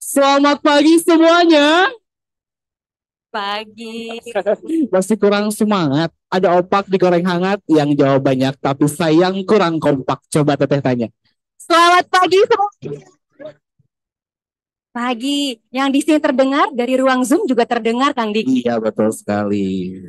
Selamat pagi semuanya. Pagi. Masih kurang semangat. Ada opak digoreng hangat yang jawab banyak, tapi sayang kurang kompak. Coba teteh tanya. Selamat pagi semuanya. Pagi. Yang di sini terdengar dari ruang Zoom juga terdengar, Kang Diki. Iya, betul sekali.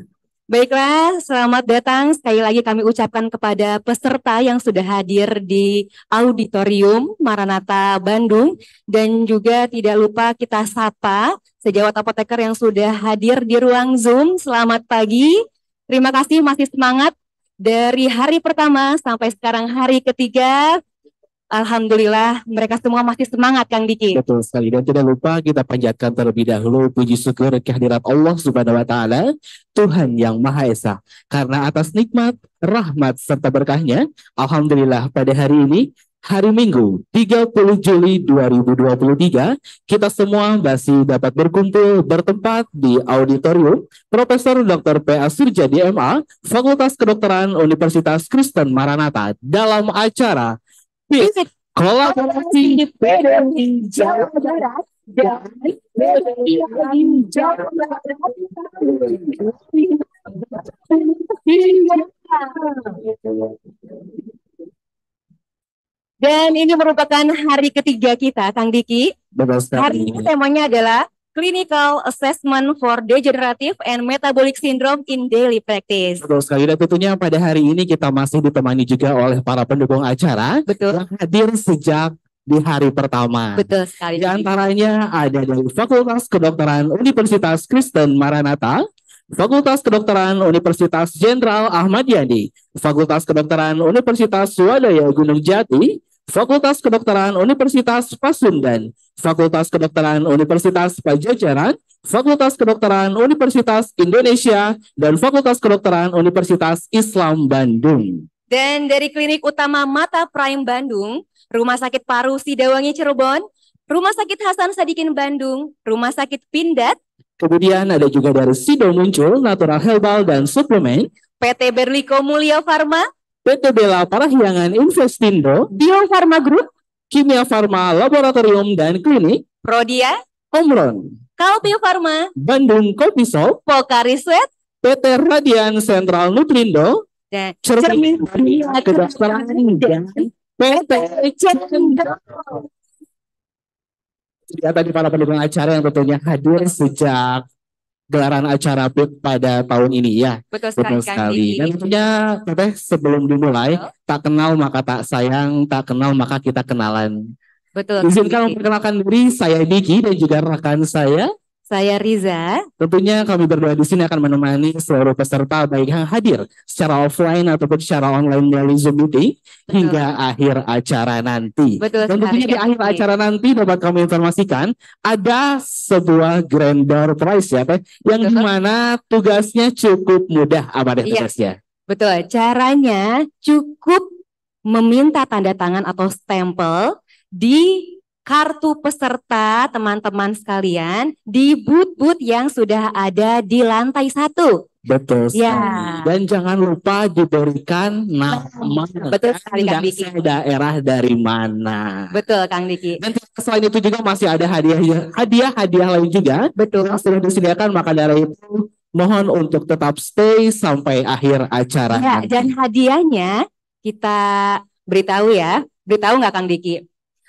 Baiklah, selamat datang. Sekali lagi kami ucapkan kepada peserta yang sudah hadir di Auditorium Maranatha Bandung. Dan juga tidak lupa kita sapa sejawat apoteker yang sudah hadir di ruang Zoom. Selamat pagi. Terima kasih masih semangat dari hari pertama sampai sekarang hari ketiga. Alhamdulillah mereka semua masih semangat, Kang Diki. Betul sekali. Dan tidak lupa kita panjatkan terlebih dahulu puji syukur kehadirat Allah Subhanahu wa taala, Tuhan yang Maha Esa. Karena atas nikmat, rahmat serta berkahnya, alhamdulillah pada hari ini hari Minggu 30 Juli 2023 kita semua masih dapat berkumpul bertempat di auditorium Profesor Dr. P.A. Surjadi MA Fakultas Kedokteran Universitas Kristen Maranatha dalam acara kolaborasi PDI Jawa Barat dan PDI Jawa Barat. Dan ini merupakan hari ketiga kita, Kang Diki. Hari ini temanya adalah Clinical Assessment for Degenerative and Metabolic Syndrome in Daily Practice. Betul sekali, dan tentunya pada hari ini kita masih ditemani juga oleh para pendukung acara. Betul. Yang hadir sejak di hari pertama. Betul sekali. Di antaranya ada dari Fakultas Kedokteran Universitas Kristen Maranatha, Fakultas Kedokteran Universitas Jenderal Ahmad Yani, Fakultas Kedokteran Universitas Swadaya Gunung Jati, Fakultas Kedokteran Universitas Pasundan, Fakultas Kedokteran Universitas Pajajaran, Fakultas Kedokteran Universitas Indonesia, dan Fakultas Kedokteran Universitas Islam Bandung. Dan dari Klinik Utama Mata Prime Bandung, Rumah Sakit Paru Sidawangi Cirebon, Rumah Sakit Hasan Sadikin Bandung, Rumah Sakit Pindad. Kemudian ada juga dari Sido Muncul, Natural Herbal dan Suplemen, PT Berliko Mulia Farma, PT Bella Parahyangan Investindo, Bio Farma Group, Kimia Farma Laboratorium dan Klinik, Prodia, Omron, Kalpio Farma, Bandung Kopi Shop, Pokari Sweat, PT Radian Sentral Nutrindo, dan Cermin Kedokteran dan PT Cendol. Ya, tadi para pendukung acara yang tentunya hadir sejak gelaran acara PIP pada tahun ini ya. Betul sekali. Dan tentunya Teteh sebelum dimulai, tak kenal maka tak sayang, tak kenal maka kita kenalan. Betul. Izinkan memperkenalkan diri, saya Diki dan juga rekan saya Riza. Tentunya kami berdua di sini akan menemani seluruh peserta baik yang hadir secara offline ataupun secara online melalui Zoom meeting hingga akhir acara nanti. Betul. Dan tentunya di akhir acara nanti dapat kami informasikan ada sebuah grand door prize ya, yang dimana tugasnya cukup mudah, apa deh tugasnya? Betul. Caranya cukup meminta tanda tangan atau stempel di kartu peserta teman-teman sekalian di booth-booth yang sudah ada di lantai 1. Betul sekali. Dan jangan lupa diberikan nama. Betul sekali, Kang Diki. Daerah dari mana. Betul, Kang Diki. Dan selain itu juga masih ada hadiah lain juga. Betul. Yang sudah disediakan, maka dari itu mohon untuk tetap stay sampai akhir acara. Ya, dan hadiahnya kita beritahu nggak Kang Diki?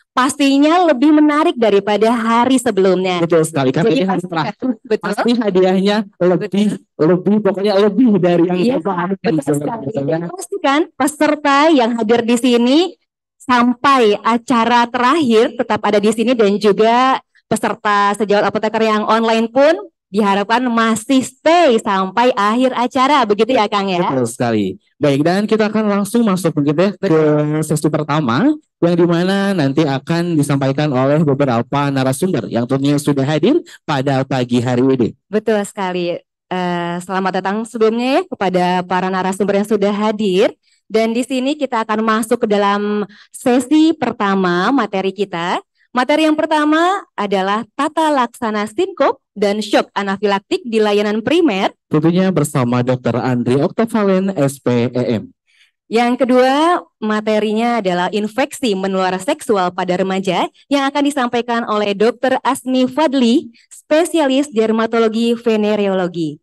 Pastinya lebih menarik daripada hari sebelumnya. Betul sekali, karena ini hari terakhir. Pasti hadiahnya lebih pokoknya lebih dari yang betul sekali. Pastikan peserta yang hadir di sini sampai acara terakhir tetap ada di sini, dan juga peserta sejawat apoteker yang online pun diharapkan masih stay sampai akhir acara, begitu ya Kang ya? Betul sekali. Baik, dan kita akan langsung masuk ke sesi pertama, yang dimana nanti akan disampaikan oleh beberapa narasumber yang tentunya sudah hadir pada pagi hari ini. Betul sekali. Selamat datang sebelumnya kepada para narasumber yang sudah hadir. Dan di sini kita akan masuk ke dalam sesi pertama materi kita. Materi yang pertama adalah tata laksana sinkop dan shock anafilaktik di layanan primer. Tentunya bersama Dr. Andri Oktavalen, SPEM. Yang kedua, materinya adalah infeksi menular seksual pada remaja yang akan disampaikan oleh Dr. Asmi Fadli, spesialis dermatologi venereologi.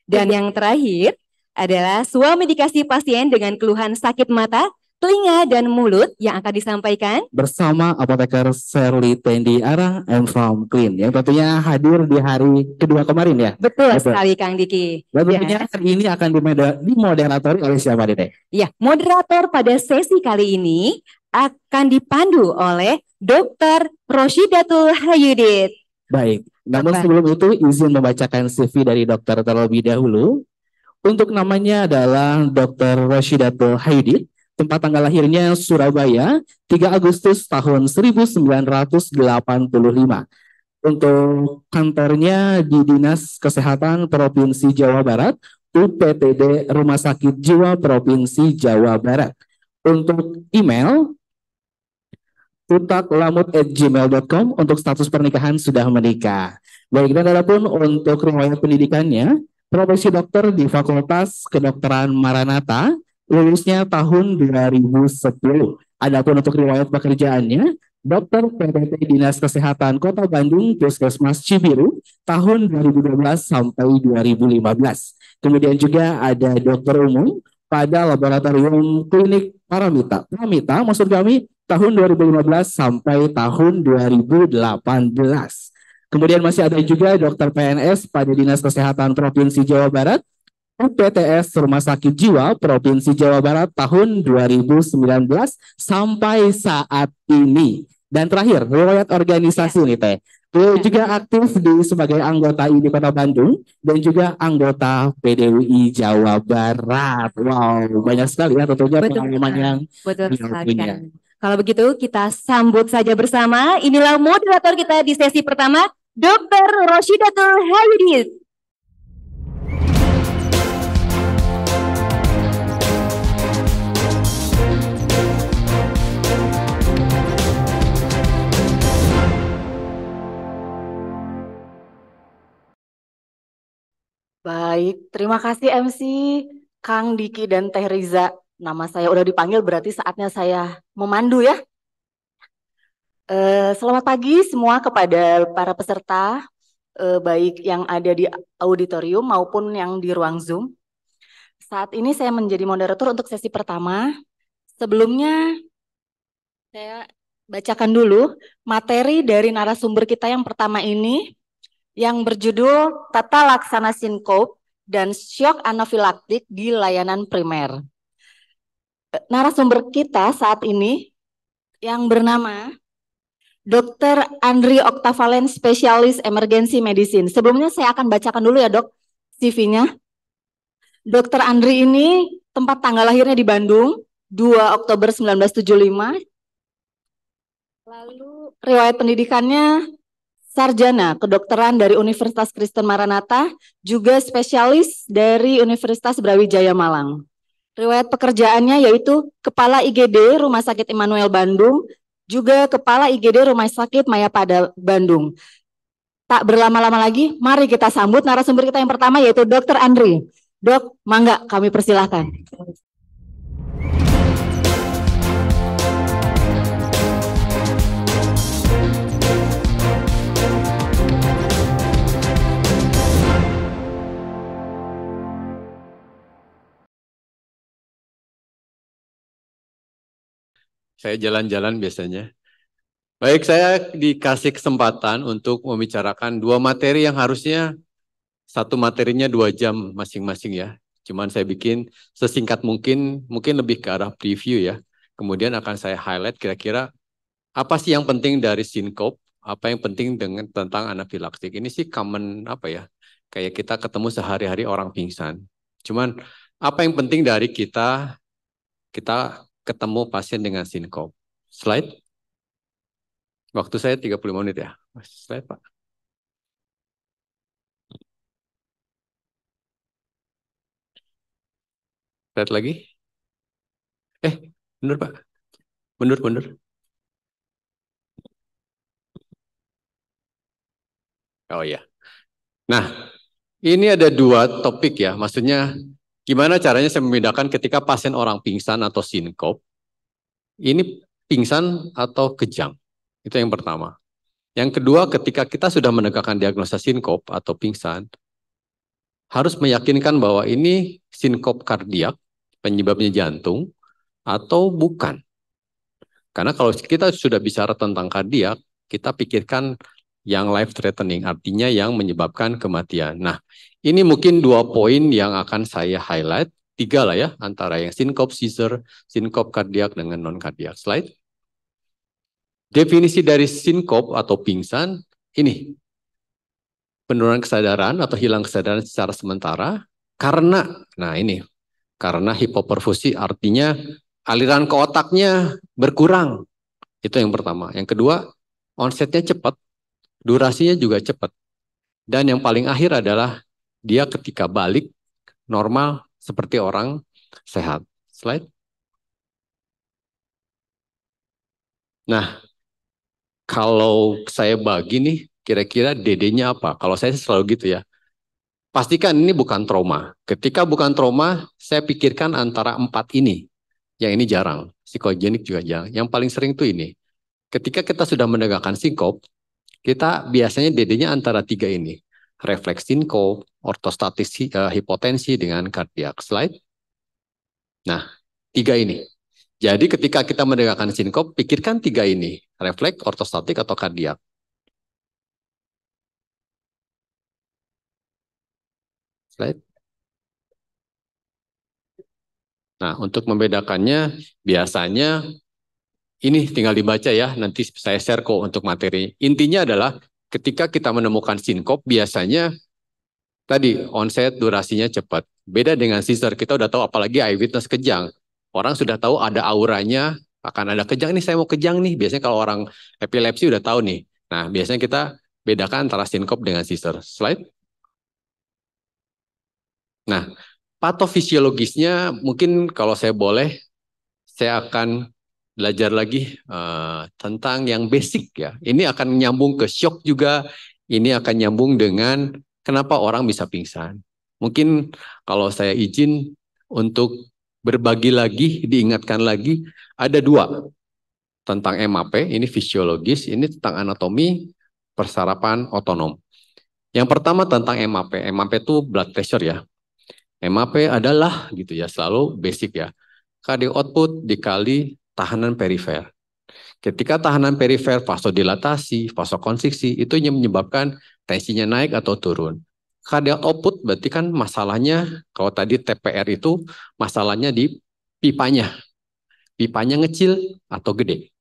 Dan yang terakhir adalah suami dikasih pasien dengan keluhan sakit mata, telinga, dan mulut yang akan disampaikan bersama apoteker Shirley Tendi Arang and From Clean yang tentunya hadir di hari kedua kemarin ya. betul sekali Kang Diki. Dan tentunya hari ini akan dimoderatori oleh siapa Dede? Ya, moderator pada sesi kali ini akan dipandu oleh Dr. Roshidatul Hayudit. Baik, namun sebelum itu izin membacakan CV dari dokter terlebih dahulu. Untuk namanya adalah Dr. Roshidatul Hayudit. Tempat tanggal lahirnya Surabaya, 3 Agustus tahun 1985. Untuk kantornya di Dinas Kesehatan Provinsi Jawa Barat, UPTD Rumah Sakit Jiwa Provinsi Jawa Barat. Untuk email, utaklamut@gmail.com. Untuk status pernikahan sudah menikah. Baik, dan adapun untuk riwayat pendidikannya, profesi dokter di Fakultas Kedokteran Maranatha, lulusnya tahun 2010. Adapun untuk riwayat pekerjaannya, dokter PTT Dinas Kesehatan Kota Bandung, Puskesmas Cibiru, tahun 2012 sampai 2015. Kemudian juga ada dokter umum pada Laboratorium Klinik Paramita. Paramita maksud kami tahun 2015 sampai tahun 2018. Kemudian masih ada juga dokter PNS pada Dinas Kesehatan Provinsi Jawa Barat, UPTS Rumah Sakit Jiwa Provinsi Jawa Barat tahun 2019 sampai saat ini. Dan terakhir, riwayat organisasi nih Teh. Beliau juga aktif sebagai anggota ID Kota Bandung dan juga anggota PDWI Jawa Barat. Wow, banyak sekali ya tentunya pengalaman yang punya. Kalau begitu kita sambut saja bersama. Inilah moderator kita di sesi pertama, Dr. Roshidatul Hayudit. Baik, terima kasih MC Kang Diki dan Teh Riza. Nama saya udah dipanggil, berarti saatnya saya memandu ya. Selamat pagi semua kepada para peserta, baik yang ada di auditorium maupun yang di ruang Zoom. Saat ini saya menjadi moderator untuk sesi pertama. Sebelumnya saya bacakan dulu materi dari narasumber kita yang pertama ini, yang berjudul Tata Laksana Sinkop dan Syok Anafilaktik di Layanan Primer. Narasumber kita saat ini yang bernama Dr. Andri Oktavalen, spesialis emergency medicine. Sebelumnya saya akan bacakan dulu ya dok CV-nya. Dr. Andri ini tempat tanggal lahirnya di Bandung, 2 Oktober 1975. Lalu riwayat pendidikannya sarjana kedokteran dari Universitas Kristen Maranatha, juga spesialis dari Universitas Brawijaya Malang. Riwayat pekerjaannya yaitu Kepala IGD Rumah Sakit Immanuel Bandung, juga Kepala IGD Rumah Sakit Mayapada Bandung. Tak berlama-lama lagi, mari kita sambut narasumber kita yang pertama yaitu Dr. Andri. Dok, mangga kami persilahkan. Saya jalan-jalan biasanya. Baik, saya dikasih kesempatan untuk membicarakan dua materi yang harusnya satu materinya 2 jam masing-masing ya. Cuman saya bikin sesingkat mungkin lebih ke arah preview ya. Kemudian akan saya highlight kira-kira apa sih yang penting dari sinkop, apa yang penting tentang anafilaktik. Ini sih common apa ya, kayak kita ketemu sehari-hari orang pingsan. Cuman apa yang penting dari kita ketemu pasien dengan sinkop. Slide. Waktu saya 35 menit ya. Slide, Pak. Slide lagi. Bener, Pak. Bener. Oh ya. Nah, ini ada 2 topik ya. Maksudnya Gimana caranya saya membedakan ketika pasien orang pingsan atau sinkop, ini pingsan atau kejang? Itu yang pertama. Yang kedua, ketika kita sudah menegakkan diagnosa sinkop atau pingsan, harus meyakinkan bahwa ini sinkop kardiak, penyebabnya jantung, atau bukan. Karena kalau kita sudah bicara tentang kardiak, kita pikirkan yang life threatening, artinya yang menyebabkan kematian. Nah, ini mungkin 2 poin yang akan saya highlight, 3 lah ya, antara yang sinkop seizure, sinkop kardiak dengan non kardiak. Slide. Definisi dari sinkop atau pingsan, ini penurunan kesadaran atau hilang kesadaran secara sementara karena, nah ini, karena hipoperfusi, artinya aliran ke otaknya berkurang. Itu yang pertama. Yang kedua, onsetnya cepat, durasinya juga cepat. Dan yang paling akhir adalah dia ketika balik normal seperti orang sehat. Slide. Nah, kalau saya bagi nih, kira-kira DD-nya apa? Kalau saya selalu gitu ya. Pastikan ini bukan trauma. Ketika bukan trauma, saya pikirkan antara 4 ini. Yang ini jarang. Psikogenik juga jarang. Yang paling sering tuh ini. Ketika kita sudah menegakkan sinkop, kita biasanya DD-nya antara 3 ini. Refleks sinkop, ortostatis hipotensi dengan kardiak. Slide. Nah, 3 ini. Jadi ketika kita menegakkan sinkop, pikirkan 3 ini. Refleks, ortostatik, atau kardiak. Slide. Nah, untuk membedakannya, biasanya ini tinggal dibaca ya, nanti saya share kok untuk materi. Intinya adalah ketika kita menemukan sinkop, biasanya tadi onset durasinya cepat. Beda dengan seizure, kita udah tahu apalagi eyewitness kejang. Orang sudah tahu ada auranya, akan ada kejang nih, saya mau kejang nih. Biasanya kalau orang epilepsi udah tahu nih. Nah, biasanya kita bedakan antara sinkop dengan seizure. Slide. Nah, patofisiologisnya mungkin kalau saya boleh, saya akan belajar lagi tentang yang basic ya. Ini akan nyambung ke shock juga. Ini akan nyambung dengan kenapa orang bisa pingsan. Mungkin kalau saya izin untuk berbagi lagi, diingatkan lagi, ada 2 tentang MAP. Ini fisiologis, ini tentang anatomi persarapan otonom. Yang pertama tentang MAP. MAP itu blood pressure ya. MAP adalah gitu ya, selalu basic ya. Cardiac output dikali tahanan perifer. Ketika tahanan perifer vasodilatasi, vasokonstriksi, itu yang menyebabkan tensinya naik atau turun. Cardiac output berarti kan masalahnya, kalau tadi TPR itu masalahnya di pipanya. Pipanya ngecil atau gede.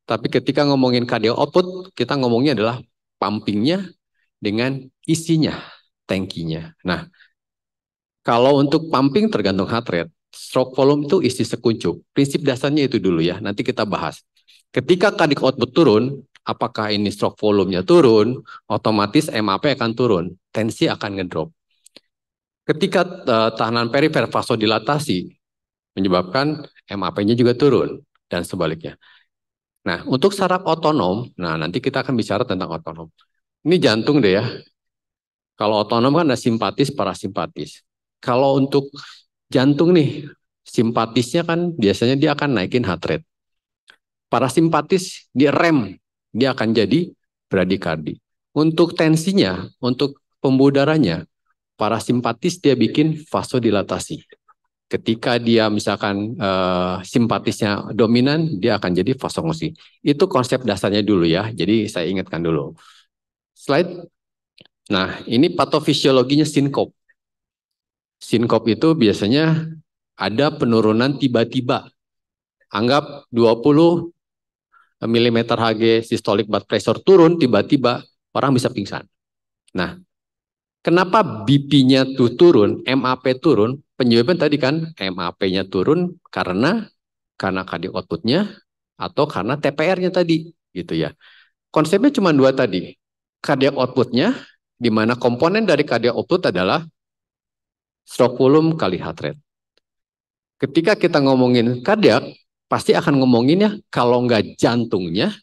Tapi ketika ngomongin cardiac output, kita ngomongnya adalah pumpingnya dengan isinya, tangkinya. Nah, kalau untuk pumping tergantung heart rate. Stroke volume itu isi sekuncup. Prinsip dasarnya itu dulu ya, nanti kita bahas. Ketika cardiac output turun, apakah ini stroke volume-nya turun, otomatis MAP akan turun, tensi akan ngedrop. Ketika tahanan perifer vasodilatasi, menyebabkan MAP-nya juga turun, dan sebaliknya. Nah, untuk saraf otonom, nah nanti kita akan bicara tentang otonom. Ini jantung deh ya. Kalau otonom kan ada simpatis, parasimpatis. Kalau untuk jantung nih, simpatisnya kan biasanya dia akan naikin heart rate. Parasimpatis dia rem, dia akan jadi bradikardi. Untuk tensinya, untuk pembuluh darahnya, parasimpatis dia bikin vasodilatasi. Ketika dia misalkan simpatisnya dominan, dia akan jadi vasokonstriksi. Itu konsep dasarnya dulu ya, jadi saya ingatkan dulu. Slide. Nah, ini patofisiologinya sinkop. Sinkop itu biasanya ada penurunan tiba-tiba. Anggap 20 mm Hg systolic blood pressure turun tiba-tiba, orang bisa pingsan. Nah, kenapa BP-nya tuh turun, MAP turun? Penyebabnya tadi kan MAP-nya turun karena cardiac output-nya atau karena TPR-nya tadi, gitu ya. Konsepnya cuma 2 tadi. Cardiac output-nya, di mana komponen dari cardiac output adalah stroke volume kali heart rate. Ketika kita ngomongin kardiak, pasti akan ngomongin ya, kalau nggak jantungnya,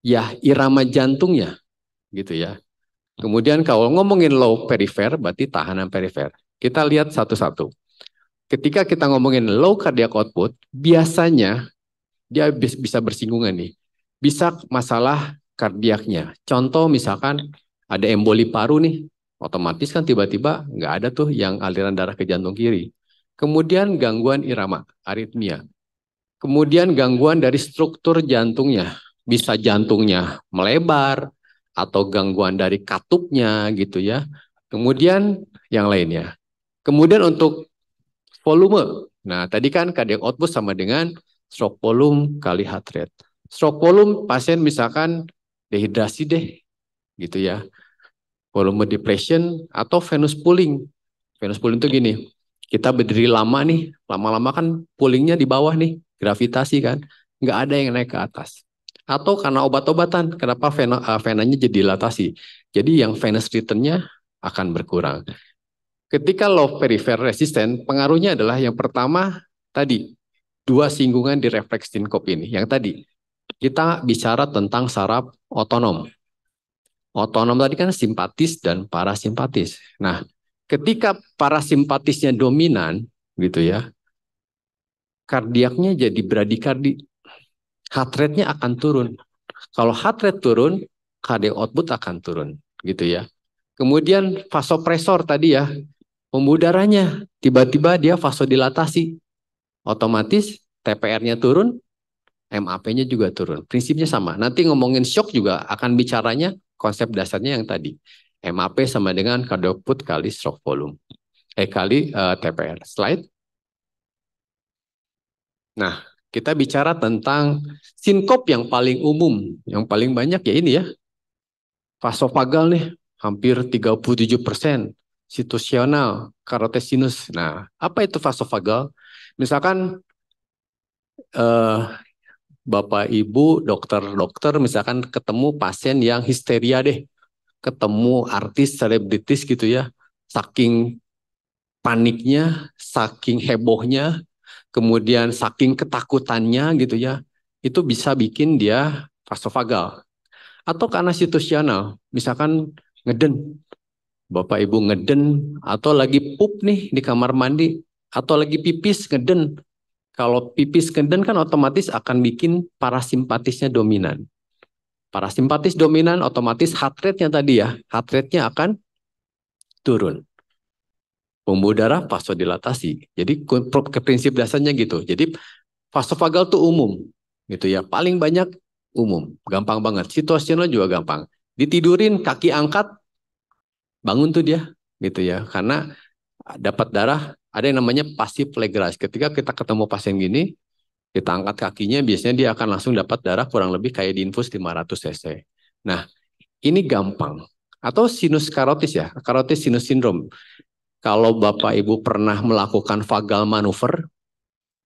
ya irama jantungnya, gitu ya. Kemudian kalau ngomongin low perifer, berarti tahanan perifer. Kita lihat satu-satu. ketika kita ngomongin low cardiac output, biasanya dia bisa bersinggungan nih. Bisa masalah kardiaknya. Contoh misalkan ada emboli paru nih, otomatis kan tiba-tiba nggak ada tuh yang aliran darah ke jantung kiri. Kemudian gangguan irama, aritmia. Kemudian gangguan dari struktur jantungnya. Bisa jantungnya melebar, atau gangguan dari katupnya gitu ya. Kemudian yang lainnya. Kemudian untuk volume. Nah, tadi kan cardiac output sama dengan stroke volume kali heart rate. Stroke volume pasien misalkan dehidrasi deh, gitu ya. Volume depression atau venous pooling. Venous pooling itu gini, kita berdiri lama nih, lama-lama kan poolingnya di bawah nih, gravitasi kan, nggak ada yang naik ke atas. Atau karena obat-obatan, kenapa venanya jadi dilatasi. Jadi yang venous return-nya akan berkurang. Ketika low peripheral resistant, pengaruhnya adalah yang pertama tadi, dua singgungan di refleks sinkop ini. Yang tadi, kita bicara tentang saraf otonom. Otonom tadi kan simpatis dan parasimpatis. Nah, ketika parasimpatisnya dominan, gitu ya, kardiaknya jadi bradikardi. Heart rate-nya akan turun. Kalau heart rate turun, cardiac output akan turun, gitu ya. Kemudian vasopresor tadi ya, pembuluh darahnya tiba-tiba dia vasodilatasi, otomatis TPR-nya turun, MAP-nya juga turun. Prinsipnya sama. Nanti ngomongin shock juga akan bicaranya konsep dasarnya yang tadi. MAP sama dengan cardiac output kali stroke volume. Kali TPR. Slide. Nah, kita bicara tentang sinkop yang paling umum, yang paling banyak ya ini ya. Vasovagal nih, hampir 37%. Situasional, carotis sinus. Nah, apa itu vasovagal? Misalkan Bapak Ibu dokter misalkan ketemu pasien yang histeria deh, ketemu artis selebritis gitu ya, saking paniknya, saking hebohnya, kemudian saking ketakutannya gitu ya, itu bisa bikin dia vasovagal. Atau karena situasional, misalkan ngeden, Bapak Ibu ngeden, atau lagi pup nih di kamar mandi, atau lagi pipis ngeden. Kalau pipis ngeden kan otomatis akan bikin parasimpatisnya dominan. Parasimpatis dominan otomatis heart rate-nya tadi ya, heart rate-nya akan turun. Pembuluh darah vasodilatasi. Jadi prinsip dasarnya gitu. Jadi vasovagal tuh umum gitu ya. Paling banyak umum, gampang banget. Situasional juga gampang. Ditidurin kaki angkat, bangun tuh dia gitu ya. Karena dapat darah, ada yang namanya pasif legras. Ketika kita ketemu pasien gini, kita angkat kakinya, biasanya dia akan langsung dapat darah kurang lebih kayak diinfus 500 cc. Nah, ini gampang. Atau sinus karotis ya, karotis sinus sindrom. Kalau Bapak Ibu pernah melakukan vagal manuver,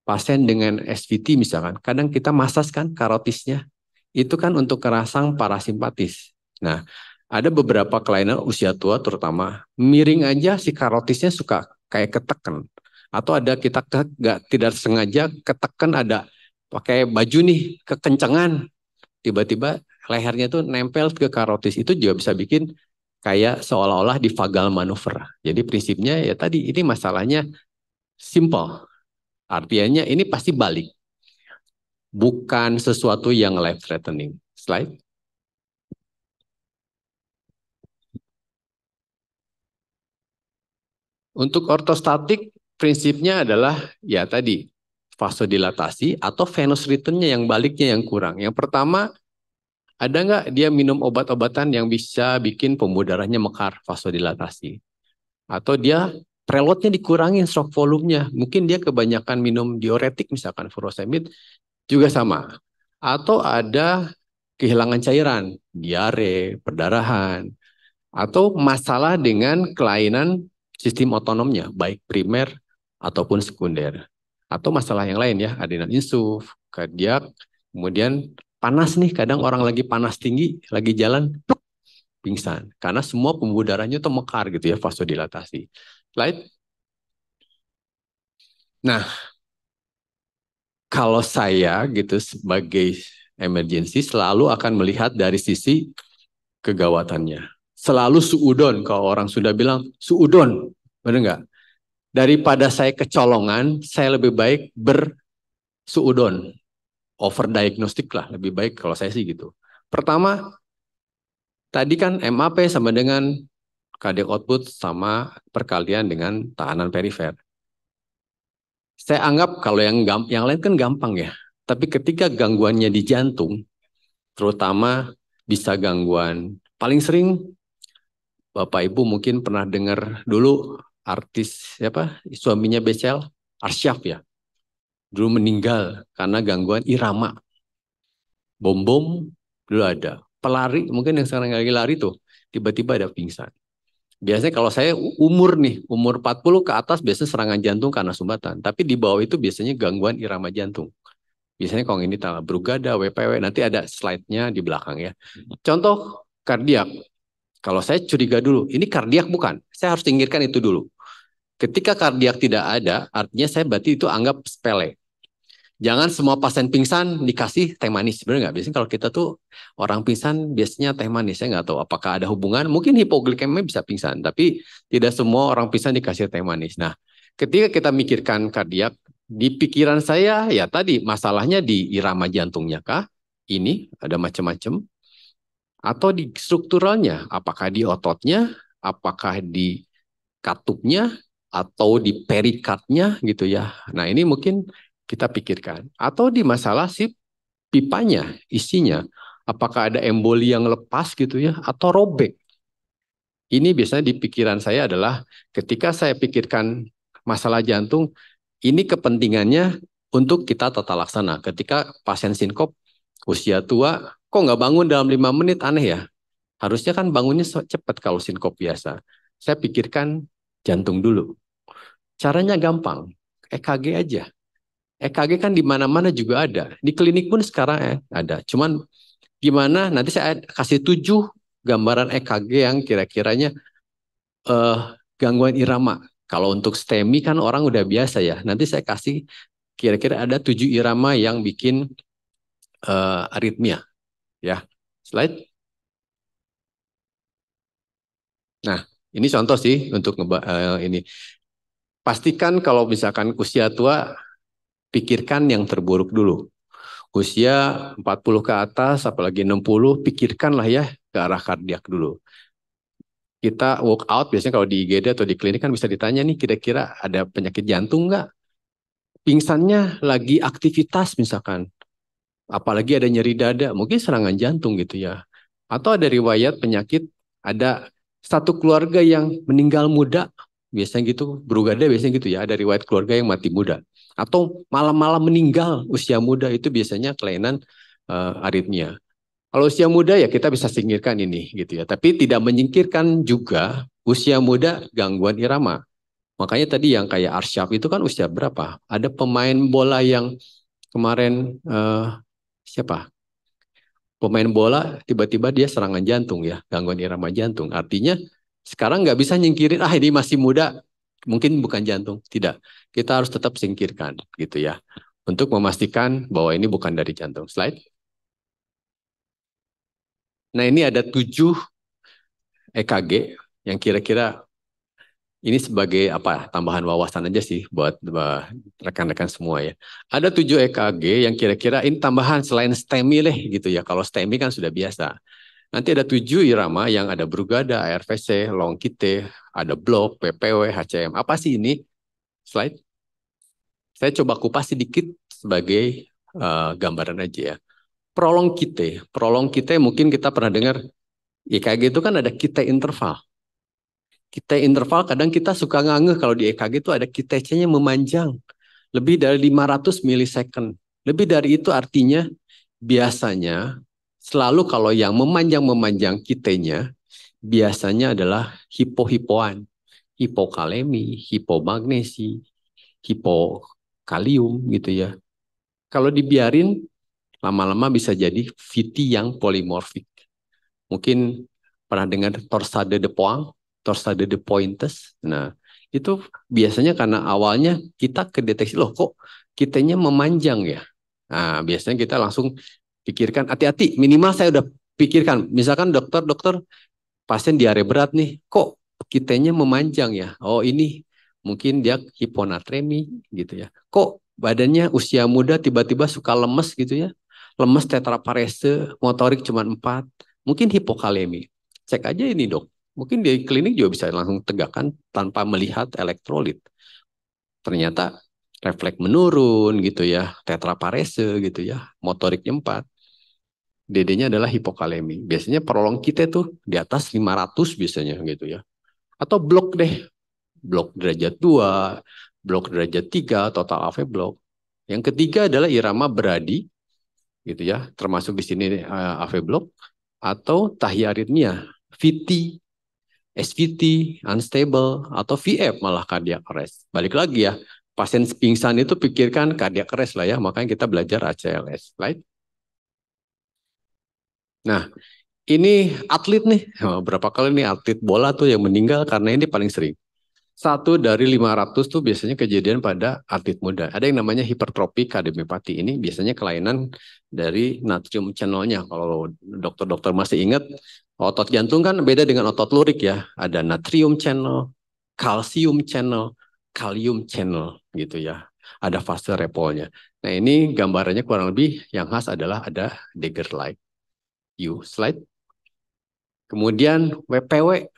pasien dengan SVT misalkan, kadang kita masas kan karotisnya. Itu kan untuk kerangsang parasimpatis. Nah, ada beberapa kelainan usia tua terutama, miring aja si karotisnya suka kayak ketekan. Atau ada kita tidak sengaja ketekan, ada pakai baju nih kekencengan, tiba-tiba lehernya tuh nempel ke karotis, itu juga bisa bikin kayak seolah-olah di vagal manuver. Jadi prinsipnya ya tadi, ini masalahnya simple. Artinya ini pasti balik. Bukan sesuatu yang life threatening. Slide. Untuk ortostatik prinsipnya adalah ya tadi vasodilatasi atau venous return-nya yang baliknya yang kurang. Yang pertama, ada nggak dia minum obat-obatan yang bisa bikin pembuluh darahnya mekar, vasodilatasi. Atau dia preloadnya dikurangin, stroke volume-nya. Mungkin dia kebanyakan minum diuretik misalkan furosemid, juga sama. Atau ada kehilangan cairan, diare, perdarahan, atau masalah dengan kelainan sistem otonomnya, baik primer ataupun sekunder. Atau masalah yang lain ya, adrenal insuf, kardiak, kemudian panas nih, kadang orang lagi panas tinggi, lagi jalan, pingsan. Karena semua pembuluh darahnya itu mekar gitu ya, vasodilatasi. Slide. Nah, kalau saya gitu sebagai emergency selalu akan melihat dari sisi kegawatannya. Selalu suudon, kalau orang sudah bilang suudon, benar nggak? Daripada saya kecolongan, saya lebih baik bersuudon, overdiagnostik lah, lebih baik kalau saya sih gitu. Pertama, tadi kan MAP sama dengan cardiac output sama perkalian dengan tekanan perifer. Saya anggap kalau yang lain kan gampang ya. Tapi ketika gangguannya di jantung, terutama bisa gangguan, paling sering Bapak Ibu mungkin pernah dengar dulu artis siapa suaminya Becel, Arsyaf ya. Dulu meninggal karena gangguan irama. Bom-bom dulu ada. Pelari mungkin yang sekarang lagi lari tuh tiba-tiba ada pingsan. Biasanya kalau saya umur nih, umur 40 ke atas biasanya serangan jantung karena sumbatan. Tapi di bawah itu biasanya gangguan irama jantung. Biasanya kalau ini Brugada, WPW, nanti ada slide-nya di belakang ya. Contoh kardiak. Kalau saya curiga dulu, ini kardiak bukan? Saya harus singkirkan itu dulu. Ketika kardiak tidak ada, artinya saya berarti itu anggap sepele. Jangan semua pasien pingsan dikasih teh manis. Benar nggak? Biasanya kalau kita tuh orang pingsan biasanya teh manis. Saya nggak tahu apakah ada hubungan. Mungkin hipoglikemia bisa pingsan. Tapi tidak semua orang pingsan dikasih teh manis. Nah, ketika kita mikirkan kardiak, di pikiran saya ya tadi masalahnya di irama jantungnya kah? Ini ada macam-macam. Atau di strukturalnya. Apakah di ototnya? Apakah di katupnya? Atau di perikardnya gitu ya. Nah ini mungkin kita pikirkan. Atau di masalah si pipanya, isinya. Apakah ada emboli yang lepas gitu ya, atau robek. Ini biasanya di pikiran saya adalah ketika saya pikirkan masalah jantung, ini kepentingannya untuk kita tata laksana. Ketika pasien sinkop, usia tua, kok nggak bangun dalam 5 menit, aneh ya. Harusnya kan bangunnya cepat kalau sinkop biasa. Saya pikirkan jantung dulu. Caranya gampang, EKG aja. EKG kan di mana-mana juga ada. Di klinik pun sekarang ada. Cuman gimana nanti saya kasih 7 gambaran EKG yang kira-kiranya gangguan irama. Kalau untuk STEMI kan orang udah biasa ya. Nanti saya kasih kira-kira ada 7 irama yang bikin aritmia. Ya, slide. Nah, ini contoh sih untuk ini. Pastikan kalau misalkan usia tua, pikirkan yang terburuk dulu. Usia 40 ke atas, apalagi 60, pikirkanlah ya ke arah kardiak dulu. Kita walk out, biasanya kalau di IGD atau di klinik kan bisa ditanya nih, kira-kira ada penyakit jantung nggak? Pingsannya lagi aktivitas misalkan. Apalagi ada nyeri dada, mungkin serangan jantung gitu ya. Atau ada riwayat penyakit, ada satu keluarga yang meninggal muda, biasanya gitu, Brugada biasanya gitu ya, ada riwayat keluarga yang mati muda. Atau malam-malam meninggal usia muda, itu biasanya kelainan aritmia. Kalau usia muda ya kita bisa singkirkan ini gitu ya, tapi tidak menyingkirkan juga usia muda gangguan irama. Makanya tadi yang kayak Arsyaf itu kan usia berapa? Ada pemain bola yang kemarin siapa? Pemain bola tiba-tiba dia serangan jantung ya, gangguan irama jantung. Artinya sekarang nggak bisa nyingkirin, ini masih muda, mungkin bukan jantung. Tidak, kita harus tetap singkirkan gitu ya. Untuk memastikan bahwa ini bukan dari jantung. Slide. Nah ini ada 7 EKG yang kira-kira ini sebagai tambahan wawasan aja sih buat rekan-rekan semua ya. Ada 7 EKG yang kira-kira ini tambahan selain STEMI gitu ya. Kalau STEMI kan sudah biasa. Nanti ada 7 irama yang ada Brugada, ARVC, Longkite, ada Blok, PPW, HCM. Apa sih ini? Slide. Saya coba kupas sedikit sebagai gambaran aja ya. Prolongkite mungkin kita pernah dengar. EKG itu kan ada kite interval. Kite interval kadang kita suka ngangeh kalau di EKG itu ada KTC-nya memanjang. Lebih dari 500 milisecond. Lebih dari itu artinya biasanya selalu kalau yang memanjang-memanjang kitenya biasanya adalah hipohipoan. Hipokalemi, hipomagnesi, hipokalium gitu ya. Kalau dibiarin lama-lama bisa jadi VT yang polimorfik. Mungkin pernah dengar torsade de Pointes, torsade de Pointes. Nah, itu biasanya karena awalnya kita kedeteksi, loh kok kitanya memanjang ya. Nah, biasanya kita langsung pikirkan, hati-hati, minimal saya udah pikirkan. Misalkan dokter pasien diare berat nih, kok kitanya memanjang ya. Oh ini Mungkin dia hiponatremi gitu ya. Kok badannya usia muda tiba-tiba suka lemes gitu ya. Lemes, tetraparese, motorik cuma 4. Mungkin hipokalemi. Cek aja ini dok. Mungkin di klinik juga bisa langsung tegakkan tanpa melihat elektrolit. Ternyata refleks menurun gitu ya. Tetraparese gitu ya. Motoriknya 4. DD-nya adalah hipokalemi. Biasanya prolong kita tuh di atas 500 biasanya gitu ya. Atau blok deh. Blok derajat 2, blok derajat 3, total AV blok. Yang ketiga adalah irama beradi gitu ya, termasuk di sini AV blok atau tachyarrhythmia, VT, SVT, unstable atau VF malah cardiac arrest. Balik lagi ya, pasien pingsan itu pikirkan cardiac arrest lah ya, makanya kita belajar ACLS, right? Nah, ini atlet nih, berapa kali nih atlet bola tuh yang meninggal karena ini paling sering. 1 dari 500 tuh biasanya kejadian pada atlet muda. Ada yang namanya hipertrofi kardiomiopati. Ini biasanya kelainan dari natrium channelnya. Kalau dokter-dokter masih ingat, otot jantung kan beda dengan otot lurik ya. Ada natrium channel, kalsium channel, kalium channel gitu ya. Ada fase repolnya. Nah ini gambarannya kurang lebih yang khas adalah ada Dagger light. Slide. Kemudian WPW.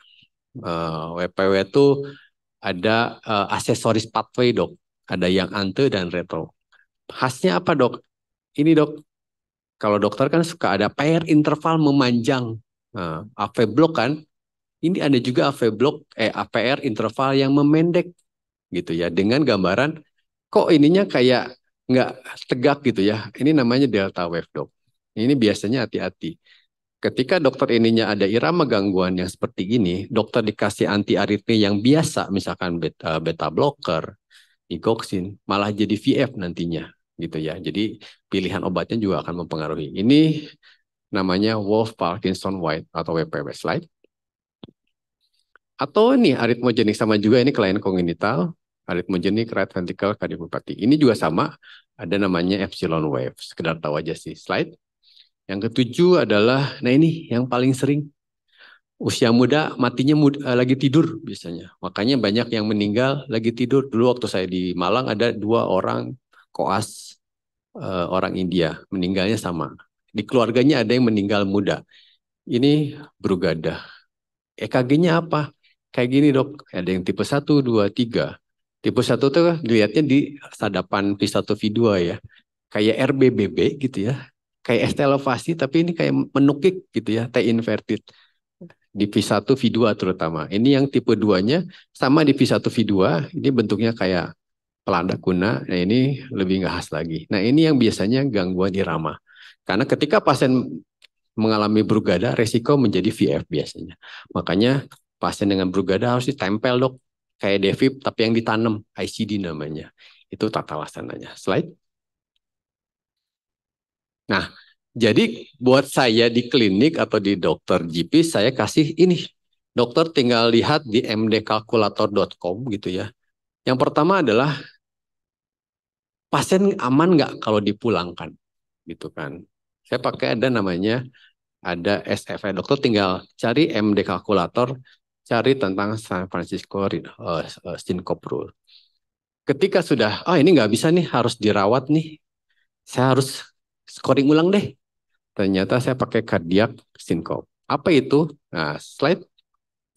WPW itu ada aksesoris pathway dok, ada yang ante dan retro. Khasnya apa dok? Ini dok, kalau dokter kan suka ada pair interval memanjang, AV block kan, ini ada juga AV block, APR interval yang memendek gitu ya, dengan gambaran kok ininya kayak nggak tegak gitu ya, ini namanya delta wave dok. Ini biasanya hati-hati. Ketika dokter ininya ada irama gangguan yang seperti ini, dokter dikasih anti aritmi yang biasa, misalkan beta blocker, digoxin, malah jadi VF nantinya, gitu ya. Jadi pilihan obatnya juga akan mempengaruhi. Ini namanya Wolff Parkinson White atau WPW slide. Atau ini aritmogenik sama juga ini kelainan kongenital, aritmogenik right ventricle cardiomyopathy. Ini juga sama, ada namanya epsilon wave. Sekedar tahu aja sih slide. Yang ketujuh adalah, nah ini yang paling sering, usia muda matinya lagi tidur biasanya. Makanya banyak yang meninggal lagi tidur. Dulu waktu saya di Malang ada 2 orang koas orang India, meninggalnya sama. Di keluarganya ada yang meninggal muda. Ini Brugada. EKG-nya apa? Kayak gini dok, ada yang tipe 1, 2, 3. Tipe 1 tuh dilihatnya di sadapan V1, V2 ya. Kayak RBBB gitu ya. Kayak ST elevasi, tapi ini kayak menukik gitu ya, T inverted. Di V1, V2 terutama. Ini yang tipe 2-nya sama di V1, V2, ini bentuknya kayak pelanda kuna, nah ini lebih nggak khas lagi. Nah ini yang biasanya gangguan irama. Karena ketika pasien mengalami Brugada, resiko menjadi VF biasanya. Makanya pasien dengan Brugada harus ditempel dok, kayak Devip tapi yang ditanam, ICD namanya. Itu tata laksananya. Slide. Nah, jadi buat saya di klinik atau di dokter GP, saya kasih ini. Dokter tinggal lihat di mdkalkulator.com gitu ya. Yang pertama adalah pasien aman nggak kalau dipulangkan, gitu kan. Saya pakai ada namanya, ada SFI. Dokter tinggal cari MD kalkulator, cari tentang San Francisco Syncope Rule. Ketika sudah, ini nggak bisa nih, harus dirawat nih, saya harus scoring ulang deh. Ternyata saya pakai cardiac syncope. Apa itu? Nah, slide.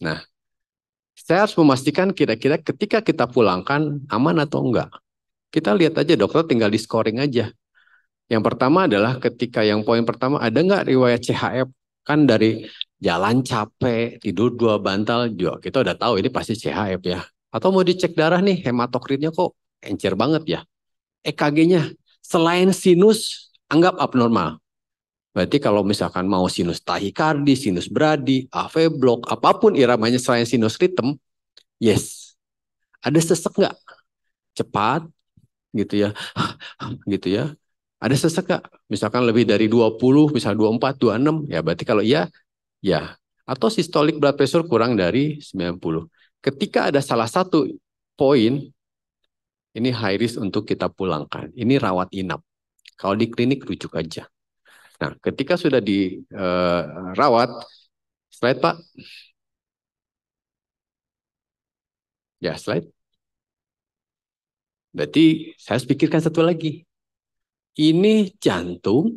Nah, saya harus memastikan kira-kira ketika kita pulangkan aman atau enggak. Kita lihat aja dokter tinggal di scoring aja. Yang pertama adalah ketika yang poin pertama ada enggak riwayat CHF? Kan dari jalan capek, tidur 2 bantal juga kita udah tahu ini pasti CHF ya. Atau mau dicek darah nih, hematokritnya kok encer banget ya. EKG-nya selain sinus anggap abnormal. Berarti kalau misalkan mau sinus tahikardi, sinus beradi, AV block, apapun iramanya selain sinus ritm, yes. Ada sesek nggak? Cepat, gitu ya. Gitu ya. Ada sesek nggak? Misalkan lebih dari 20, misal 24, 26, ya berarti kalau iya, ya. Atau systolic blood pressure kurang dari 90. Ketika ada salah satu poin, ini high risk untuk kita pulangkan. Ini rawat inap. Kalau di klinik rujuk aja. Nah, ketika sudah dirawat, slide Pak. Ya, slide. Berarti saya harus pikirkan satu lagi. Ini jantung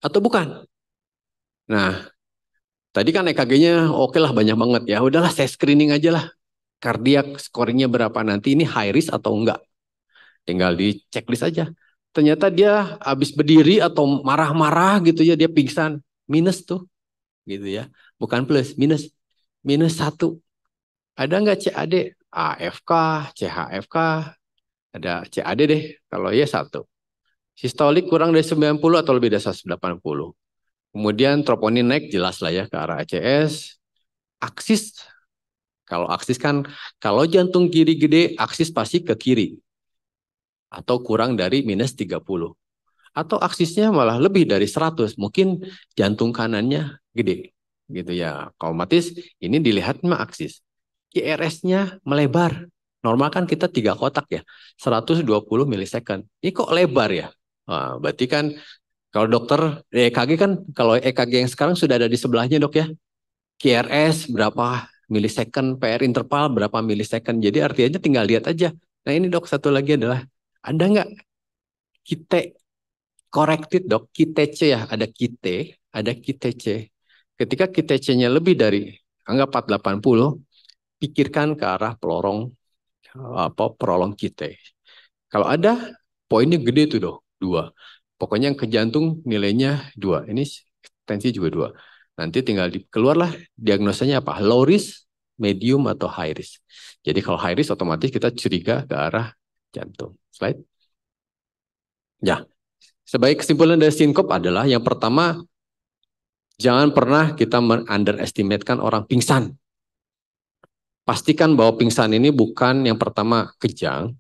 atau bukan? Nah, tadi kan EKG-nya oke lah banyak banget ya. Udahlah saya screening aja lah. Kardiak scoringnya berapa nanti, ini high risk atau enggak. Tinggal di checklist aja. Ternyata dia habis berdiri atau marah-marah gitu ya, dia pingsan. Minus tuh gitu ya. Bukan plus, minus. Minus 1. Ada enggak CAD? AFK, CHFK, ada CAD deh. Kalau ya 1. Sistolik kurang dari 90 atau lebih dari 180. Kemudian troponin naik jelas lah ya ke arah ACS. Aksis, kalau aksis kan, kalau jantung kiri gede, aksis pasti ke kiri. Atau kurang dari minus 30. Atau aksisnya malah lebih dari 100. Mungkin jantung kanannya gede. Gitu ya. Kalau otomatis ini dilihat mah aksis. QRS-nya melebar. Normal kan kita 3 kotak ya. 120 milisecond. Ini kok lebar ya? Nah, berarti kan kalau dokter EKG kan, kalau EKG yang sekarang sudah ada di sebelahnya dok ya. QRS berapa milisecond, PR interval berapa milisecond. Jadi artinya tinggal lihat aja. Nah ini dok, satu lagi adalah, ada nggak kite corrected dok, kite C ya, ada kite C. Ketika kite C-nya lebih dari anggap 480, pikirkan ke arah prolong kite. Kalau ada poinnya gede tuh dok, 2. Pokoknya yang ke jantung nilainya 2. Ini tensi juga 2. Nanti tinggal keluarlah diagnosanya apa? Low risk, medium, atau high risk. Jadi kalau high risk otomatis kita curiga ke arah jantung. Slide. Ya, sebagai kesimpulan dari sinkop adalah yang pertama, jangan pernah kita underestimatekan orang pingsan. Pastikan bahwa pingsan ini bukan yang pertama kejang.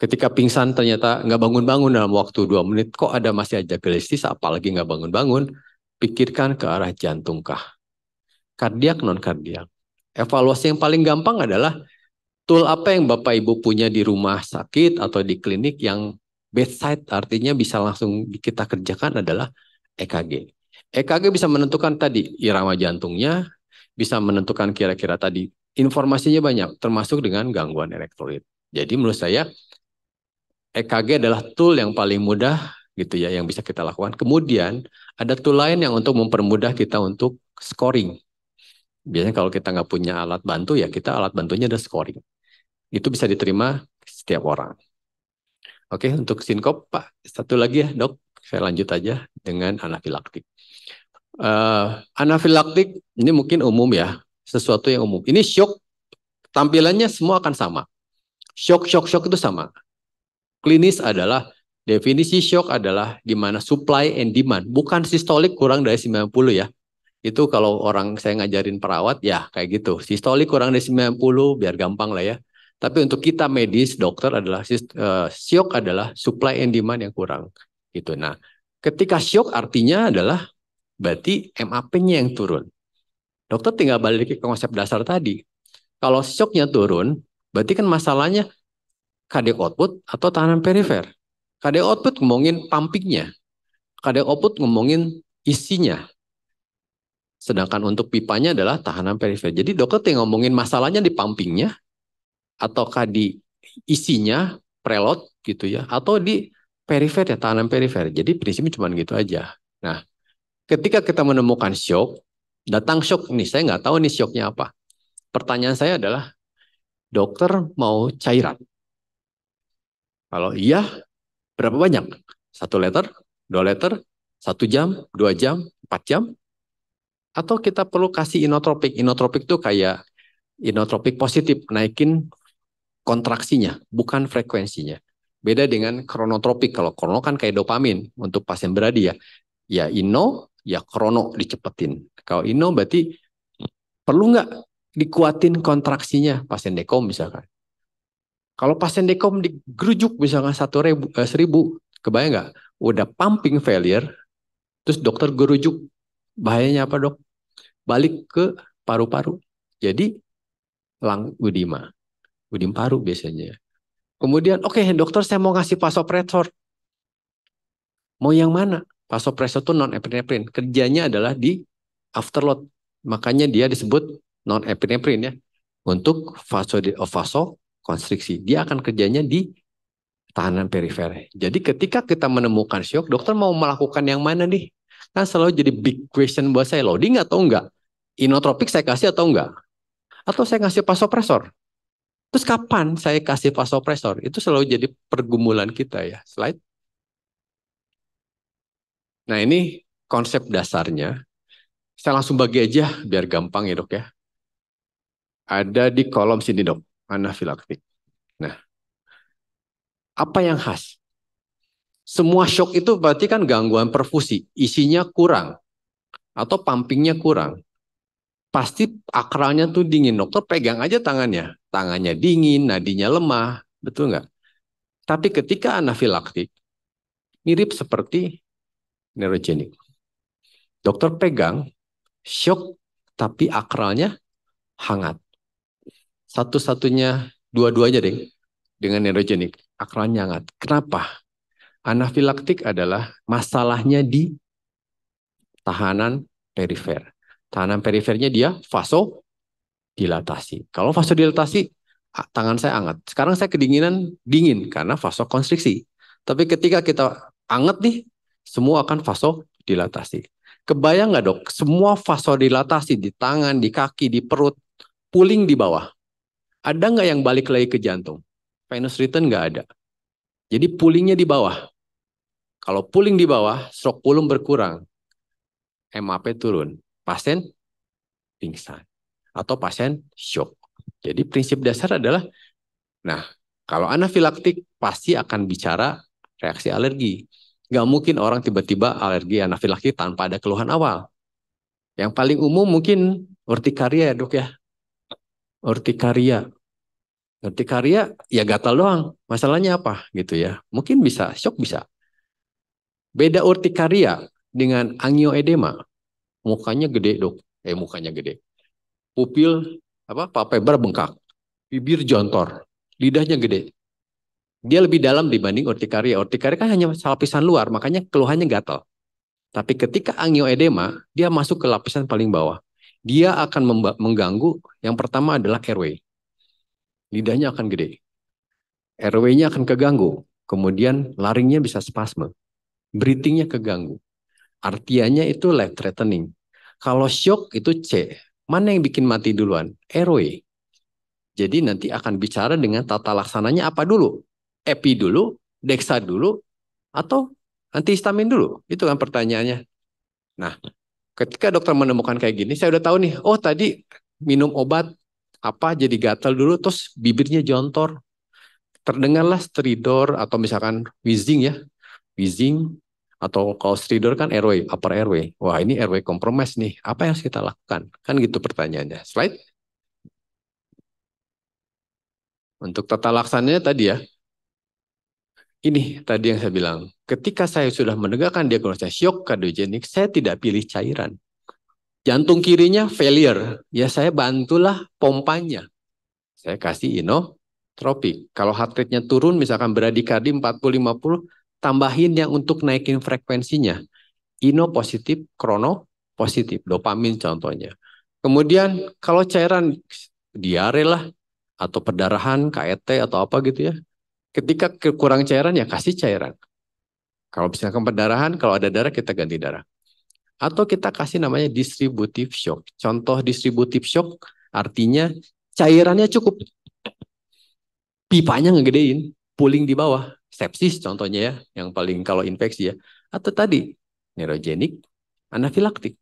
Ketika pingsan ternyata nggak bangun-bangun dalam waktu 2 menit, kok ada masih aja gelesis, apalagi nggak bangun-bangun, pikirkan ke arah jantung kah? Kardiak, non-kardiak. Evaluasi yang paling gampang adalah tool apa yang Bapak Ibu punya di rumah sakit atau di klinik yang bedside, artinya bisa langsung kita kerjakan adalah EKG. EKG bisa menentukan tadi irama jantungnya, bisa menentukan kira-kira tadi informasinya banyak, termasuk dengan gangguan elektrolit. Jadi menurut saya EKG adalah tool yang paling mudah gitu ya yang bisa kita lakukan. Kemudian ada tool lain yang untuk mempermudah kita untuk scoring. Biasanya kalau kita nggak punya alat bantu ya kita alat bantunya ada scoring. Itu bisa diterima setiap orang. Oke, untuk sinkop Pak, satu lagi ya dok, saya lanjut aja dengan anafilaktik. Anafilaktik ini mungkin umum ya, sesuatu yang umum. Ini shock, tampilannya semua akan sama. Shock itu sama. Klinis adalah, definisi shock adalah di mana supply and demand, bukan sistolik kurang dari 90 ya. Itu kalau orang saya ngajarin perawat ya kayak gitu. Sistolik kurang dari 90 biar gampang lah ya. Tapi untuk kita medis, dokter adalah shock adalah supply and demand yang kurang. Gitu. Nah, ketika shock artinya adalah berarti MAP-nya yang turun. Dokter tinggal balik ke konsep dasar tadi. Kalau shock-nya turun, berarti kan masalahnya cardiac output atau tahanan perifer. Cardiac output ngomongin pumpingnya. Cardiac output ngomongin isinya. Sedangkan untuk pipanya adalah tahanan perifer. Jadi dokter tinggal ngomongin masalahnya di pumpingnya, ataukah di isinya, preload gitu ya, atau di perifer ya, tahanan perifer. Jadi prinsipnya cuma gitu aja. Nah, ketika kita menemukan shock, datang shock nih, saya nggak tahu nih shocknya apa. Pertanyaan saya adalah, dokter mau cairan? Kalau iya, berapa banyak? 1 liter, 2 liter, 1 jam, 2 jam, 4 jam? Atau kita perlu kasih inotropik? Inotropik itu kayak inotropik positif, naikin kontraksinya, bukan frekuensinya. Beda dengan kronotropik. Kalau krono kan kayak dopamin untuk pasien beradi ya. Ya ino, ya krono dicepetin. Kalau ino berarti perlu nggak dikuatin kontraksinya pasien dekom misalkan. Kalau pasien dekom digerujuk misalkan 1.000, kebayang nggak? Udah pumping failure, terus dokter gerujuk, bahayanya apa dok? Balik ke paru-paru. Jadi udim paru biasanya. Kemudian, oke, dokter saya mau ngasih vasopresor. Mau yang mana? Vasopresor itu non-epinefrin. Kerjanya adalah di afterload. Makanya dia disebut non-epinefrin ya. Untuk vasokonstriksi. Dia akan kerjanya di tahanan perifer. Jadi ketika kita menemukan shock, dokter mau melakukan yang mana nih? Kan selalu jadi big question buat saya, loading atau enggak? Inotropik saya kasih atau enggak? Atau saya kasih vasopresor? Terus kapan saya kasih vasopresor? Itu selalu jadi pergumulan kita ya. Slide. Nah ini konsep dasarnya. Saya langsung bagi aja biar gampang ya dok ya. Ada di kolom sini dok, anafilaktik. Nah, apa yang khas? Semua shock itu berarti kan gangguan perfusi, isinya kurang atau pumpingnya kurang. Pasti akralnya tuh dingin. Dokter pegang aja tangannya. Tangannya dingin, nadinya lemah. Betul nggak? Tapi ketika anafilaktik, mirip seperti neurogenik. Dokter pegang, shock, tapi akralnya hangat. Satu-satunya, dua-duanya deh, dengan neurogenik. Akralnya hangat. Kenapa? Anafilaktik adalah masalahnya di tahanan perifer. Tahanan perifernya dia vasodilatasi. Kalau vasodilatasi, tangan saya hangat. Sekarang saya kedinginan, dingin karena vasokonstriksi. Tapi ketika kita hangat nih, semua akan vasodilatasi. Kebayang nggak dok? Semua vasodilatasi di tangan, di kaki, di perut, pooling di bawah. Ada nggak yang balik lagi ke jantung? Venous return nggak ada. Jadi poolingnya di bawah. Kalau pooling di bawah, stroke volume berkurang. MAP turun. Pasien pingsan. Atau pasien shock. Jadi prinsip dasar adalah, nah kalau anafilaktik pasti akan bicara reaksi alergi. Nggak mungkin orang tiba-tiba alergi anafilaktik tanpa ada keluhan awal. Yang paling umum mungkin urtikaria ya dok ya. Urtikaria. Urtikaria ya gatal doang. Masalahnya apa gitu ya. Mungkin bisa, shock bisa. Beda urtikaria dengan angioedema. Mukanya gede dok. Mukanya gede. Pupil palpebra bengkak. Bibir jontor. Lidahnya gede. Dia lebih dalam dibanding urtikaria. Urtikaria kan hanya lapisan luar, makanya keluhannya gatal. Tapi ketika angioedema, dia masuk ke lapisan paling bawah. Dia akan mengganggu, yang pertama adalah airway. Lidahnya akan gede. Airway-nya akan keganggu. Kemudian laringnya bisa spasme. Breathing-nya keganggu. Artianya itu life threatening. Kalau shock itu C. Mana yang bikin mati duluan? Airway. Jadi nanti akan bicara dengan tata laksananya apa dulu? Epi dulu, dexa dulu, atau antihistamin dulu? Itu kan pertanyaannya. Nah, ketika dokter menemukan kayak gini, saya udah tahu nih, oh tadi minum obat apa jadi gatal dulu, terus bibirnya jontor. Terdengarlah stridor atau misalkan wheezing ya. Wheezing atau kalau stridor kan airway, upper airway. Wah ini airway compromise nih, apa yang harus kita lakukan? Kan gitu pertanyaannya. Slide. Untuk tata laksananya tadi ya, ini tadi yang saya bilang, ketika saya sudah menegakkan diagnosa shock kardiogenik, saya tidak pilih cairan. Jantung kirinya failure, ya saya bantulah pompanya. Saya kasih inotropik. Kalau heart rate-nya turun, misalkan bradikardi 40-50, tambahin yang untuk naikin frekuensinya. Ino positif, krono positif, dopamin contohnya. Kemudian kalau cairan diare lah, atau perdarahan, KET atau apa gitu ya. Ketika kurang cairan ya kasih cairan. Kalau misalkan perdarahan, kalau ada darah kita ganti darah. Atau kita kasih namanya distributive shock. Contoh distributive shock artinya cairannya cukup. Pipanya ngegedein, pooling di bawah. Sepsis contohnya ya, yang paling kalau infeksi ya. Atau tadi, neurogenik, anafilaktik.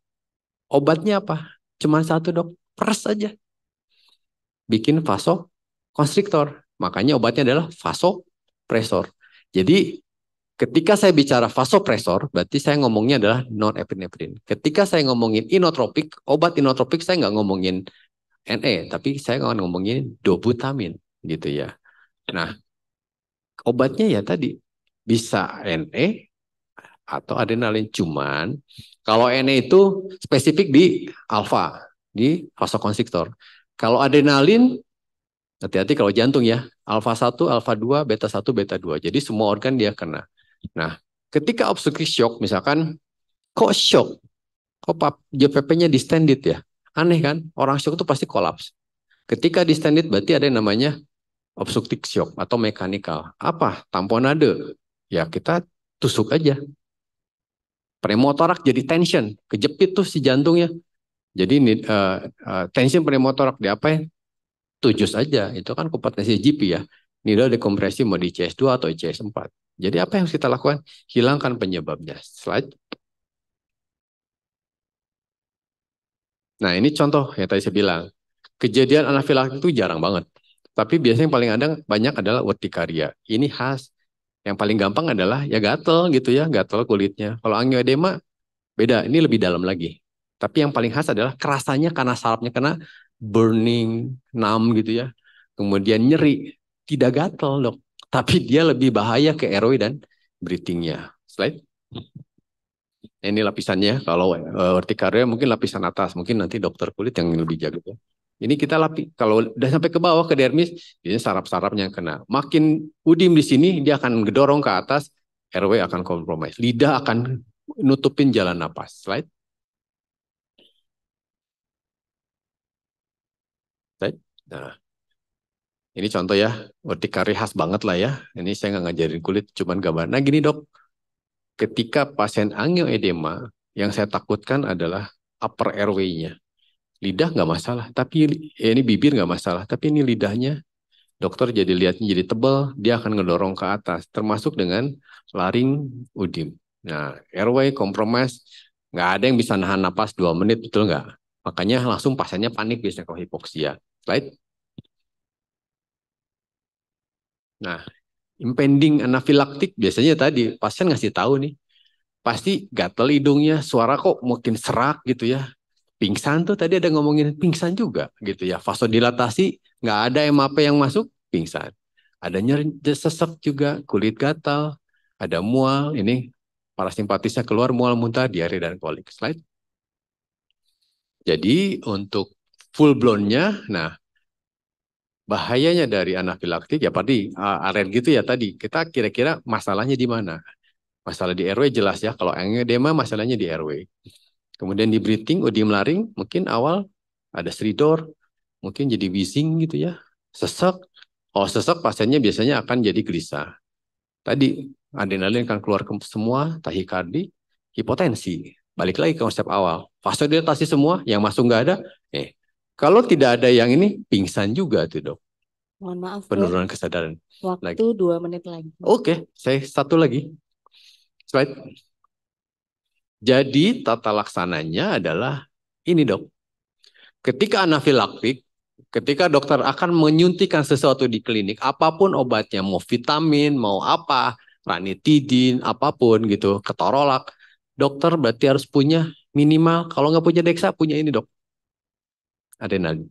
Obatnya apa? Cuma satu dok, peres aja. Bikin vasokonstriktor. Makanya obatnya adalah vasopresor. Jadi ketika saya bicara vasopresor, berarti saya ngomongnya adalah norepinephrine. Ketika saya ngomongin inotropik, obat inotropik saya nggak ngomongin NE, tapi saya akan ngomongin dobutamin gitu ya. Nah, obatnya ya tadi bisa NE atau adrenalin. Cuman kalau NE itu spesifik di alfa, di vasokonstriktor. Kalau adrenalin, hati-hati kalau jantung ya, alfa 1, alfa 2, beta 1, beta 2. Jadi semua organ dia kena. Nah, ketika obstructive shock, misalkan, kok shock? Kok JPP-nya distended ya? Aneh kan? Orang shock itu pasti kolaps. Ketika distended berarti ada yang namanya obstruktif shock atau mekanikal. Apa? Tamponade. Ya kita tusuk aja. Pneumotorak jadi tension, kejepit tuh si jantungnya. Jadi ini tension pneumotorak diapain? Tujus aja. Itu kan kompetensi GP ya. Needle dekompresi mau di CS2 atau CS4. Jadi apa yang harus kita lakukan? Hilangkan penyebabnya. Slide. Nah ini contoh yang tadi saya bilang. Kejadian anafilaktik itu jarang banget. Tapi biasanya yang paling ada banyak adalah urtikaria. Ini khas. Yang paling gampang adalah ya gatel gitu ya, gatel kulitnya. Kalau angioedema beda, ini lebih dalam lagi. Tapi yang paling khas adalah kerasanya karena sarafnya kena burning, numb gitu ya. Kemudian nyeri, tidak gatel dok. Tapi dia lebih bahaya ke airway dan breathing-nya. Slide. Ini lapisannya, kalau urtikaria mungkin lapisan atas, mungkin nanti dokter kulit yang lebih jago ya. Ini kita kalau udah sampai ke bawah ke dermis, ini saraf-sarafnya yang kena. Makin udim di sini, dia akan gedorong ke atas, airway akan kompromis. Lidah akan nutupin jalan napas. Slide. Slide. Nah, ini contoh ya, urtikaria khas banget lah ya. Ini saya nggak ngajarin kulit, cuman gambar. Nah gini dok, ketika pasien angioedema, yang saya takutkan adalah upper airway-nya. Lidah nggak masalah, tapi ini bibir nggak masalah, tapi ini lidahnya dokter jadi lihatnya jadi tebal, dia akan ngedorong ke atas, termasuk dengan laring udim. Nah, airway kompromis, nggak ada yang bisa nahan napas 2 menit, betul nggak? Makanya langsung pasiennya panik biasanya kalau hipoksia. Slide. Nah, impending anafilaktik biasanya tadi pasien ngasih tahu nih, pasti gatel hidungnya, suara kok makin serak gitu ya. Pingsan tuh tadi ada ngomongin pingsan juga gitu ya. Vasodilatasi nggak ada MAP yang masuk, pingsan. Ada nyeri sesek juga, kulit gatal, ada mual, ini parasimpatisnya keluar, mual muntah, diare dan kolik. Slide. Jadi untuk full blown-nya, nah bahayanya dari anafilaktik ya tadi alergi gitu ya tadi. Kita kira-kira masalahnya di mana? Masalah di airway jelas ya. Kalau angioedema masalahnya di airway. Kemudian di breathing, udim laring, mungkin awal ada stridor, mungkin jadi wheezing gitu ya, sesek. Oh sesek pasiennya biasanya akan jadi gelisah. Tadi adrenalin akan keluar ke semua, tahikardi, hipotensi. Balik lagi ke konsep awal. Vasodilatasi semua, yang masuk nggak ada. Kalau tidak ada yang ini, pingsan juga tuh dok. Mohon maaf, penurunan kesadaran. Waktu lagi. 2 menit lagi. Oke, saya satu lagi. Slide. Jadi tata laksananya adalah ini dok. Ketika anafilaktik, ketika dokter akan menyuntikkan sesuatu di klinik, apapun obatnya, mau vitamin, mau apa, ranitidin, apapun gitu, ketorolak, dokter berarti harus punya minimal, kalau nggak punya Dexa, punya ini dok, adrenalin.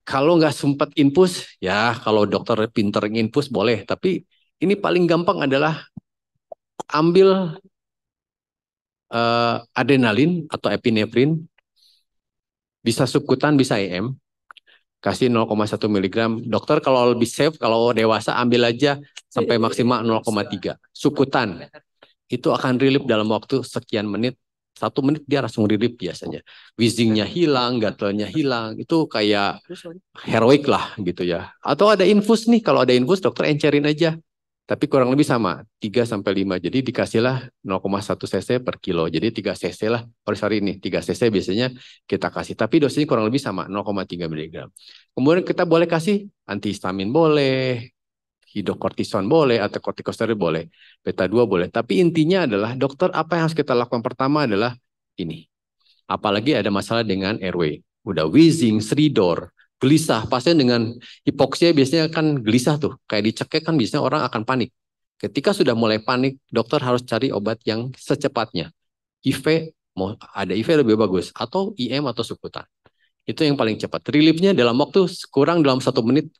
Kalau nggak sempat infus, ya kalau dokter pinter infus boleh, tapi ini paling gampang adalah ambil adrenalin atau epinefrin, bisa subkutan, bisa IM, kasih 0,1 mg. Dokter kalau lebih safe, kalau dewasa ambil aja sampai maksimal 0,3. Subkutan. Itu akan relief dalam waktu sekian menit. 1 menit dia langsung relief biasanya. Wheezingnya hilang, gatelnya hilang. Itu kayak heroik lah gitu ya. Atau ada infus nih, kalau ada infus dokter encerin aja. Tapi kurang lebih sama, 3-5. Jadi dikasihlah 0,1 cc per kilo. Jadi 3 cc lah, sorry ini 3 cc biasanya kita kasih. Tapi dosisnya kurang lebih sama, 0,3 mg. Kemudian kita boleh kasih antihistamin boleh, hidrokortison boleh, atau kortikosteroid boleh, beta 2 boleh. Tapi intinya adalah dokter apa yang harus kita lakukan pertama adalah ini. Apalagi ada masalah dengan airway. Udah wheezing, stridor, gelisah. Pasien dengan hipoksia biasanya kan gelisah tuh. Kayak dicekek kan biasanya orang akan panik. Ketika sudah mulai panik, dokter harus cari obat yang secepatnya. IV, mau ada IV lebih bagus. Atau IM atau subkutan. Itu yang paling cepat. Reliefnya dalam waktu kurang dalam 1 menit,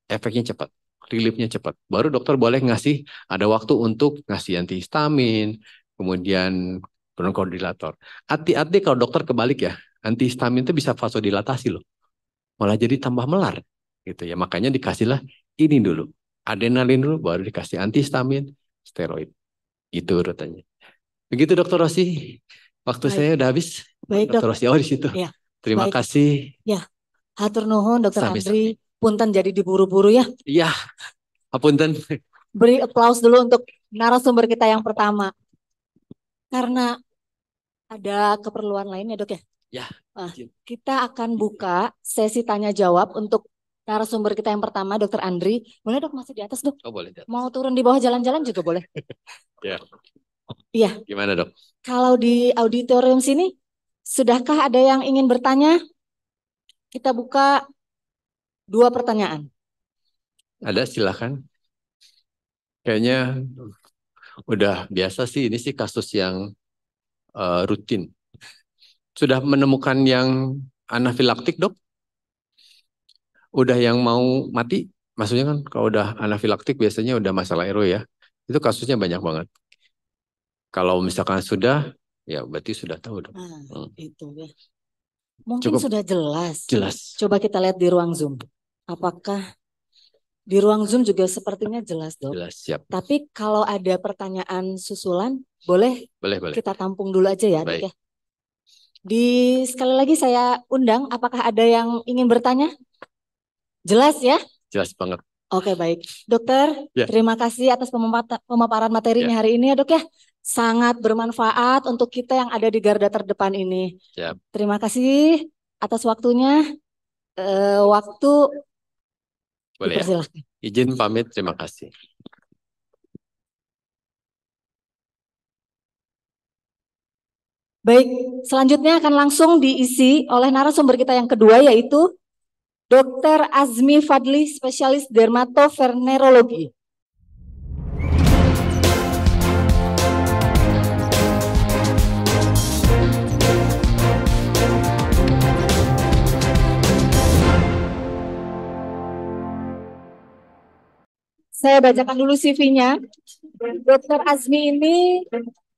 efeknya cepat. Reliefnya cepat. Baru dokter boleh ngasih, ada waktu untuk ngasih antihistamin, kemudian bronchodilator. Hati-hati kalau dokter kebalik ya. Antihistamin itu bisa vasodilatasi loh. Malah jadi tambah melar gitu ya. Makanya dikasihlah ini dulu, adrenalin dulu, baru dikasih antihistamin, steroid. Itu urutannya. Begitu Dokter Rosi. Waktu saya udah habis. Baik, Dokter Rosi, di situ. Ya. Terima kasih. Ya, hatur nuhun Dokter Andri. Punten jadi diburu-buru ya. Iya, apunten. Beri applause dulu untuk narasumber kita yang pertama. Karena ada keperluan lain ya dok ya. Ya. Nah, kita akan buka sesi tanya jawab untuk narasumber kita yang pertama, Dokter Andri. Boleh dok masih di atas dok? Oh boleh. Mau turun di bawah jalan-jalan juga boleh. Ya. Iya. Gimana dok? Kalau di auditorium sini, sudahkah ada yang ingin bertanya? Kita buka 2 pertanyaan. Ada silakan. Kayaknya udah biasa sih, ini sih kasus yang rutin. Sudah menemukan yang anafilaktik dok? Udah yang mau mati? Maksudnya kan kalau udah anafilaktik biasanya udah masalah RO ya. Itu kasusnya banyak banget. Kalau misalkan sudah, ya berarti sudah tahu dok. Nah, itu ya. Mungkin Cukup sudah jelas. jelas. Coba kita lihat di ruang Zoom. Apakah di ruang Zoom juga sepertinya jelas dok? Jelas, siap. Tapi kalau ada pertanyaan susulan, boleh Boleh. kita tampung dulu aja ya dok Baik. ya. Sekali lagi saya undang, apakah ada yang ingin bertanya? Jelas ya? Jelas banget. Oke baik. Dokter, Ya. terima kasih atas pemaparan materinya hari ini ya dok ya. Sangat bermanfaat untuk kita yang ada di garda terdepan ini. Siap. Terima kasih atas waktunya. Waktu Boleh ya? dipersilahkan. Izin pamit, terima kasih. Baik, selanjutnya akan langsung diisi oleh narasumber kita yang kedua yaitu Dr. Azmi Fadli, spesialis dermatovenerologi. Saya bacakan dulu CV-nya. Dr. Azmi ini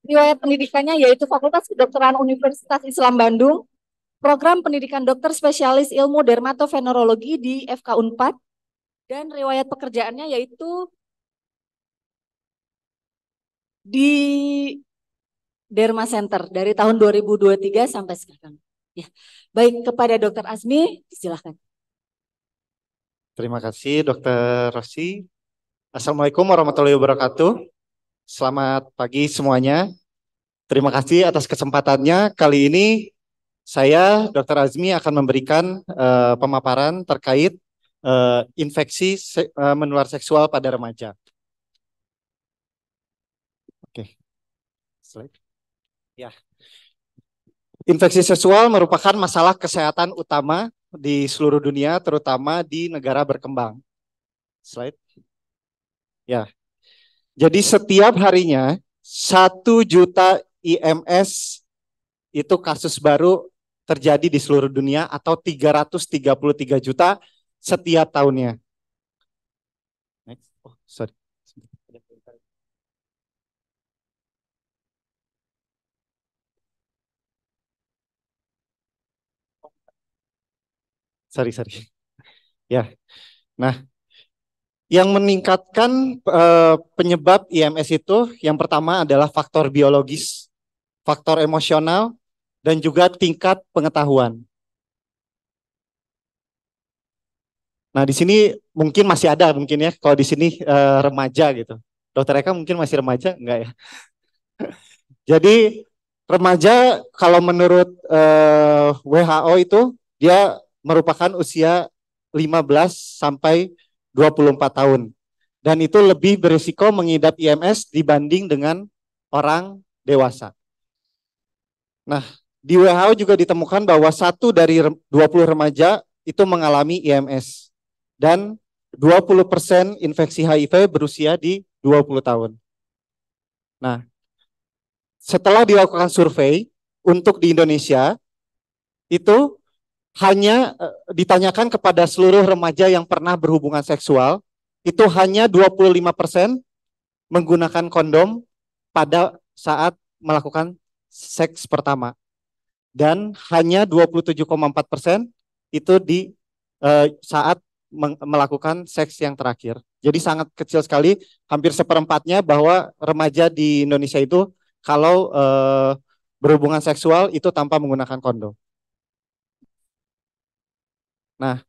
riwayat pendidikannya yaitu Fakultas Kedokteran Universitas Islam Bandung, program pendidikan dokter spesialis ilmu dermatovenerologi di FK Unpad, dan riwayat pekerjaannya yaitu di Derma Center dari tahun 2023 sampai sekarang. Ya. Baik, kepada Dr. Azmi, silakan. Terima kasih Dr. Rossi. Assalamualaikum warahmatullahi wabarakatuh. Selamat pagi semuanya. Terima kasih atas kesempatannya. Kali ini saya Dr. Azmi akan memberikan pemaparan terkait infeksi menular seksual pada remaja. Oke. Slide. Ya. Infeksi seksual merupakan masalah kesehatan utama di seluruh dunia, terutama di negara berkembang. Slide. Ya, jadi setiap harinya 1 juta IMS itu kasus baru terjadi di seluruh dunia atau 333 juta setiap tahunnya. Next. Oh, sorry. Sorry. Ya, nah. Yang meningkatkan penyebab IMS itu yang pertama adalah faktor biologis, faktor emosional, dan juga tingkat pengetahuan. Nah di sini mungkin masih ada mungkin ya, kalau di sini remaja gitu. Dokter Eka mungkin masih remaja, enggak ya? Jadi remaja kalau menurut WHO itu dia merupakan usia 15 sampai 24 tahun. Dan itu lebih berisiko mengidap IMS dibanding dengan orang dewasa. Nah, di WHO juga ditemukan bahwa 1 dari 20 remaja itu mengalami IMS. Dan 20% infeksi HIV berusia di 20 tahun. Nah, setelah dilakukan survei untuk di Indonesia, itu hanya ditanyakan kepada seluruh remaja yang pernah berhubungan seksual, itu hanya 25% menggunakan kondom pada saat melakukan seks pertama. Dan hanya 27,4% itu di saat melakukan seks yang terakhir. Jadi sangat kecil sekali, hampir seperempatnya bahwa remaja di Indonesia itu kalau berhubungan seksual itu tanpa menggunakan kondom. Nah,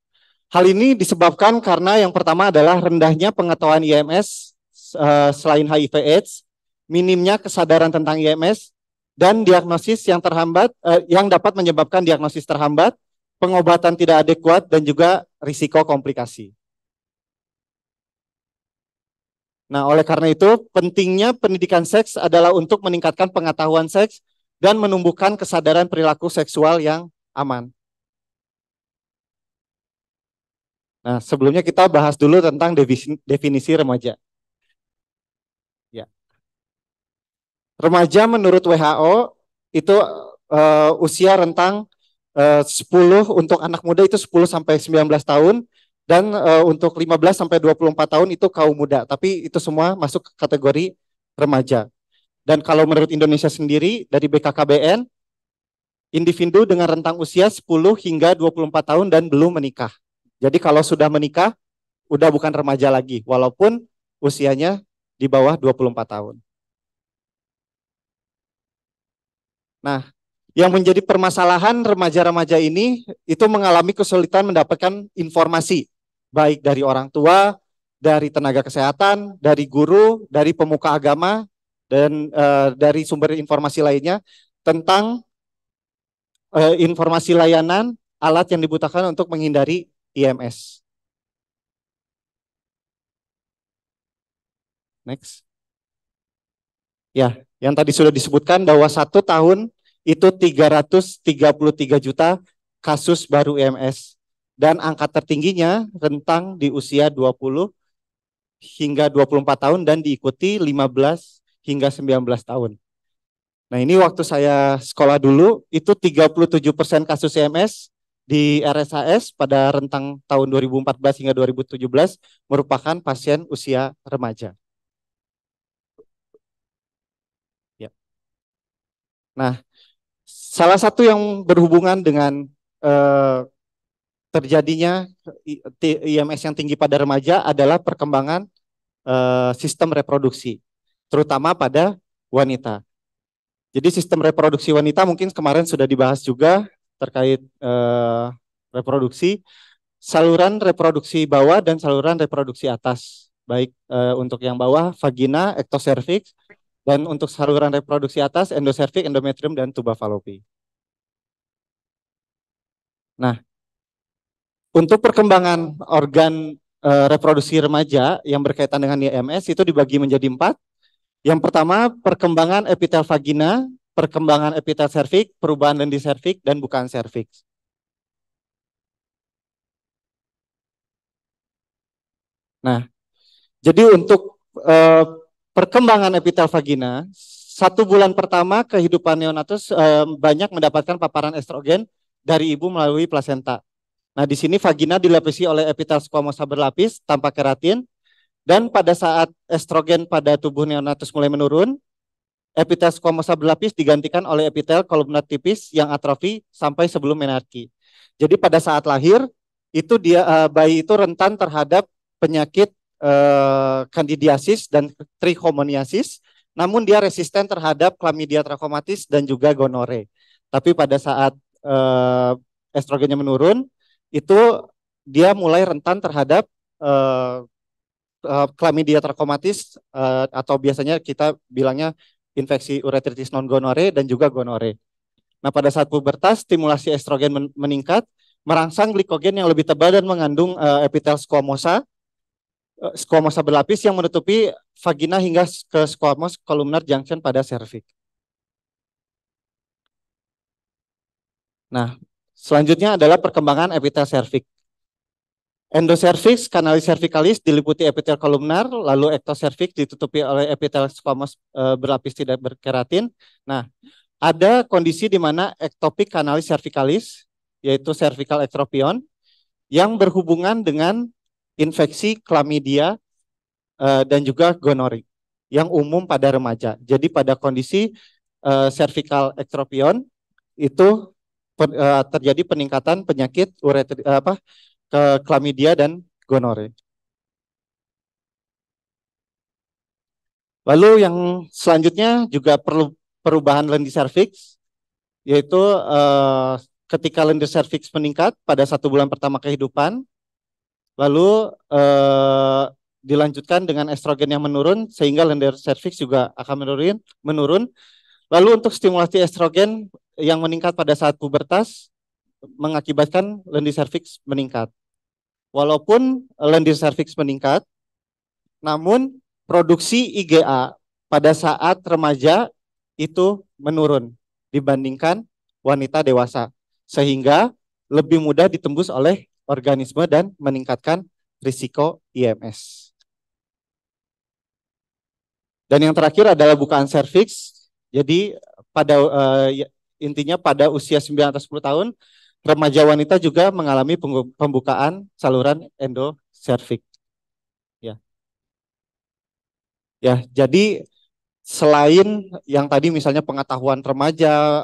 Hal ini disebabkan karena yang pertama adalah rendahnya pengetahuan IMS selain HIV/AIDS, minimnya kesadaran tentang IMS, dan diagnosis yang terhambat, yang dapat menyebabkan diagnosis terhambat, pengobatan tidak adekuat, dan juga risiko komplikasi. Nah, oleh karena itu, pentingnya pendidikan seks adalah untuk meningkatkan pengetahuan seks dan menumbuhkan kesadaran perilaku seksual yang aman. Nah, sebelumnya kita bahas dulu tentang definisi remaja. Ya. Remaja menurut WHO itu usia rentang 10 untuk anak muda itu 10 sampai 19 tahun dan untuk 15 sampai 24 tahun itu kaum muda, tapi itu semua masuk ke kategori remaja. Dan kalau menurut Indonesia sendiri dari BKKBN, individu dengan rentang usia 10 hingga 24 tahun dan belum menikah. Jadi kalau sudah menikah, udah bukan remaja lagi, walaupun usianya di bawah 24 tahun. Nah, yang menjadi permasalahan remaja-remaja ini itu mengalami kesulitan mendapatkan informasi, baik dari orang tua, dari tenaga kesehatan, dari guru, dari pemuka agama, dan dari sumber informasi lainnya tentang informasi layanan alat yang dibutuhkan untuk menghindari IMS. Next. Ya, yang tadi sudah disebutkan bahwa 1 tahun itu 333 juta kasus baru IMS. Dan angka tertingginya rentang di usia 20 hingga 24 tahun dan diikuti 15 hingga 19 tahun. Nah, ini waktu saya sekolah dulu itu 37% kasus IMS di RSAS pada rentang tahun 2014 hingga 2017 merupakan pasien usia remaja. Ya. Nah, salah satu yang berhubungan dengan terjadinya IMS yang tinggi pada remaja adalah perkembangan sistem reproduksi, terutama pada wanita. Jadi sistem reproduksi wanita mungkin kemarin sudah dibahas juga terkait reproduksi, saluran reproduksi bawah dan saluran reproduksi atas. Baik untuk yang bawah vagina, ektoservix, dan untuk saluran reproduksi atas endoservix, endometrium, dan tuba falopi. Nah, untuk perkembangan organ reproduksi remaja yang berkaitan dengan IMS itu dibagi menjadi 4. Yang pertama, perkembangan epitel vagina, perkembangan epitel serviks, perubahan lendi serviks, dan bukaan serviks. Nah, jadi untuk perkembangan epitel vagina, 1 bulan pertama kehidupan neonatus banyak mendapatkan paparan estrogen dari ibu melalui plasenta. Nah, di sini vagina dilapisi oleh epitel squamosa berlapis tanpa keratin, dan pada saat estrogen pada tubuh neonatus mulai menurun, epitel squamosa berlapis digantikan oleh epitel kolumnar tipis yang atrofi sampai sebelum menarki. Jadi pada saat lahir itu bayi itu rentan terhadap penyakit kandidiasis dan trichomoniasis, namun dia resisten terhadap chlamydia trachomatis dan juga gonore. Tapi pada saat estrogennya menurun, itu dia mulai rentan terhadap chlamydia trachomatis atau biasanya kita bilangnya infeksi uretritis non gonore dan juga gonore. Nah, pada saat pubertas stimulasi estrogen meningkat, merangsang glikogen yang lebih tebal dan mengandung epitel squamosa berlapis yang menutupi vagina hingga ke squamous columnar junction pada serviks. Nah, selanjutnya adalah perkembangan epitel serviks. Endocervix, kanalis cervicalis diliputi epitel kolumnar, lalu ektocervix ditutupi oleh epitel squamous berlapis tidak berkeratin. Nah, ada kondisi di mana ektopik kanalis cervicalis, yaitu cervical ectropion, yang berhubungan dengan infeksi chlamydia dan juga gonori, yang umum pada remaja. Jadi pada kondisi cervical ectropion itu terjadi peningkatan penyakit ke chlamydia dan gonore. Lalu yang selanjutnya juga perlu perubahan lendi serviks, yaitu ketika lendi serviks meningkat pada 1 bulan pertama kehidupan, Lalu dilanjutkan dengan estrogen yang menurun sehingga lendir serviks juga akan menurun. Lalu untuk stimulasi estrogen yang meningkat pada saat pubertas mengakibatkan lendir serviks meningkat. Walaupun lendir serviks meningkat, namun produksi IGA pada saat remaja itu menurun dibandingkan wanita dewasa, sehingga lebih mudah ditembus oleh organisme dan meningkatkan risiko IMS. Dan yang terakhir adalah bukaan serviks. Jadi pada intinya pada usia 9 atau 10 tahun, remaja wanita juga mengalami pembukaan saluran endoservik. Ya, jadi selain yang tadi misalnya pengetahuan remaja,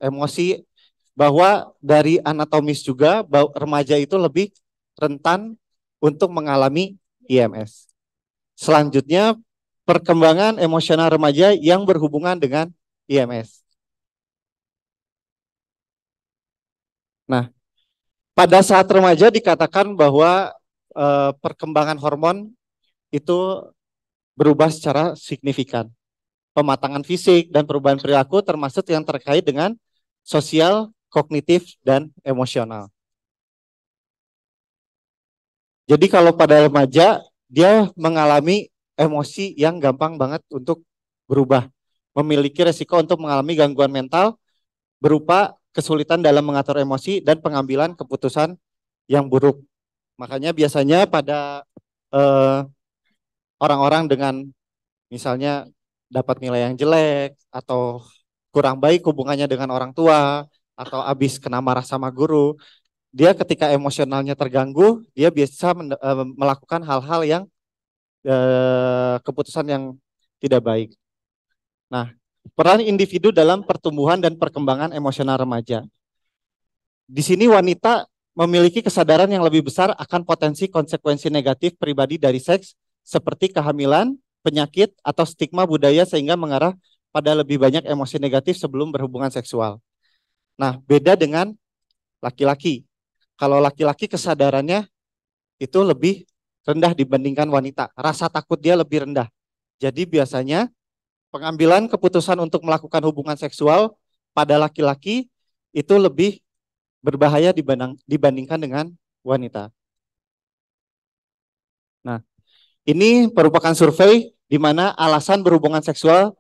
emosi, bahwa dari anatomis juga remaja itu lebih rentan untuk mengalami IMS. Selanjutnya, perkembangan emosional remaja yang berhubungan dengan IMS. Nah, pada saat remaja dikatakan bahwa perkembangan hormon itu berubah secara signifikan. Pematangan fisik dan perubahan perilaku termasuk yang terkait dengan sosial, kognitif, dan emosional. Jadi kalau pada remaja, dia mengalami emosi yang gampang banget untuk berubah. Memiliki resiko untuk mengalami gangguan mental berupa kesulitan dalam mengatur emosi dan pengambilan keputusan yang buruk. Makanya biasanya pada orang-orang dengan misalnya dapat nilai yang jelek atau kurang baik hubungannya dengan orang tua atau habis kena marah sama guru, dia ketika emosionalnya terganggu, dia bisa melakukan hal-hal yang keputusan yang tidak baik. Nah, peran individu dalam pertumbuhan dan perkembangan emosional remaja. Di sini wanita memiliki kesadaran yang lebih besar akan potensi konsekuensi negatif pribadi dari seks seperti kehamilan, penyakit, atau stigma budaya sehingga mengarah pada lebih banyak emosi negatif sebelum berhubungan seksual. Nah, beda dengan laki-laki. Kalau laki-laki kesadarannya itu lebih rendah dibandingkan wanita. Rasa takut dia lebih rendah. Jadi biasanya pengambilan keputusan untuk melakukan hubungan seksual pada laki-laki itu lebih berbahaya dibandingkan dengan wanita. Nah, ini merupakan survei di mana alasan berhubungan seksual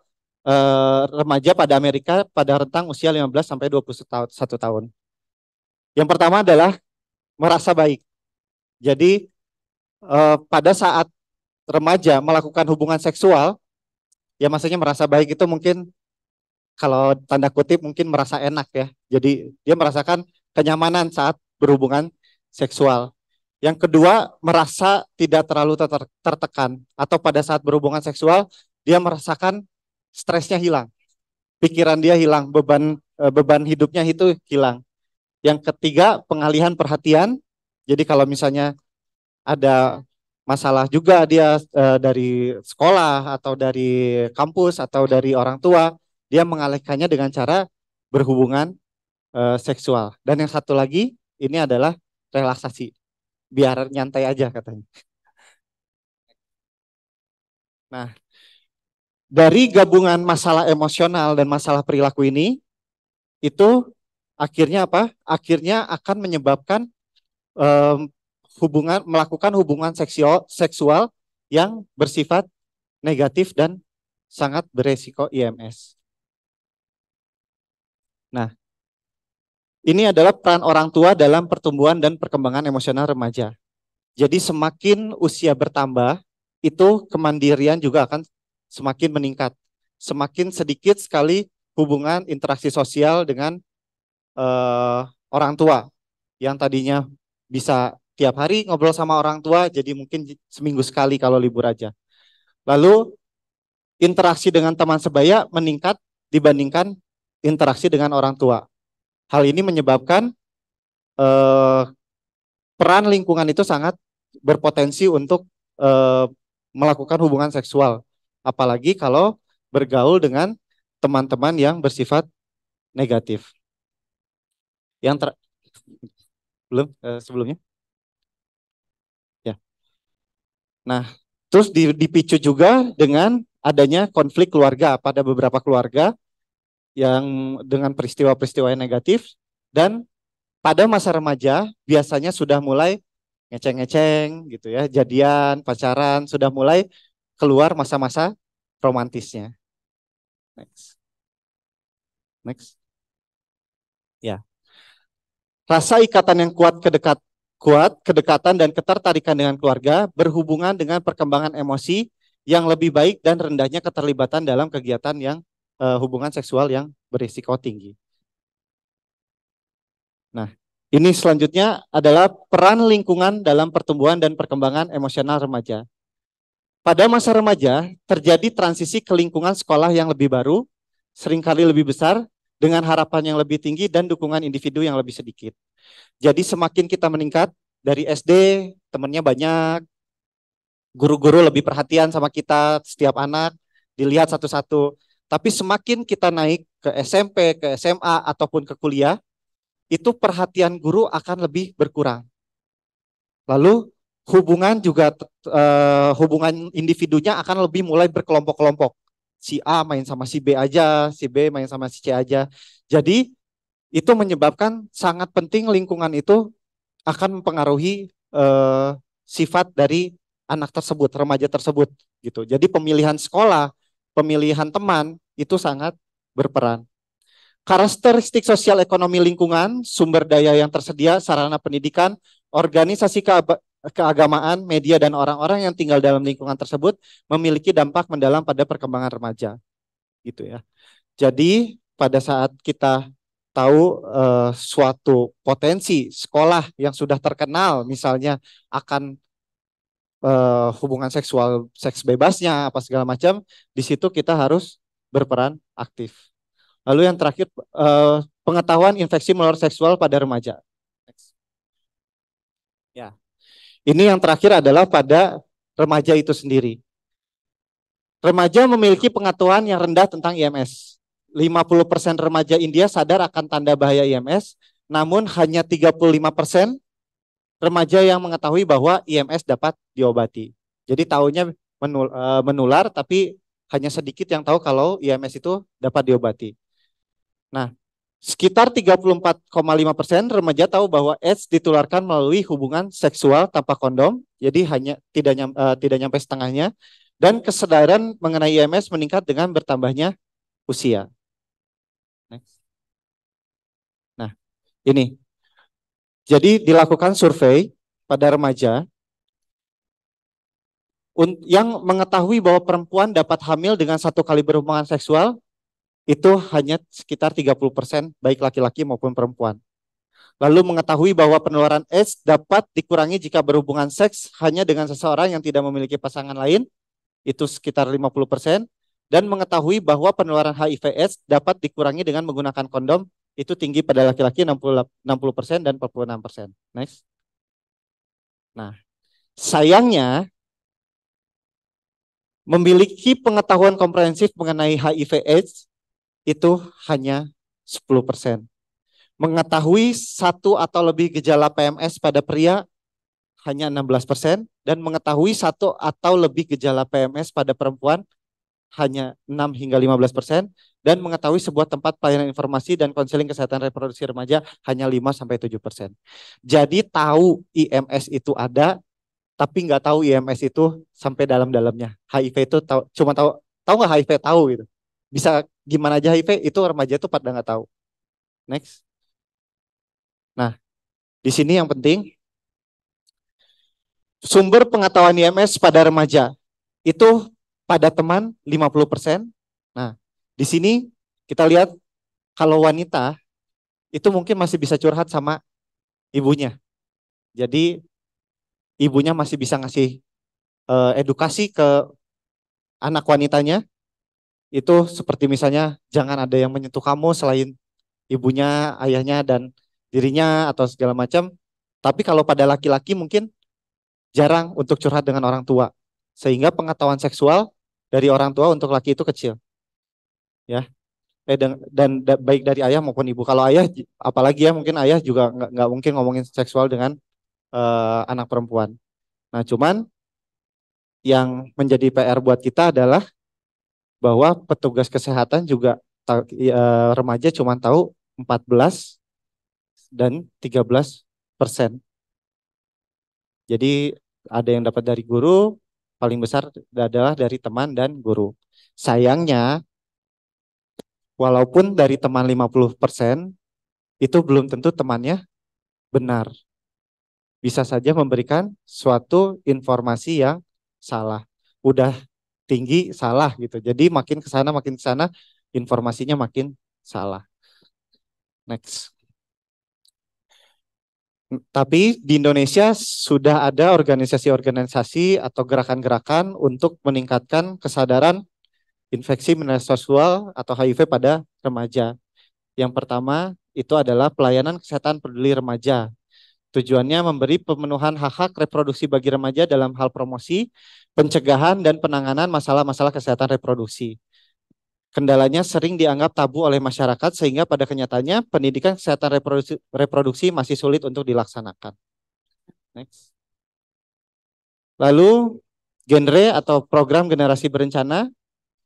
remaja pada Amerika pada rentang usia 15 sampai 21 tahun. Yang pertama adalah merasa baik. Jadi pada saat remaja melakukan hubungan seksual, ya maksudnya merasa baik itu mungkin kalau tanda kutip mungkin merasa enak ya. Jadi dia merasakan kenyamanan saat berhubungan seksual. Yang kedua, merasa tidak terlalu tertekan atau pada saat berhubungan seksual dia merasakan stresnya hilang. Pikiran dia hilang, beban hidupnya itu hilang. Yang ketiga, pengalihan perhatian. Jadi kalau misalnya ada masalah juga dia dari sekolah atau dari kampus atau dari orang tua, dia mengalihkannya dengan cara berhubungan seksual. Dan yang satu lagi ini adalah relaksasi. Biar nyantai aja katanya. Nah, dari gabungan masalah emosional dan masalah perilaku ini, itu akhirnya apa? Akhirnya akan menyebabkan melakukan hubungan seksual yang bersifat negatif dan sangat beresiko IMS. Nah, ini adalah peran orang tua dalam pertumbuhan dan perkembangan emosional remaja. Jadi semakin usia bertambah, itu kemandirian juga akan semakin meningkat. Semakin sedikit sekali hubungan interaksi sosial dengan orang tua. Yang tadinya bisa tiap hari ngobrol sama orang tua, jadi mungkin seminggu sekali kalau libur aja. Lalu interaksi dengan teman sebaya meningkat dibandingkan interaksi dengan orang tua. Hal ini menyebabkan peran lingkungan itu sangat berpotensi untuk melakukan hubungan seksual. Apalagi kalau bergaul dengan teman-teman yang bersifat negatif. Yang belum sebelumnya? Nah, terus dipicu juga dengan adanya konflik keluarga pada beberapa keluarga yang dengan peristiwa-peristiwa yang negatif, dan pada masa remaja biasanya sudah mulai ngeceng-ngeceng gitu ya, jadian, pacaran, sudah mulai keluar masa-masa romantisnya. Next. Next. Ya. Rasa ikatan yang kuat kedekatan dan ketertarikan dengan keluarga berhubungan dengan perkembangan emosi yang lebih baik dan rendahnya keterlibatan dalam kegiatan yang hubungan seksual yang berisiko tinggi. Nah, ini selanjutnya adalah peran lingkungan dalam pertumbuhan dan perkembangan emosional remaja. Pada masa remaja, terjadi transisi ke lingkungan sekolah yang lebih baru, seringkali lebih besar, dengan harapan yang lebih tinggi dan dukungan individu yang lebih sedikit. Jadi semakin kita meningkat, dari SD temannya banyak, guru-guru lebih perhatian sama kita, setiap anak dilihat satu-satu. Tapi semakin kita naik ke SMP, ke SMA, ataupun ke kuliah, itu perhatian guru akan lebih berkurang. Lalu hubungan juga hubungan individunya akan lebih mulai berkelompok-kelompok. Si A main sama si B aja, si B main sama si C aja. Jadi itu menyebabkan sangat penting lingkungan itu akan mempengaruhi sifat dari anak tersebut, remaja tersebut gitu. Jadi pemilihan sekolah, pemilihan teman itu sangat berperan. Karakteristik sosial ekonomi lingkungan, sumber daya yang tersedia, sarana pendidikan, organisasi keagamaan, media, dan orang-orang yang tinggal dalam lingkungan tersebut memiliki dampak mendalam pada perkembangan remaja. Gitu ya. Jadi pada saat kita tahu suatu potensi sekolah yang sudah terkenal, misalnya akan hubungan seksual, seks bebasnya, apa segala macam, di situ kita harus berperan aktif. Lalu yang terakhir, pengetahuan infeksi menular seksual pada remaja. Ya, ini yang terakhir adalah pada remaja itu sendiri. Remaja memiliki pengetahuan yang rendah tentang IMS. 50% remaja India sadar akan tanda bahaya IMS, namun hanya 35% remaja yang mengetahui bahwa IMS dapat diobati. Jadi tahunya menular, tapi hanya sedikit yang tahu kalau IMS itu dapat diobati. Nah, sekitar 34,5% remaja tahu bahwa AIDS ditularkan melalui hubungan seksual tanpa kondom, jadi hanya tidak nyampe setengahnya, dan kesadaran mengenai IMS meningkat dengan bertambahnya usia. Next. Nah, ini. Jadi dilakukan survei pada remaja yang mengetahui bahwa perempuan dapat hamil dengan 1 kali berhubungan seksual, itu hanya sekitar 30%, baik laki-laki maupun perempuan. Lalu mengetahui bahwa penularan AIDS dapat dikurangi jika berhubungan seks hanya dengan seseorang yang tidak memiliki pasangan lain, itu sekitar 50%. Dan mengetahui bahwa penularan HIV AIDS dapat dikurangi dengan menggunakan kondom, itu tinggi pada laki-laki 60% dan 46%. Next. Nah, sayangnya memiliki pengetahuan komprehensif mengenai HIV AIDS itu hanya 10%. Mengetahui 1 atau lebih gejala PMS pada pria hanya 16%, dan mengetahui 1 atau lebih gejala PMS pada perempuan hanya 6 hingga 15%, dan mengetahui sebuah tempat pelayanan informasi dan konseling kesehatan reproduksi remaja hanya 5-7%. Jadi tahu IMS itu ada, tapi nggak tahu IMS itu sampai dalam-dalamnya. HIV itu cuma tahu nggak HIV tahu gitu. Bisa gimana aja HIV itu remaja itu pada nggak tahu. Next. Nah, di sini yang penting sumber pengetahuan IMS pada remaja itu pada teman 50%. Nah, di sini kita lihat kalau wanita itu mungkin masih bisa curhat sama ibunya. Jadi ibunya masih bisa ngasih edukasi ke anak wanitanya. Itu seperti misalnya jangan ada yang menyentuh kamu selain ibunya, ayahnya, dan dirinya atau segala macam. Tapi kalau pada laki-laki mungkin jarang untuk curhat dengan orang tua. Sehingga pengetahuan seksual dari orang tua untuk laki itu kecil. Ya. Dan baik dari ayah maupun ibu. Kalau ayah, apalagi ya mungkin ayah juga nggak mungkin ngomongin seksual dengan anak perempuan. Nah cuman yang menjadi PR buat kita adalah bahwa petugas kesehatan juga remaja cuma tahu 14 dan 13%. Jadi ada yang dapat dari guru, paling besar adalah dari teman dan guru. Sayangnya, walaupun dari teman 50%, itu belum tentu temannya benar. Bisa saja memberikan suatu informasi yang salah. Udah tinggi salah gitu. Jadi makin ke sana informasinya makin salah. Next. Tapi di Indonesia sudah ada organisasi-organisasi atau gerakan-gerakan untuk meningkatkan kesadaran infeksi menular seksual atau HIV pada remaja. Yang pertama itu adalah pelayanan kesehatan peduli remaja. Tujuannya memberi pemenuhan hak-hak reproduksi bagi remaja dalam hal promosi, pencegahan, dan penanganan masalah-masalah kesehatan reproduksi. Kendalanya sering dianggap tabu oleh masyarakat sehingga pada kenyataannya pendidikan kesehatan reproduksi masih sulit untuk dilaksanakan. Next. Lalu genre atau program generasi berencana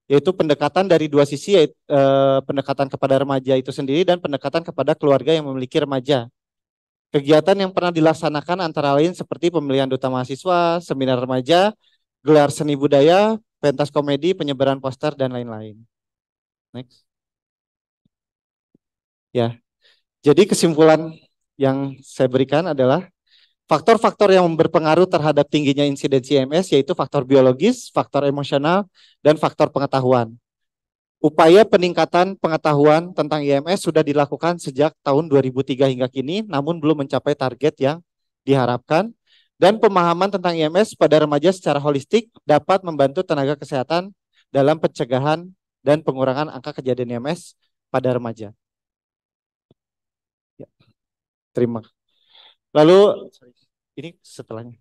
yaitu pendekatan dari dua sisi, yaitu pendekatan kepada remaja itu sendiri dan pendekatan kepada keluarga yang memiliki remaja. Kegiatan yang pernah dilaksanakan antara lain seperti pemilihan duta mahasiswa, seminar remaja, gelar seni budaya, pentas komedi, penyebaran poster, dan lain-lain. Next. Ya, jadi kesimpulan yang saya berikan adalah faktor-faktor yang berpengaruh terhadap tingginya insidensi IMS yaitu faktor biologis, faktor emosional, dan faktor pengetahuan. Upaya peningkatan pengetahuan tentang IMS sudah dilakukan sejak tahun 2003 hingga kini, namun belum mencapai target yang diharapkan. Dan pemahaman tentang IMS pada remaja secara holistik dapat membantu tenaga kesehatan dalam pencegahan dan pengurangan angka kejadian IMS pada remaja. Ya, terima. Lalu ini setelahnya.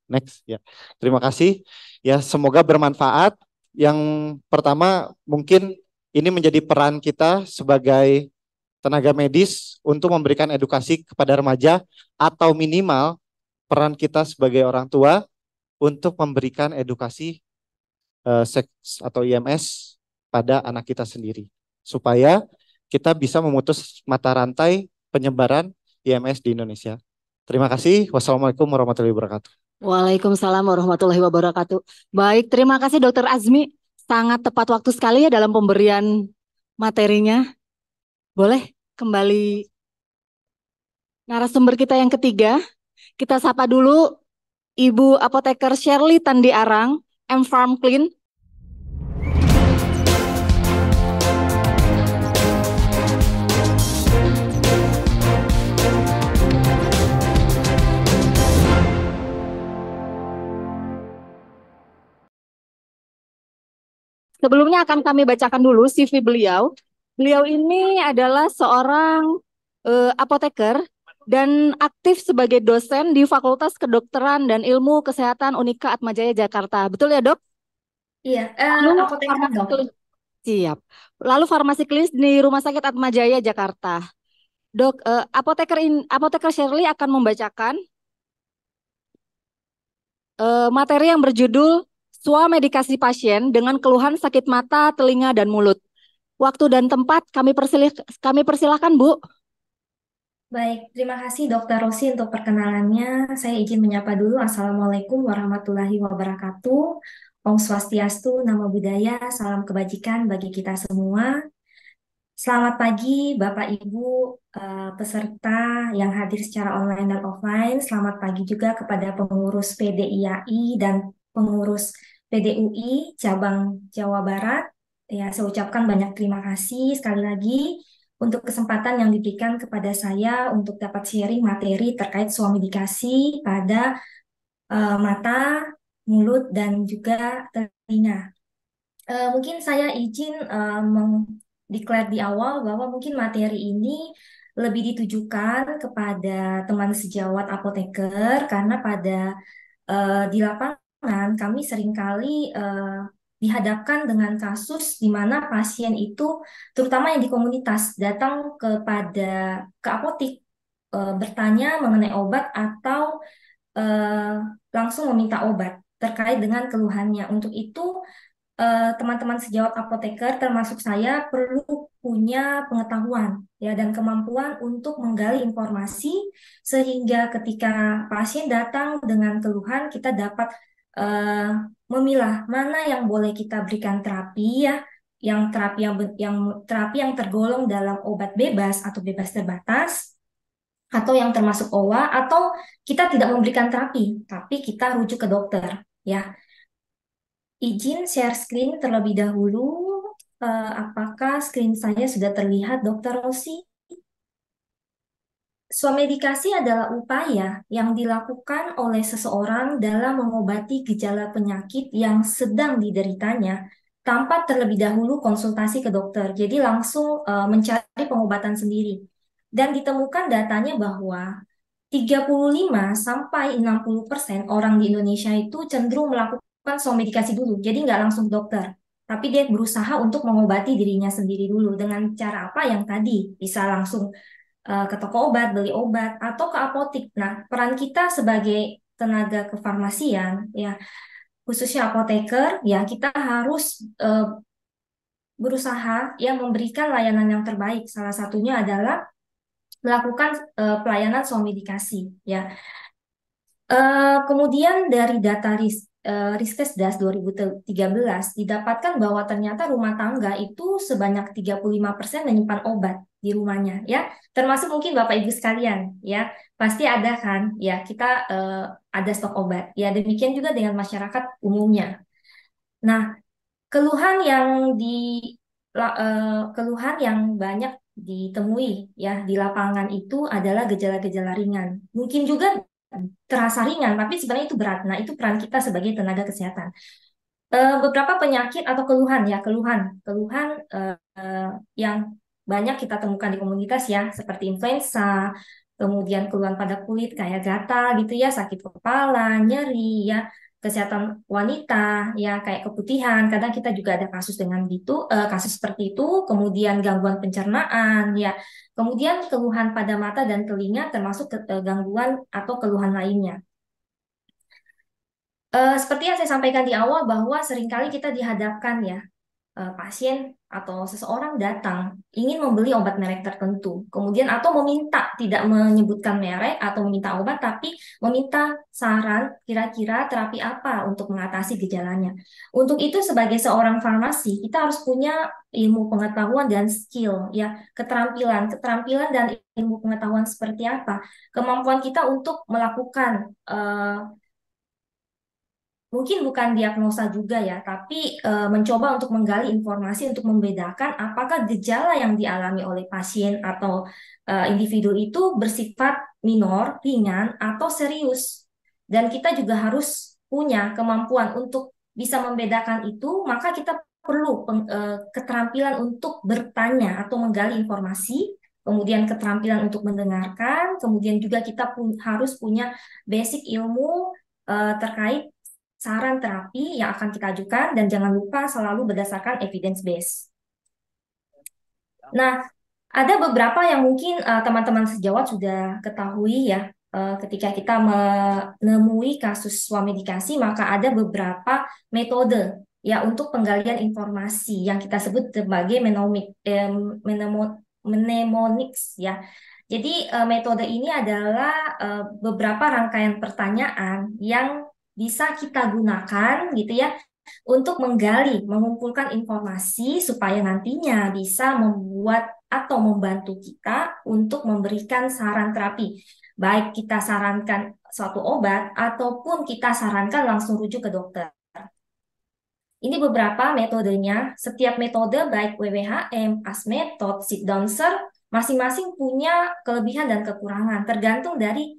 Next ya. Terima kasih. Ya, semoga bermanfaat. Yang pertama mungkin ini menjadi peran kita sebagai tenaga medis untuk memberikan edukasi kepada remaja atau minimal peran kita sebagai orang tua untuk memberikan edukasi seks atau IMS pada anak kita sendiri supaya kita bisa memutus mata rantai penyebaran IMS di Indonesia. Terima kasih. Wassalamualaikum warahmatullahi wabarakatuh. Waalaikumsalam warahmatullahi wabarakatuh. Baik, terima kasih Dokter Azmi. Sangat tepat waktu sekali ya dalam pemberian materinya. Boleh kembali narasumber kita yang ketiga. Kita sapa dulu Ibu Apoteker Shirley Tandi Arang, M Farm Clean. Sebelumnya akan kami bacakan dulu CV beliau. Beliau ini adalah seorang apoteker dan aktif sebagai dosen di Fakultas Kedokteran dan Ilmu Kesehatan Unika Atmajaya Jakarta. Betul ya, Dok? Iya, Lalu apoteker dong. Siap. Lalu farmasi klinis di Rumah Sakit Atmajaya Jakarta. Dok, apoteker Shirley akan membacakan materi yang berjudul swamedikasi pasien dengan keluhan sakit mata, telinga, dan mulut. Waktu dan tempat kami persilahkan, Bu. Baik, terima kasih Dokter Rosi untuk perkenalannya. Saya izin menyapa dulu. Assalamualaikum warahmatullahi wabarakatuh. Om Swastiastu, Namo Buddhaya, salam kebajikan bagi kita semua. Selamat pagi Bapak Ibu peserta yang hadir secara online dan offline. Selamat pagi juga kepada pengurus PDIAI dan pengurus PDUI cabang Jawa Barat. Ya, saya ucapkan banyak terima kasih sekali lagi untuk kesempatan yang diberikan kepada saya untuk dapat sharing materi terkait swamedikasi pada mata, mulut, dan juga telinga. Mungkin saya izin declare di awal bahwa mungkin materi ini lebih ditujukan kepada teman sejawat apoteker karena di lapangan kami seringkali dihadapkan dengan kasus di mana pasien itu terutama yang di komunitas datang ke apotik bertanya mengenai obat atau langsung meminta obat. terkait dengan keluhannya. Untuk itu, teman-teman sejawat apoteker termasuk saya perlu punya pengetahuan ya dan kemampuan untuk menggali informasi sehingga ketika pasien datang dengan keluhan kita dapat memilah mana yang boleh kita berikan terapi ya, yang terapi yang tergolong dalam obat bebas atau bebas terbatas atau yang termasuk OWA, atau kita tidak memberikan terapi tapi kita rujuk ke dokter ya. Izin share screen terlebih dahulu. Apakah screen saya sudah terlihat, Dr. Rosi? Swamedikasi adalah upaya yang dilakukan oleh seseorang dalam mengobati gejala penyakit yang sedang dideritanya tanpa terlebih dahulu konsultasi ke dokter. Jadi langsung mencari pengobatan sendiri. Dan ditemukan datanya bahwa 35-60% orang di Indonesia itu cenderung melakukan swamedikasi dulu. Jadi nggak langsung ke dokter. Tapi dia berusaha untuk mengobati dirinya sendiri dulu. Dengan cara apa yang tadi? Bisa langsung ke toko obat, beli obat, atau ke apotik. Nah, peran kita sebagai tenaga kefarmasian, ya khususnya apoteker, ya kita harus berusaha ya memberikan layanan yang terbaik. Salah satunya adalah melakukan pelayanan swamedikasi, ya. Kemudian dari data Riskesdas 2013 didapatkan bahwa ternyata rumah tangga itu sebanyak 35% menyimpan obat di rumahnya ya, termasuk mungkin Bapak Ibu sekalian ya, pasti ada kan ya, kita ada stok obat ya, demikian juga dengan masyarakat umumnya. Nah, keluhan yang banyak ditemui ya di lapangan itu adalah gejala-gejala ringan. Mungkin juga terasa ringan, tapi sebenarnya itu berat. Nah, itu peran kita sebagai tenaga kesehatan. Beberapa penyakit atau keluhan yang banyak kita temukan di komunitas ya, seperti influenza, kemudian keluhan pada kulit kayak gatal gitu ya, sakit kepala, nyeri ya, kesehatan wanita ya kayak keputihan. Kadang kita juga ada kasus dengan kasus seperti itu, kemudian gangguan pencernaan ya. Kemudian keluhan pada mata dan telinga termasuk gangguan atau keluhan lainnya. Seperti yang saya sampaikan di awal bahwa seringkali kita dihadapkan ya, pasien atau seseorang datang ingin membeli obat merek tertentu, kemudian atau meminta, tidak menyebutkan merek atau meminta obat, tapi meminta saran kira-kira terapi apa untuk mengatasi gejalanya. Untuk itu sebagai seorang farmasi kita harus punya ilmu pengetahuan dan skill ya, keterampilan dan ilmu pengetahuan seperti apa, kemampuan kita untuk melakukan mungkin bukan diagnosa juga ya, tapi mencoba untuk menggali informasi untuk membedakan apakah gejala yang dialami oleh pasien atau individu itu bersifat minor, ringan, atau serius. Dan kita juga harus punya kemampuan untuk bisa membedakan itu, maka kita perlu keterampilan untuk bertanya atau menggali informasi, kemudian keterampilan untuk mendengarkan, kemudian juga kita harus punya basic ilmu terkait saran terapi yang akan kita ajukan, dan jangan lupa selalu berdasarkan evidence base. Nah, ada beberapa yang mungkin teman-teman sejawat sudah ketahui ya, ketika kita menemui kasus swamedikasi, maka ada beberapa metode ya untuk penggalian informasi yang kita sebut sebagai mnemonics ya. Jadi metode ini adalah beberapa rangkaian pertanyaan yang bisa kita gunakan gitu ya untuk mengumpulkan informasi supaya nantinya bisa membuat atau membantu kita untuk memberikan saran terapi. Baik kita sarankan suatu obat ataupun kita sarankan langsung rujuk ke dokter. Ini beberapa metodenya. Setiap metode baik WWHM, ASMETOD, Sit-Down-Ser masing-masing punya kelebihan dan kekurangan tergantung dari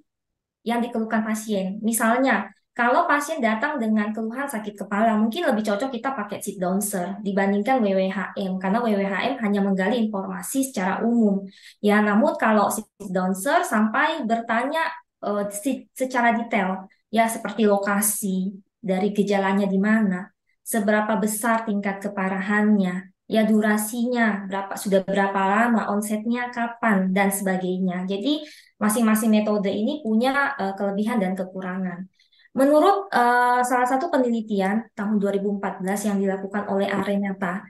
yang dikeluhkan pasien. Misalnya, kalau pasien datang dengan keluhan sakit kepala, mungkin lebih cocok kita pakai Sit-Down-Ser dibandingkan WWHM, karena WWHM hanya menggali informasi secara umum. Ya, namun kalau Sit-Down-Ser sampai bertanya secara detail, ya seperti lokasi, dari gejalanya di mana, seberapa besar tingkat keparahannya, ya durasinya, sudah berapa lama, onsetnya kapan, dan sebagainya. Jadi masing-masing metode ini punya kelebihan dan kekurangan. Menurut salah satu penelitian tahun 2014 yang dilakukan oleh Arenata,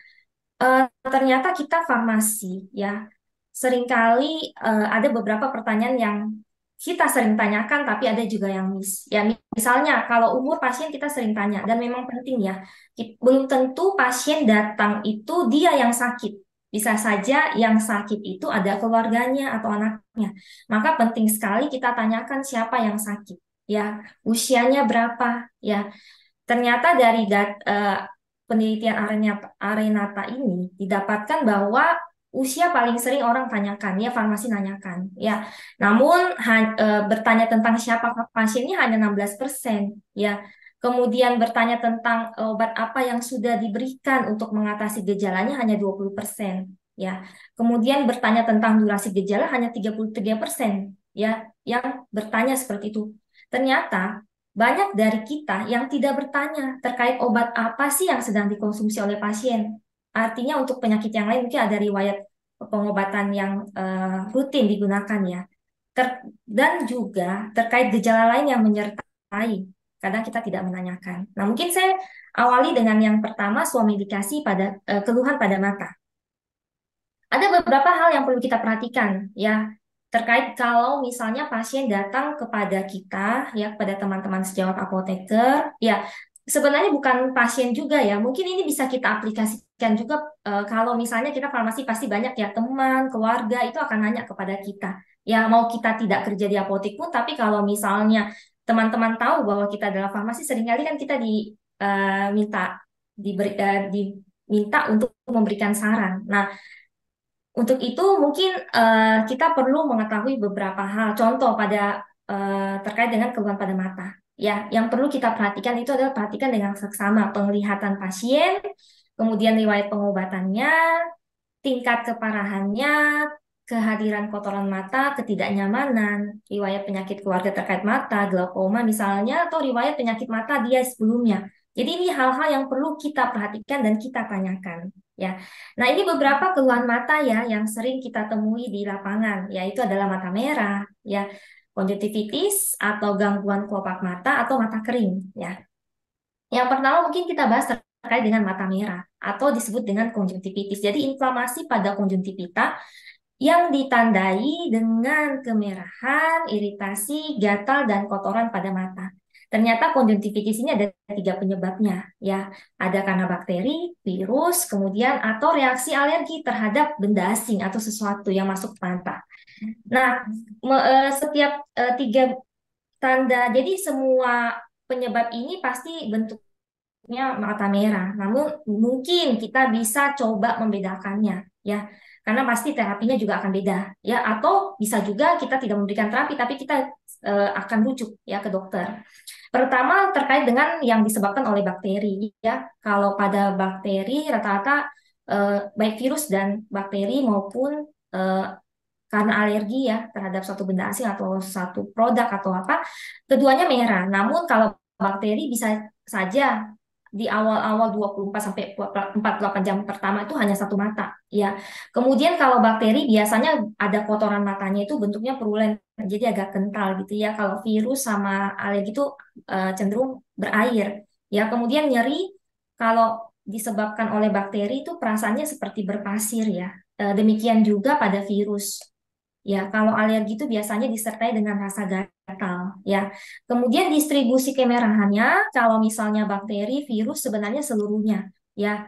ternyata kita farmasi ya seringkali ada beberapa pertanyaan yang kita sering tanyakan tapi ada juga yang miss. Ya misalnya kalau umur pasien kita sering tanya dan memang penting ya. Belum tentu pasien datang itu dia yang sakit. Bisa saja yang sakit itu ada keluarganya atau anaknya. Maka penting sekali kita tanyakan siapa yang sakit. Ya, usianya berapa? Ya, ternyata dari penelitian Arenata ini didapatkan bahwa usia paling sering orang tanyakan, ya farmasi nanyakan, ya. Namun bertanya tentang siapa pasiennya hanya 16%, ya. Kemudian bertanya tentang obat apa yang sudah diberikan untuk mengatasi gejalanya hanya 20%, ya. Kemudian bertanya tentang durasi gejala hanya 33%, ya, yang bertanya seperti itu. Ternyata banyak dari kita yang tidak bertanya terkait obat apa sih yang sedang dikonsumsi oleh pasien. Artinya untuk penyakit yang lain mungkin ada riwayat pengobatan yang rutin digunakan ya. Dan juga terkait gejala lain yang menyertai. Kadang kita tidak menanyakan. Nah, mungkin saya awali dengan yang pertama, suami indikasi pada keluhan pada mata. Ada beberapa hal yang perlu kita perhatikan ya terkait kalau misalnya pasien datang kepada kita ya kepada teman-teman sejawat apoteker ya sebenarnya bukan pasien juga ya mungkin ini bisa kita aplikasikan juga kalau misalnya kita farmasi pasti banyak ya teman keluarga itu akan nanya kepada kita ya mau kita tidak kerja di apotek pun tapi kalau misalnya teman-teman tahu bahwa kita adalah farmasi seringkali kan kita diminta untuk memberikan saran. Nah, untuk itu mungkin kita perlu mengetahui beberapa hal. Contoh pada terkait dengan keluhan pada mata. Ya, yang perlu kita perhatikan itu adalah perhatikan dengan seksama penglihatan pasien, kemudian riwayat pengobatannya, tingkat keparahannya, kehadiran kotoran mata, ketidaknyamanan, riwayat penyakit keluarga terkait mata, glaukoma misalnya, atau riwayat penyakit mata dia sebelumnya. Jadi ini hal-hal yang perlu kita perhatikan dan kita tanyakan. Ya, nah ini beberapa keluhan mata ya yang sering kita temui di lapangan, yaitu adalah mata merah, ya, konjungtivitis atau gangguan kelopak mata atau mata kering. Ya, yang pertama mungkin kita bahas terkait dengan mata merah atau disebut dengan konjungtivitis. Jadi inflamasi pada konjungtivita yang ditandai dengan kemerahan, iritasi, gatal, dan kotoran pada mata. Ternyata konjungtivitis ini ada 3 penyebabnya, ya. Ada karena bakteri, virus, kemudian atau reaksi alergi terhadap benda asing atau sesuatu yang masuk ke mata. Nah, setiap 3 tanda, jadi semua penyebab ini pasti bentuknya mata merah. Namun mungkin kita bisa coba membedakannya, ya. Karena pasti terapinya juga akan beda, ya. Atau bisa juga kita tidak memberikan terapi, tapi kita akan rujuk ya ke dokter. Pertama terkait dengan yang disebabkan oleh bakteri ya. Kalau pada bakteri rata-rata baik virus dan bakteri maupun karena alergi ya terhadap suatu benda asing atau satu produk atau apa, keduanya merah. Namun kalau bakteri bisa saja di awal-awal 24 sampai 48 jam pertama itu hanya satu mata ya. Kemudian kalau bakteri biasanya ada kotoran matanya itu bentuknya perulen jadi agak kental gitu ya. Kalau virus sama alergi itu cenderung berair ya. Kemudian nyeri kalau disebabkan oleh bakteri itu perasaannya seperti berpasir ya. Demikian juga pada virus. Ya, kalau alergi itu biasanya disertai dengan rasa gatal, ya. Kemudian distribusi kemerahannya, kalau misalnya bakteri, virus sebenarnya seluruhnya, ya.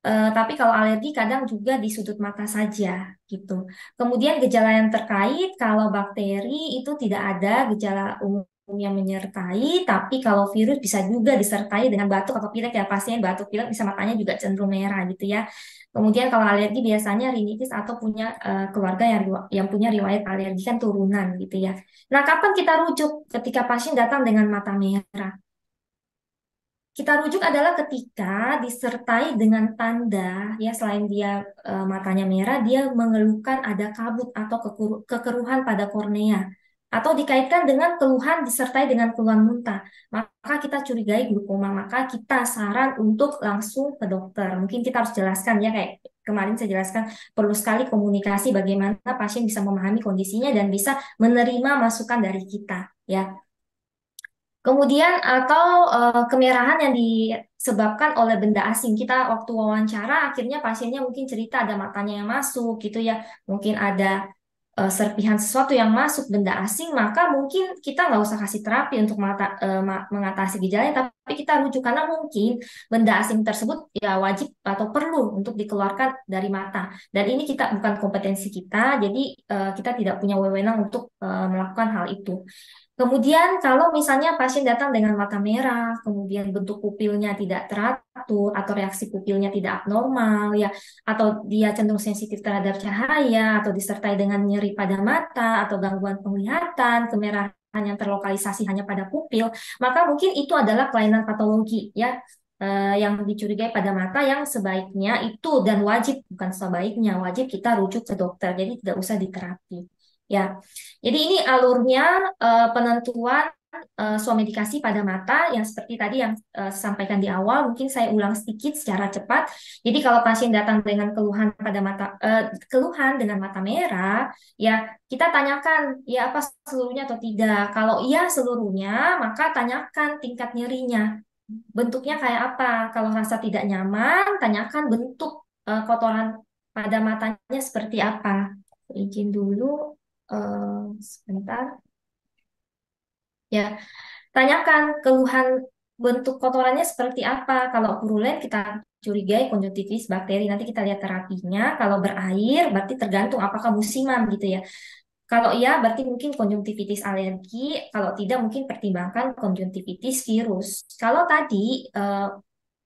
Tapi kalau alergi kadang juga di sudut mata saja, gitu. Kemudian gejala yang terkait, kalau bakteri itu tidak ada gejala umum yang menyertai, tapi kalau virus bisa juga disertai dengan batuk atau pilek ya, pasien batuk pilek bisa matanya juga cenderung merah gitu ya. Kemudian kalau alergi biasanya rinitis atau punya keluarga yang punya riwayat alergi kan turunan gitu ya. Nah, kapan kita rujuk ketika pasien datang dengan mata merah? Kita rujuk adalah ketika disertai dengan tanda ya selain dia matanya merah, dia mengeluhkan ada kabut atau kekeruhan pada kornea atau dikaitkan dengan keluhan disertai dengan keluhan muntah, maka kita curigai glaukoma, maka kita saran untuk langsung ke dokter. Mungkin kita harus jelaskan ya kayak kemarin saya jelaskan perlu sekali komunikasi bagaimana pasien bisa memahami kondisinya dan bisa menerima masukan dari kita ya. Kemudian atau kemerahan yang disebabkan oleh benda asing. Kita waktu wawancara akhirnya pasiennya mungkin cerita ada matanya yang masuk gitu ya. Mungkin ada serpihan sesuatu yang masuk benda asing, maka mungkin kita nggak usah kasih terapi untuk mengatasi gejalanya, tapi kita rujuk karena mungkin benda asing tersebut ya wajib atau perlu untuk dikeluarkan dari mata. Dan ini kita bukan kompetensi kita, jadi kita tidak punya wewenang untuk melakukan hal itu. Kemudian kalau misalnya pasien datang dengan mata merah, kemudian bentuk pupilnya tidak teratur atau reaksi pupilnya tidak abnormal ya, atau dia cenderung sensitif terhadap cahaya atau disertai dengan nyeri pada mata atau gangguan penglihatan, kemerahan yang terlokalisasi hanya pada pupil, maka mungkin itu adalah kelainan patologi ya, yang dicurigai pada mata yang sebaiknya itu dan wajib, bukan sebaiknya, wajib kita rujuk ke dokter, jadi tidak usah diterapi. Ya, jadi ini alurnya penentuan swamedikasi pada mata yang seperti tadi yang sampaikan di awal, mungkin saya ulang sedikit secara cepat. Jadi kalau pasien datang dengan keluhan pada mata keluhan dengan mata merah, ya kita tanyakan ya apa seluruhnya atau tidak. Kalau iya seluruhnya, maka tanyakan tingkat nyerinya. Bentuknya kayak apa? Kalau rasa tidak nyaman, tanyakan bentuk kotoran pada matanya seperti apa. Izin dulu. Sebentar. Ya, tanyakan keluhan bentuk kotorannya seperti apa. Kalau purulen kita curigai konjungtivitis bakteri. Nanti kita lihat terapinya. Kalau berair berarti tergantung apakah musiman gitu ya. Kalau iya berarti mungkin konjungtivitis alergi. Kalau tidak mungkin pertimbangkan konjungtivitis virus. Kalau tadi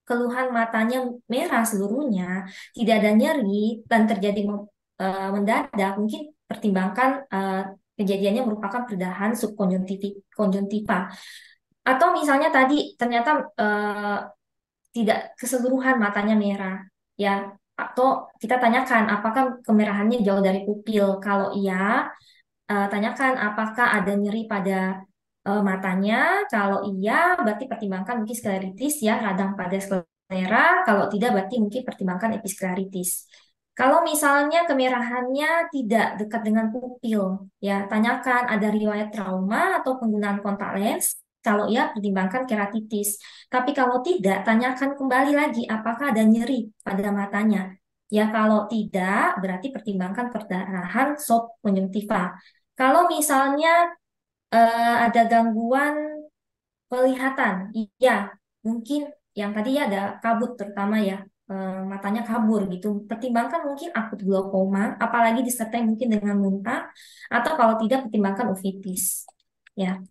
keluhan matanya merah seluruhnya, tidak ada nyeri dan terjadi mendadak, mungkin pertimbangkan kejadiannya merupakan perdahan subkonjuntiva. Atau misalnya tadi ternyata tidak keseluruhan matanya merah, ya. Atau kita tanyakan apakah kemerahannya jauh dari pupil. Kalau iya, tanyakan apakah ada nyeri pada matanya. Kalau iya, berarti pertimbangkan mungkin skleritis ya, radang pada sklera. Kalau tidak, berarti mungkin pertimbangkan episkleritis. Kalau misalnya kemerahannya tidak dekat dengan pupil, ya tanyakan ada riwayat trauma atau penggunaan kontak lens. Kalau iya, pertimbangkan keratitis. Tapi kalau tidak, tanyakan kembali lagi apakah ada nyeri pada matanya. Ya kalau tidak, berarti pertimbangkan perdarahan subkonjungtiva. Kalau misalnya ada gangguan penglihatan, iya mungkin yang tadi ya ada kabut terutama ya, matanya kabur gitu. Pertimbangkan mungkin akut glaukoma, apalagi disertai mungkin dengan muntah, atau kalau tidak pertimbangkan uveitis. Ya.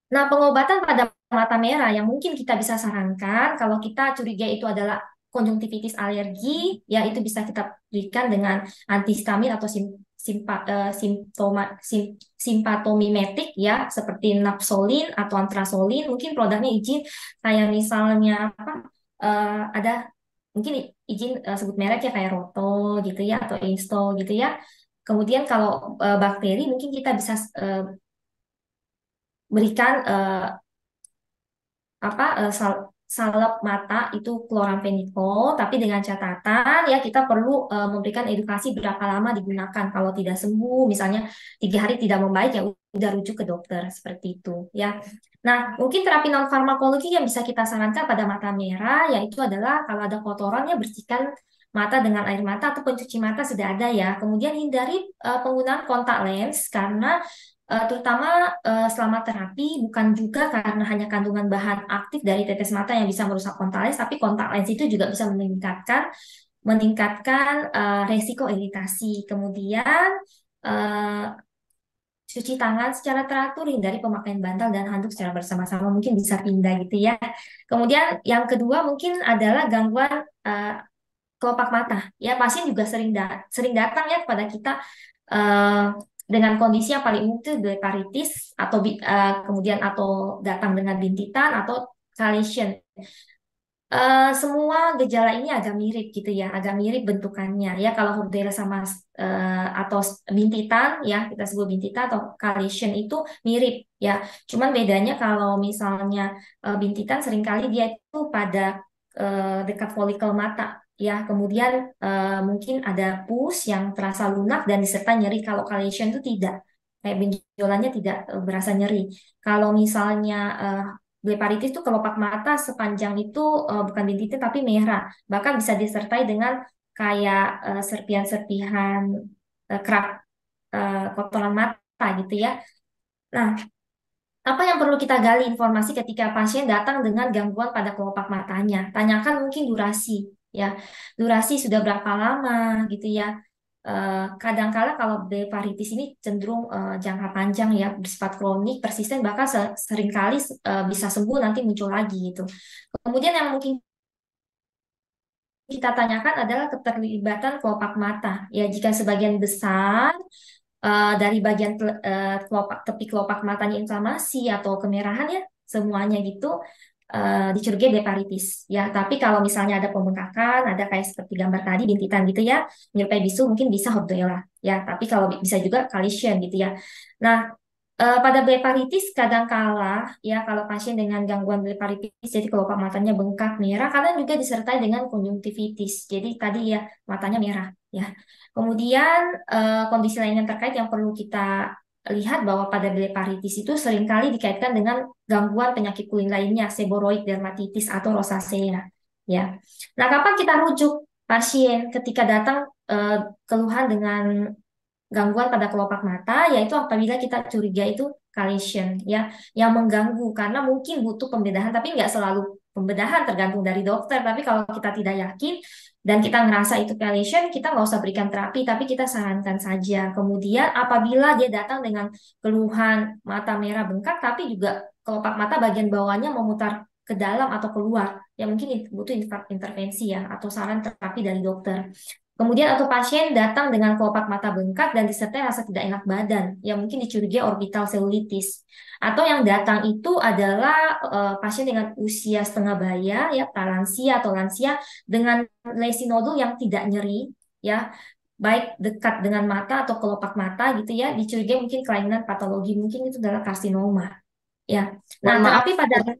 Nah, pengobatan pada mata merah yang mungkin kita bisa sarankan kalau kita curiga itu adalah konjungtivitis alergi, ya itu bisa kita berikan dengan antihistamin atau simpatomimetik ya seperti napsolin atau antrasolin. Mungkin produknya izin kayak misalnya apa ada mungkin izin sebut merek ya kayak Roto gitu ya atau Install gitu ya. Kemudian kalau bakteri mungkin kita bisa berikan salep mata itu kloramfenikol, tapi dengan catatan ya kita perlu memberikan edukasi berapa lama digunakan. Kalau tidak sembuh, misalnya 3 hari tidak membaik ya udah rujuk ke dokter seperti itu ya. Nah, mungkin terapi non farmakologi yang bisa kita sarankan pada mata merah yaitu adalah kalau ada kotoran ya bersihkan mata dengan air mata atau pencuci mata sudah ada ya. Kemudian hindari penggunaan kontak lens karena terutama selama terapi bukan juga karena hanya kandungan bahan aktif dari tetes mata yang bisa merusak kontak lens, tapi kontak lens itu juga bisa meningkatkan resiko iritasi. Kemudian uh, cuci tangan secara teratur, hindari pemakaian bantal dan handuk secara bersama-sama, mungkin bisa pindah gitu ya. Kemudian yang kedua mungkin adalah gangguan kelopak mata. Ya pasien juga sering datang ya kepada kita dengan kondisi yang paling umum itu blepharitis atau kemudian atau datang dengan bintitan atau chalation. Semua gejala ini agak mirip gitu ya, agak mirip bentukannya ya. Kalau Hordera sama atau bintitan ya, kita sebut bintitan atau chalation itu mirip ya. Cuman bedanya kalau misalnya bintitan seringkali dia itu pada dekat folikel mata ya. Kemudian mungkin ada pus yang terasa lunak dan disertai nyeri. Kalau chalation itu tidak. kayak benjolannya tidak berasa nyeri. Kalau misalnya bleparitis itu kelopak mata sepanjang itu bukan bintitan tapi merah, bahkan bisa disertai dengan kayak serpihan-serpihan kerak kotoran mata gitu ya. Nah, apa yang perlu kita gali informasi ketika pasien datang dengan gangguan pada kelopak matanya? Tanyakan mungkin durasi, ya. Durasi sudah berapa lama gitu ya. Kadangkala kalau bleparitis ini cenderung jangka panjang ya, bersifat kronik, persisten, bahkan seringkali bisa sembuh nanti muncul lagi gitu. Kemudian yang mungkin kita tanyakan adalah keterlibatan kelopak mata. Ya, jika sebagian besar dari bagian tepi kelopak matanya inflamasi atau kemerahan ya, semuanya gitu dicurigai bleparitis ya. Tapi kalau misalnya ada pembengkakan, ada kayak seperti gambar tadi bintitan gitu ya, menyerupai bisu mungkin bisa Hordeola ya. Tapi kalau bisa juga Calition gitu ya. Nah, pada bleparitis kadangkala ya kalau pasien dengan gangguan bleparitis jadi kelopak matanya bengkak merah kadang juga disertai dengan konjungtivitis. Jadi tadi ya matanya merah ya. Kemudian kondisi lain yang terkait yang perlu kita lihat bahwa pada bleparitis itu seringkali dikaitkan dengan gangguan penyakit kulit lainnya, seboroid dermatitis atau rosacea ya. Nah, kapan kita rujuk pasien ketika datang keluhan dengan gangguan pada kelopak mata, yaitu apabila kita curiga itu caliation ya, yang mengganggu karena mungkin butuh pembedahan, tapi nggak selalu pembedahan tergantung dari dokter. Tapi kalau kita tidak yakin dan kita ngerasa itu caliation, kita nggak usah berikan terapi, tapi kita sarankan saja. Kemudian apabila dia datang dengan keluhan mata merah bengkak, tapi juga kelopak mata bagian bawahnya memutar ke dalam atau keluar, ya mungkin butuh intervensi ya atau saran terapi dari dokter. Kemudian atau pasien datang dengan kelopak mata bengkak dan disertai rasa tidak enak badan, yang mungkin dicurigai orbital selulitis. Atau yang datang itu adalah pasien dengan usia setengah baya, ya pralansia atau lansia dengan lesi nodul yang tidak nyeri, ya baik dekat dengan mata atau kelopak mata gitu ya, dicurigai mungkin kelainan patologi, mungkin itu adalah karsinoma. Ya, Mohon nah maaf, terapi pada ya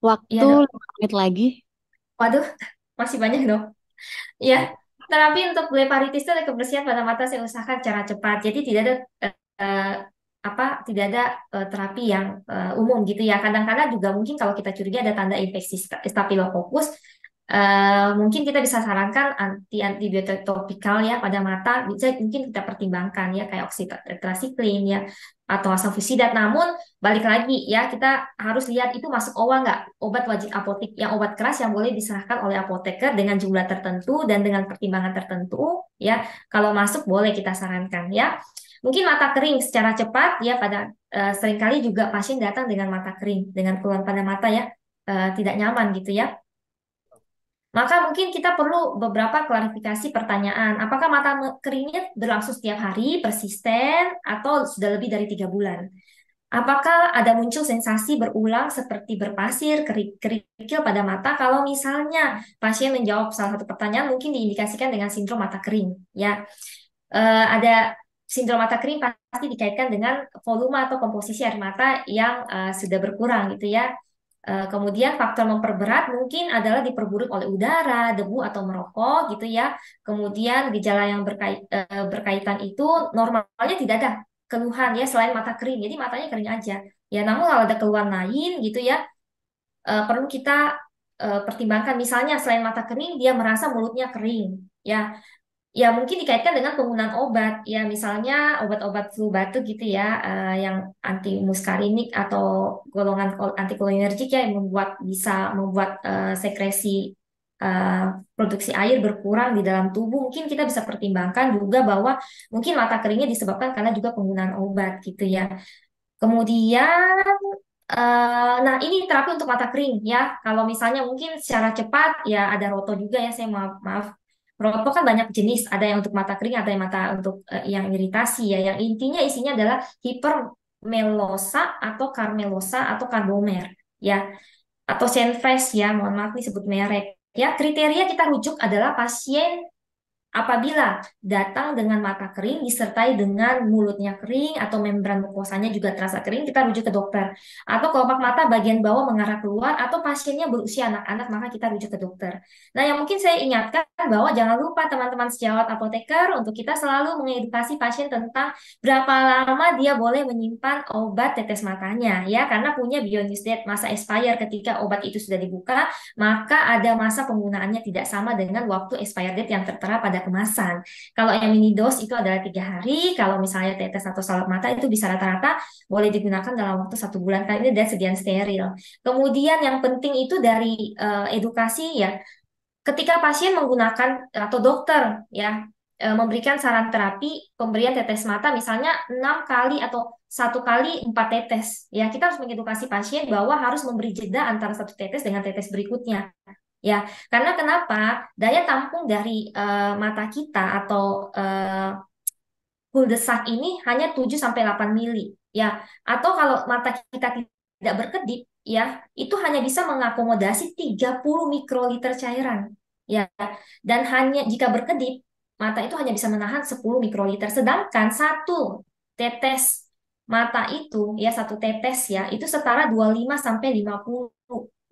waktu dok, 5 menit lagi. waduh masih banyak dok. Ya, terapi untuk bleparitis itu ada kebersihan pada mata saya usahakan secara cepat. Jadi tidak ada eh, tidak ada terapi yang umum gitu ya. Kadang-kadang juga mungkin kalau kita curiga ada tanda infeksi Staphylococcus, mungkin kita bisa sarankan antibiotik topikal ya pada mata. Bisa mungkin kita pertimbangkan ya kayak oxytetracycline ya atau asalfusidat. Namun balik lagi ya kita harus lihat itu masuk OWA nggak, obat wajib apotik yang obat keras yang boleh diserahkan oleh apoteker dengan jumlah tertentu dan dengan pertimbangan tertentu ya. Kalau masuk boleh kita sarankan ya. Mungkin mata kering secara cepat ya pada seringkali juga pasien datang dengan mata kering dengan keluhan pada mata ya tidak nyaman gitu ya. Maka mungkin kita perlu beberapa klarifikasi pertanyaan. Apakah mata keringnya berlangsung setiap hari, persisten, atau sudah lebih dari 3 bulan? Apakah ada muncul sensasi berulang seperti berpasir, kerikil pada mata? Kalau misalnya pasien menjawab salah satu pertanyaan, mungkin diindikasikan dengan sindrom mata kering. Ya, ada sindrom mata kering pasti dikaitkan dengan volume atau komposisi air mata yang sudah berkurang gitu ya. Kemudian faktor memperberat mungkin adalah diperburuk oleh udara, debu atau merokok gitu ya. Kemudian gejala yang berkaitan itu normalnya tidak ada keluhan ya selain mata kering. Jadi matanya kering aja. Ya, namun kalau ada keluhan lain gitu ya perlu kita pertimbangkan misalnya selain mata kering dia merasa mulutnya kering ya. Ya mungkin dikaitkan dengan penggunaan obat ya misalnya obat-obat flu batuk gitu ya yang anti muskarinik atau golongan antikolinergik ya yang bisa membuat sekresi produksi air berkurang di dalam tubuh mungkin kita bisa pertimbangkan juga bahwa mungkin mata keringnya disebabkan karena juga penggunaan obat gitu ya. Kemudian nah ini terapi untuk mata kering ya kalau misalnya mungkin secara cepat ya ada roto juga ya saya maaf roto kan banyak jenis, ada yang untuk mata kering, ada yang mata untuk yang iritasi ya. Yang intinya isinya adalah hipermelosa atau carmelosa atau carbomer ya. Atau Senfresh ya, mohon maaf nih sebut merek. Ya, kriteria kita rujuk adalah pasien Apabila datang dengan mata kering disertai dengan mulutnya kering atau membran mukosanya juga terasa kering, kita rujuk ke dokter. Atau kelopak mata bagian bawah mengarah keluar atau pasiennya berusia anak-anak, maka kita rujuk ke dokter. Nah, yang mungkin saya ingatkan bahwa jangan lupa teman-teman sejawat apoteker untuk kita selalu mengedukasi pasien tentang berapa lama dia boleh menyimpan obat tetes matanya ya, karena punya beyond-use date, masa expire ketika obat itu sudah dibuka, maka ada masa penggunaannya tidak sama dengan waktu expired date yang tertera pada kemasan. Kalau yang mini dose itu adalah 3 hari, kalau misalnya tetes atau salep mata itu bisa rata-rata boleh digunakan dalam waktu 1 bulan, kali ini dan sekian steril. Kemudian yang penting itu dari edukasi ya, ketika pasien menggunakan atau dokter ya memberikan saran terapi pemberian tetes mata misalnya 6 kali atau 1 kali 4 tetes ya, kita harus mengedukasi pasien bahwa harus memberi jeda antara satu tetes dengan tetes berikutnya ya, karena kenapa daya tampung dari mata kita atau cul-de-sac ini hanya 7-8 mili ya, atau kalau mata kita tidak berkedip ya, itu hanya bisa mengakomodasi 30 mikroliter cairan ya, dan hanya jika berkedip mata itu hanya bisa menahan 10 mikroliter, sedangkan satu tetes mata itu ya, satu tetes ya itu setara 25 sampai 50.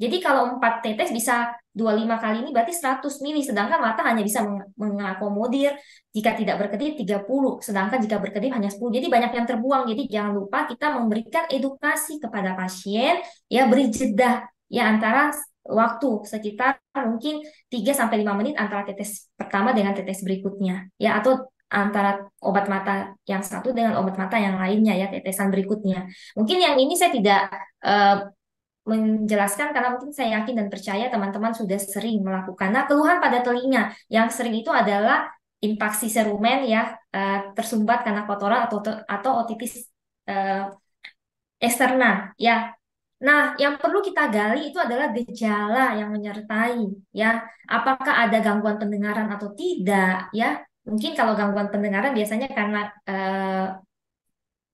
Jadi kalau 4 tetes bisa 25 kali ini berarti 100 mili, sedangkan mata hanya bisa mengakomodir jika tidak berkedip 30, sedangkan jika berkedip hanya 10. Jadi banyak yang terbuang. Jadi jangan lupa kita memberikan edukasi kepada pasien ya, beri jeda ya antara waktu sekitar mungkin 3-5 menit antara tetes pertama dengan tetes berikutnya ya, atau antara obat mata yang satu dengan obat mata yang lainnya ya, tetesan berikutnya. Mungkin yang ini saya tidak menjelaskan karena mungkin saya yakin dan percaya teman-teman sudah sering melakukan. Nah, keluhan pada telinga yang sering itu adalah infaksi serumen ya, tersumbat karena kotoran atau otitis eksterna ya. Nah, yang perlu kita gali itu adalah gejala yang menyertai ya. Apakah ada gangguan pendengaran atau tidak ya? Mungkin kalau gangguan pendengaran biasanya karena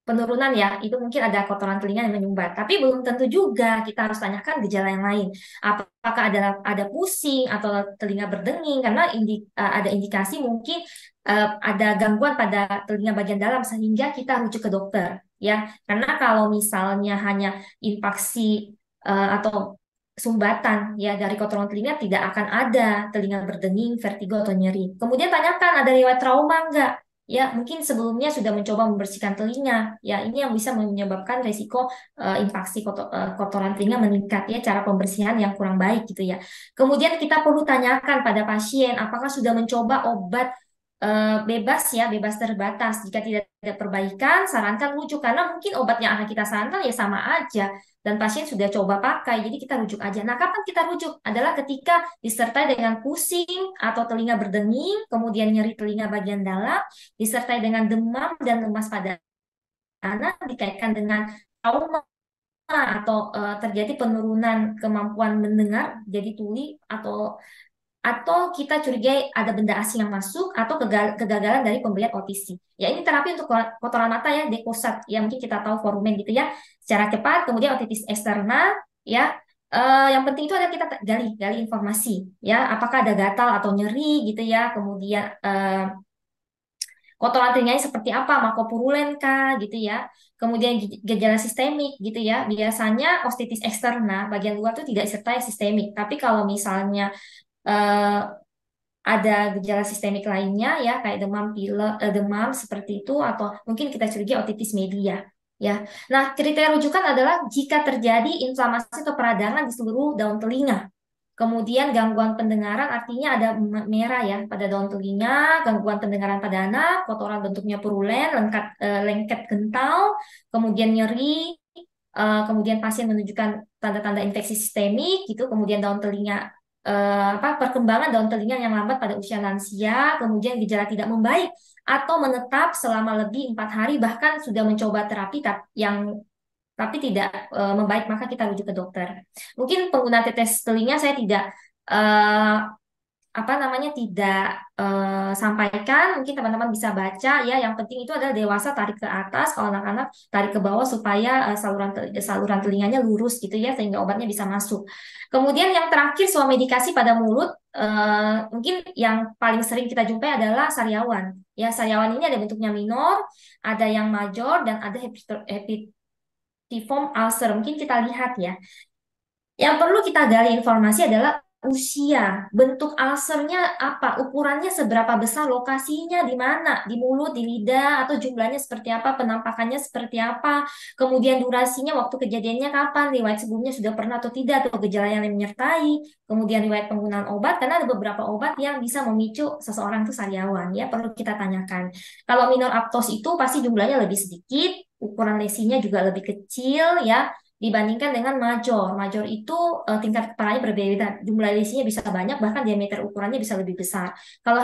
penurunan ya, itu mungkin ada kotoran telinga yang menyumbat. Tapi belum tentu juga, kita harus tanyakan gejala yang lain. Apakah ada pusing atau telinga berdenging, karena ada indikasi mungkin ada gangguan pada telinga bagian dalam sehingga kita rujuk ke dokter ya. Karena kalau misalnya hanya infaksi atau sumbatan ya dari kotoran telinga, tidak akan ada telinga berdenging, vertigo atau nyeri. Kemudian tanyakan ada riwayat trauma enggak? Ya, mungkin sebelumnya sudah mencoba membersihkan telinga. Ya, ini yang bisa menyebabkan resiko infaksi kotoran telinga meningkat ya, cara pembersihan yang kurang baik gitu ya. Kemudian kita perlu tanyakan pada pasien apakah sudah mencoba obat bebas ya, bebas terbatas. Jika tidak ada perbaikan, sarankan rujuk karena mungkin obat yang akan kita sarankan ya sama aja dan pasien sudah coba pakai, jadi kita rujuk aja. Nah, kapan kita rujuk? Adalah ketika disertai dengan pusing atau telinga berdenging, kemudian nyeri telinga bagian dalam, disertai dengan demam dan lemas pada anak, dikaitkan dengan trauma atau terjadi penurunan kemampuan mendengar, jadi tuli, atau kita curigai ada benda asing yang masuk atau kegagalan dari pemberian OTC. Ya, ini terapi untuk kotoran mata ya, dekusat. Ya, mungkin kita tahu forumen gitu ya. Secara cepat, kemudian otitis eksterna ya. Yang penting itu adalah kita gali informasi ya, apakah ada gatal atau nyeri gitu ya. Kemudian kotoran telinganya seperti apa, makopurulen kah gitu ya. Kemudian gejala sistemik gitu ya. Biasanya otitis eksterna bagian luar itu tidak disertai sistemik. Tapi kalau misalnya ada gejala sistemik lainnya ya, kayak demam demam seperti itu, atau mungkin kita curigai otitis media ya. Nah, kriteria rujukan adalah jika terjadi inflamasi atau peradangan di seluruh daun telinga. Kemudian gangguan pendengaran artinya ada merah ya pada daun telinga, gangguan pendengaran pada anak, kotoran bentuknya purulen, lengket kental, kemudian nyeri, kemudian pasien menunjukkan tanda-tanda infeksi sistemik gitu, kemudian daun telinga perkembangan daun telinga yang lambat pada usia lansia, kemudian gejala tidak membaik atau menetap selama lebih 4 hari, bahkan sudah mencoba terapi tapi tidak membaik, maka kita rujuk ke dokter. Mungkin penggunaan tetes telinga saya tidak tidak sampaikan, mungkin teman-teman bisa baca ya. Yang penting itu adalah dewasa tarik ke atas, kalau anak-anak tarik ke bawah supaya saluran telinganya lurus gitu ya, sehingga obatnya bisa masuk. Kemudian yang terakhir soal medikasi pada mulut, mungkin yang paling sering kita jumpai adalah sariawan. Ya, sariawan ini ada bentuknya minor, ada yang major, dan ada hepatiform ulcer. Mungkin kita lihat ya. Yang perlu kita gali informasi adalah usia, bentuk ulcernya apa, ukurannya seberapa besar, lokasinya di mana, di mulut, di lidah, atau jumlahnya seperti apa, penampakannya seperti apa, kemudian durasinya, waktu kejadiannya kapan, riwayat sebelumnya sudah pernah atau tidak, atau gejala yang menyertai, kemudian riwayat penggunaan obat, karena ada beberapa obat yang bisa memicu seseorang itu sariawan, ya perlu kita tanyakan. Kalau minor aptos itu pasti jumlahnya lebih sedikit, ukuran lesinya juga lebih kecil, ya, dibandingkan dengan major. Major itu tingkat kepalanya berbeda, jumlah lesinya bisa banyak, bahkan diameter ukurannya bisa lebih besar. Kalau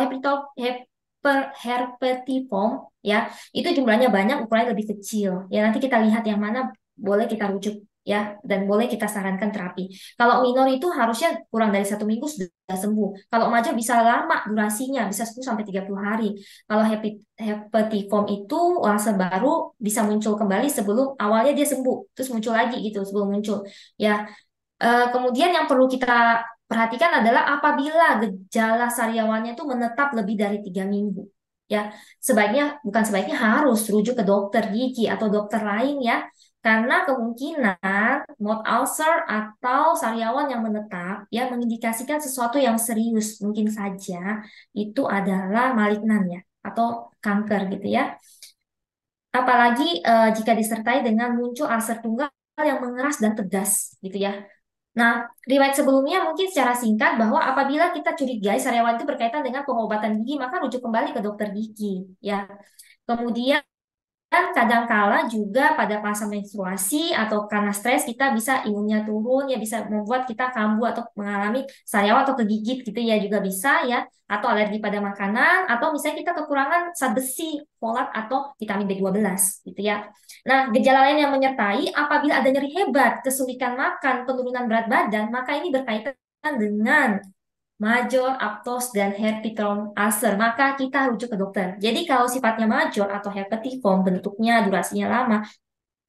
herpetiform ya, itu jumlahnya banyak, ukurannya lebih kecil. Ya, nanti kita lihat yang mana boleh kita rujuk ya, dan boleh kita sarankan terapi. Kalau minor itu harusnya kurang dari 1 minggu sudah sembuh. Kalau major bisa lama durasinya, bisa 10 sampai 30 hari. Kalau hepatiform itu ulcer baru bisa muncul kembali sebelum awalnya dia sembuh, terus muncul lagi gitu sebelum muncul. Ya, kemudian yang perlu kita perhatikan adalah apabila gejala sariawannya itu menetap lebih dari 3 minggu. Ya, bukan sebaiknya harus rujuk ke dokter gigi atau dokter lain ya, karena kemungkinan mouth ulcer atau sariawan yang menetap ya mengindikasikan sesuatu yang serius, mungkin saja itu adalah malignan ya atau kanker gitu ya. Apalagi jika disertai dengan muncul ulcer tunggal yang mengeras dan tegas gitu ya. Nah, riwayat sebelumnya mungkin secara singkat bahwa apabila kita curigai sariawan itu berkaitan dengan pengobatan gigi, maka rujuk kembali ke dokter gigi ya. Kemudian dan kadangkala juga pada fase menstruasi atau karena stres kita bisa imunnya turun ya, bisa membuat kita kambuh atau mengalami sariawan atau kegigit gitu ya, juga bisa ya, atau alergi pada makanan, atau misalnya kita kekurangan zat besi, folat atau vitamin B12 gitu ya. Nah, gejala lain yang menyertai apabila ada nyeri hebat, kesulitan makan, penurunan berat badan, maka ini berkaitan dengan major, aptos, dan herpetiform ulcer, maka kita rujuk ke dokter. Jadi kalau sifatnya major atau herpetiform, bentuknya, durasinya lama,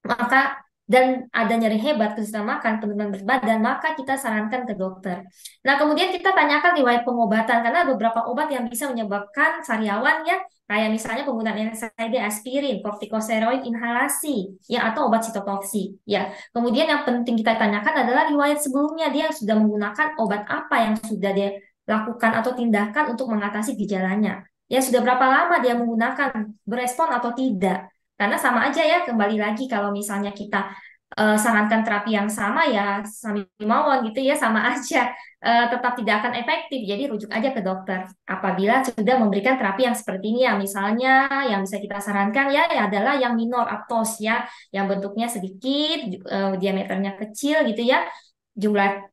maka dan ada nyeri hebat, kesulitan makan, penurunan berat badan, maka kita sarankan ke dokter. Nah, kemudian kita tanyakan riwayat pengobatan, karena beberapa obat yang bisa menyebabkan sariawan ya, kayak misalnya penggunaan NSAID, aspirin, kortikosteroid inhalasi, ya, atau obat sitotoksi, ya. Kemudian yang penting kita tanyakan adalah riwayat sebelumnya dia sudah menggunakan obat apa yang sudah dia lakukan atau tindakan untuk mengatasi gejalanya. Ya, sudah berapa lama dia menggunakan, berespon atau tidak. Karena sama aja ya, kembali lagi kalau misalnya kita sarankan terapi yang sama ya, sami mawon gitu ya, sama aja. Tetap tidak akan efektif, jadi rujuk aja ke dokter. Apabila sudah memberikan terapi yang seperti ini ya, misalnya yang bisa kita sarankan ya, adalah yang minor aptos ya, yang bentuknya sedikit, diameternya kecil gitu ya, jumlah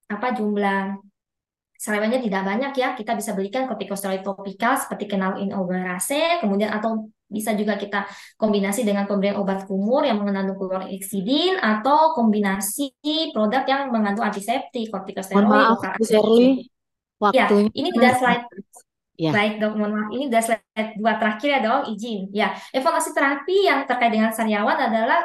jumlah sariawannya tidak banyak ya, kita bisa belikan kortikosteroid topikal seperti kenalin oberase, kemudian atau bisa juga kita kombinasi dengan pemberian obat kumur yang mengandung klorhexidin atau kombinasi produk yang mengandung antiseptik, Mohon kortikosteroid, maaf, lokal Bu Sherly, Ya, waktunya ini udah slide. ya. Baik dok, mohon maaf. Ini udah slide 2 terakhir ya dok, izin. Ya, evaluasi terapi yang terkait dengan sariawan adalah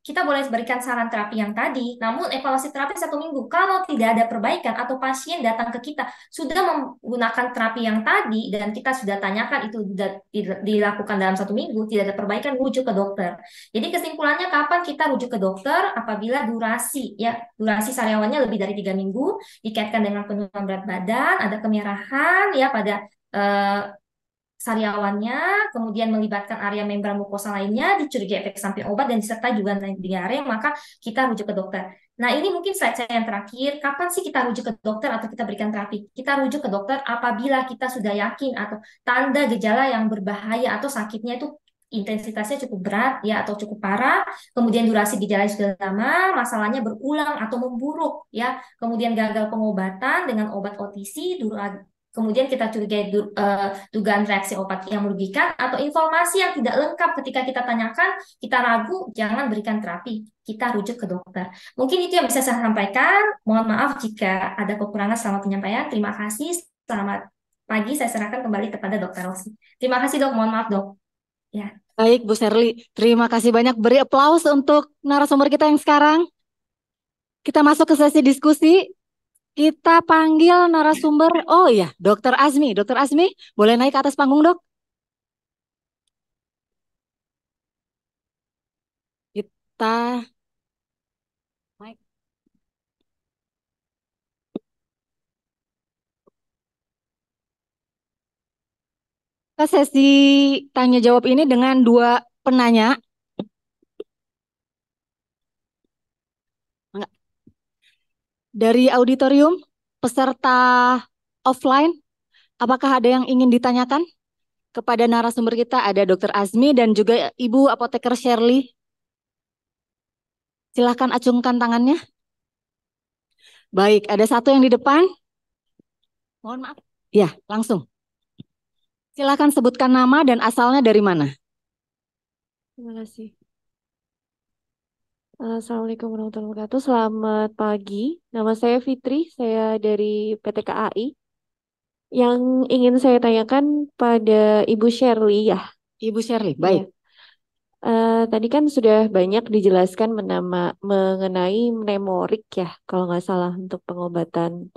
kita boleh berikan saran terapi yang tadi, namun evaluasi terapi 1 minggu. Kalau tidak ada perbaikan atau pasien datang ke kita sudah menggunakan terapi yang tadi dan kita sudah tanyakan itu dilakukan dalam 1 minggu, tidak ada perbaikan, rujuk ke dokter. Jadi kesimpulannya kapan kita rujuk ke dokter? Apabila durasi sariawannya lebih dari 3 minggu, dikaitkan dengan penurunan berat badan, ada kemerahan ya pada sariawannya, kemudian melibatkan area membran mukosa lainnya, dicurigai efek samping obat dan disertai juga diare, maka kita rujuk ke dokter. Nah, ini mungkin slide saya yang terakhir. Kapan sih kita rujuk ke dokter atau kita berikan terapi? Kita rujuk ke dokter apabila kita sudah yakin atau tanda gejala yang berbahaya atau sakitnya itu intensitasnya cukup berat ya atau cukup parah, kemudian durasi gejala sudah lama, masalahnya berulang atau memburuk ya, kemudian gagal pengobatan dengan obat OTC, kemudian kita curigai dugaan reaksi obat yang merugikan, atau informasi yang tidak lengkap ketika kita tanyakan, kita ragu, jangan berikan terapi, kita rujuk ke dokter. Mungkin itu yang bisa saya sampaikan. Mohon maaf jika ada kekurangan selama penyampaian. Terima kasih. Selamat pagi. Saya serahkan kembali kepada Dokter Rosi. Terima kasih dok. Mohon maaf dok. Ya. Baik, Bu Sherly. Terima kasih banyak. Beri aplaus untuk narasumber kita yang sekarang. Kita masuk ke sesi diskusi. Kita panggil narasumber. Oh iya, Dokter Azmi. Dokter Azmi, boleh naik ke atas panggung, Dok? Kita naik. Kita sesi tanya jawab ini dengan dua penanya. Dari auditorium, peserta offline, apakah ada yang ingin ditanyakan kepada narasumber kita? Ada Dokter Azmi dan juga Ibu Apoteker Sherly. Silahkan acungkan tangannya. Baik, ada satu yang di depan. Mohon maaf. Ya, langsung. Silahkan sebutkan nama dan asalnya dari mana. Terima kasih. Assalamualaikum warahmatullahi wabarakatuh. Selamat pagi. Nama saya Fitri. Saya dari PT KAI. Yang ingin saya tanyakan pada Ibu Sherly ya. Ibu Sherly, baik. Tadi kan sudah banyak dijelaskan mengenai mnemorik ya, kalau nggak salah untuk pengobatan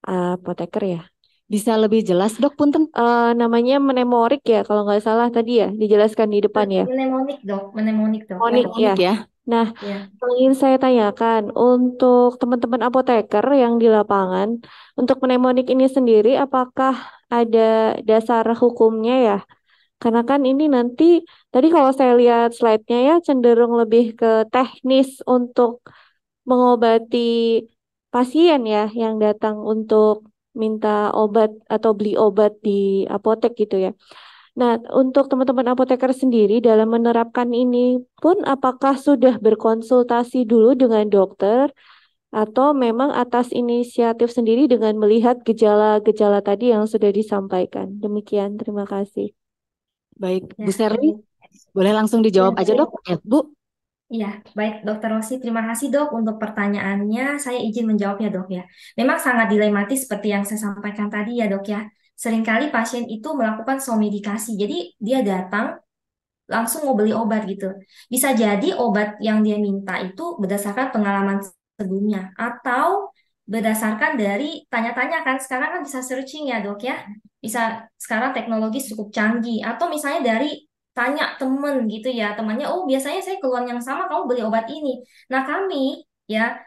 apoteker ya. Bisa lebih jelas dok, punten? Namanya mnemorik ya, kalau nggak salah tadi ya, dijelaskan di depan ya. Mnemonik dok. Mnemonik ya. Nah, Ya. yang ingin saya tanyakan untuk teman-teman apoteker yang di lapangan, untuk mnemonik ini sendiri, apakah ada dasar hukumnya ya? Karena kan ini nanti, tadi kalau saya lihat slide-nya ya, cenderung lebih ke teknis untuk mengobati pasien ya, yang datang untuk minta obat atau beli obat di apotek gitu ya. Nah, untuk teman-teman apoteker sendiri dalam menerapkan ini pun apakah sudah berkonsultasi dulu dengan dokter atau memang atas inisiatif sendiri dengan melihat gejala-gejala tadi yang sudah disampaikan. Demikian, terima kasih. Baik, Ya, Bu Sherly, baik. boleh langsung dijawab aja dok, Bu. Iya, baik Dokter Rosi, terima kasih dok untuk pertanyaannya. Saya izin menjawab ya dok ya. Memang sangat dilematis seperti yang saya sampaikan tadi ya dok ya. Seringkali pasien itu melakukan somedikasi, jadi dia datang langsung mau beli obat gitu. Bisa jadi obat yang dia minta itu berdasarkan pengalaman sebelumnya atau berdasarkan dari tanya-tanya kan. Sekarang kan bisa searching ya dok ya. Bisa sekarang teknologi cukup canggih atau misalnya dari tanya temen gitu ya. Temannya, oh biasanya saya keluhan yang sama, kamu beli obat ini. Nah kami ya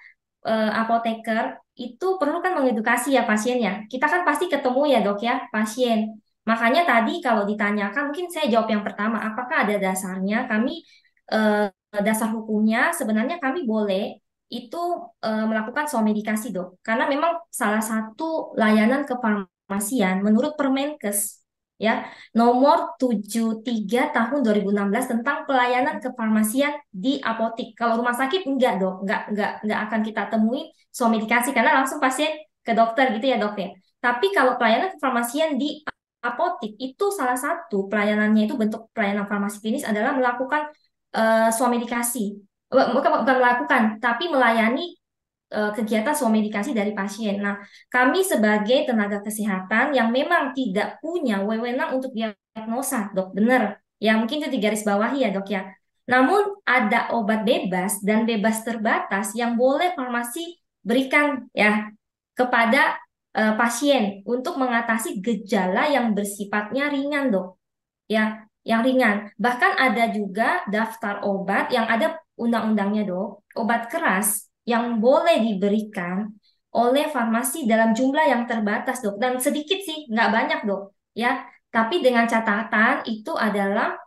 apoteker itu perlu kan mengedukasi ya pasiennya. Kita kan pasti ketemu ya dok ya pasien. Makanya tadi kalau ditanyakan, mungkin saya jawab yang pertama, apakah ada dasarnya? Kami dasar hukumnya sebenarnya kami boleh itu melakukan somedikasi dok, karena memang salah satu layanan kefarmasian menurut Permenkes ya nomor 73 tahun 2016 tentang pelayanan kefarmasian di apotik. Kalau rumah sakit enggak dok, enggak akan kita temui somedikasi karena langsung pasien ke dokter gitu ya dok ya. Tapi kalau pelayanan kefarmasian di apotik itu salah satu pelayanannya itu bentuk pelayanan farmasi klinis adalah melakukan swamedikasi. Bukan melakukan, tapi melayani kegiatan swamedikasi dari pasien. Nah, kami sebagai tenaga kesehatan yang memang tidak punya wewenang untuk diagnosa, dok, benar. Ya, mungkin itu digarisbawahi ya, dok ya. Namun ada obat bebas dan bebas terbatas yang boleh farmasi berikan ya kepada pasien untuk mengatasi gejala yang bersifatnya ringan, dok. Ya, yang ringan. Bahkan ada juga daftar obat yang ada undang-undangnya, dok. Obat keras yang boleh diberikan oleh farmasi dalam jumlah yang terbatas, dok. Dan sedikit sih, nggak banyak, dok. Ya, tapi dengan catatan itu adalah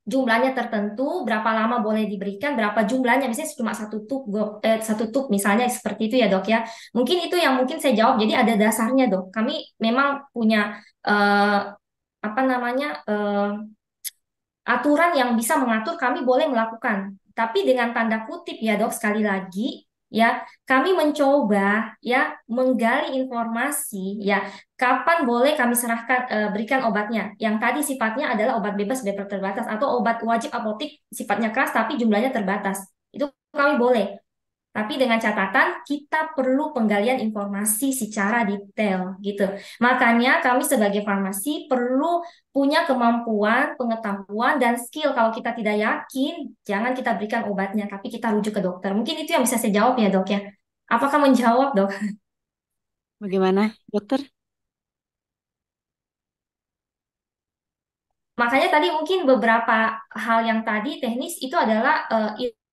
jumlahnya tertentu, berapa lama boleh diberikan, berapa jumlahnya, misalnya cuma satu tub misalnya seperti itu ya dok ya. Mungkin itu yang mungkin saya jawab. Jadi ada dasarnya dok. Kami memang punya apa namanya aturan yang bisa mengatur kami boleh melakukan. Tapi dengan tanda kutip ya dok, sekali lagi ya. Kami mencoba ya menggali informasi ya kapan boleh kami berikan obatnya. Yang tadi sifatnya adalah obat bebas terbatas atau obat wajib apotik sifatnya keras tapi jumlahnya terbatas. Itu kami boleh. Tapi dengan catatan kita perlu penggalian informasi secara detail gitu. Makanya kami sebagai farmasi perlu punya kemampuan, pengetahuan, dan skill. Kalau kita tidak yakin, jangan kita berikan obatnya, tapi kita rujuk ke dokter. Mungkin itu yang bisa saya jawab ya dok ya. Apakah menjawab dok? Bagaimana, dokter? Makanya tadi mungkin beberapa hal yang tadi teknis itu adalah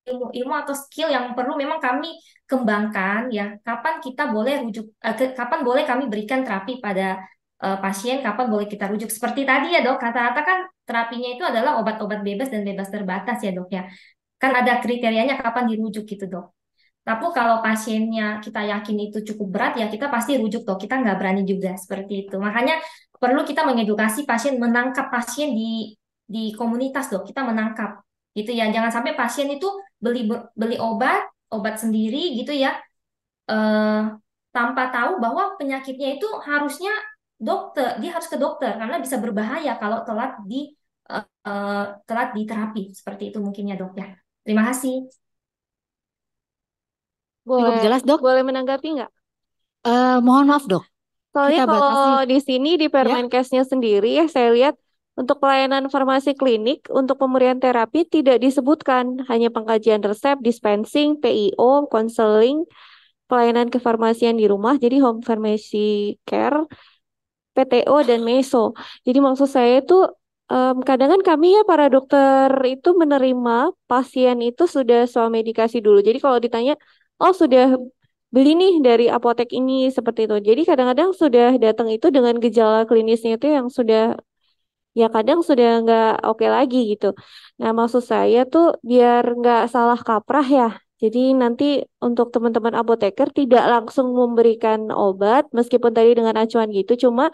ilmu-ilmu atau skill yang perlu memang kami kembangkan ya. Kapan kita boleh kapan boleh kami berikan terapi pada pasien, kapan boleh kita rujuk. Seperti tadi ya dok, kata-kata kan terapinya itu adalah obat-obat bebas dan bebas terbatas ya dok ya. Kan ada kriterianya kapan dirujuk gitu dok. Tapi kalau pasiennya kita yakin itu cukup berat ya kita pasti rujuk dok. Kita nggak berani juga seperti itu. Makanya perlu kita mengedukasi pasien, menangkap pasien di komunitas dok. Kita menangkap gitu ya. Jangan sampai pasien itu beli obat sendiri gitu ya, eh, tanpa tahu bahwa penyakitnya itu harusnya dia harus ke dokter karena bisa berbahaya kalau telat di terapi seperti itu mungkinnya dok ya. Terima kasih. Cukup jelas, Dok? Boleh menanggapi nggak? Mohon maaf, Dok. Soalnya Kita kalau batasi. di sini di Ya, Permenkesnya sendiri ya saya lihat untuk pelayanan farmasi klinik untuk pemberian terapi tidak disebutkan, hanya pengkajian resep, dispensing, PIO, konseling, pelayanan kefarmasian di rumah, jadi home pharmacy care, PTO dan meso. Jadi maksud saya itu kadang kan kami ya para dokter itu menerima pasien itu sudah swamedikasi dulu. Jadi kalau ditanya, oh sudah beli nih dari apotek ini seperti itu. Jadi kadang-kadang sudah datang itu dengan gejala klinisnya itu yang sudah ya kadang sudah nggak oke lagi gitu. Nah maksud saya tuh biar nggak salah kaprah ya. Jadi nanti untuk teman-teman apoteker tidak langsung memberikan obat meskipun tadi dengan acuan gitu. Cuma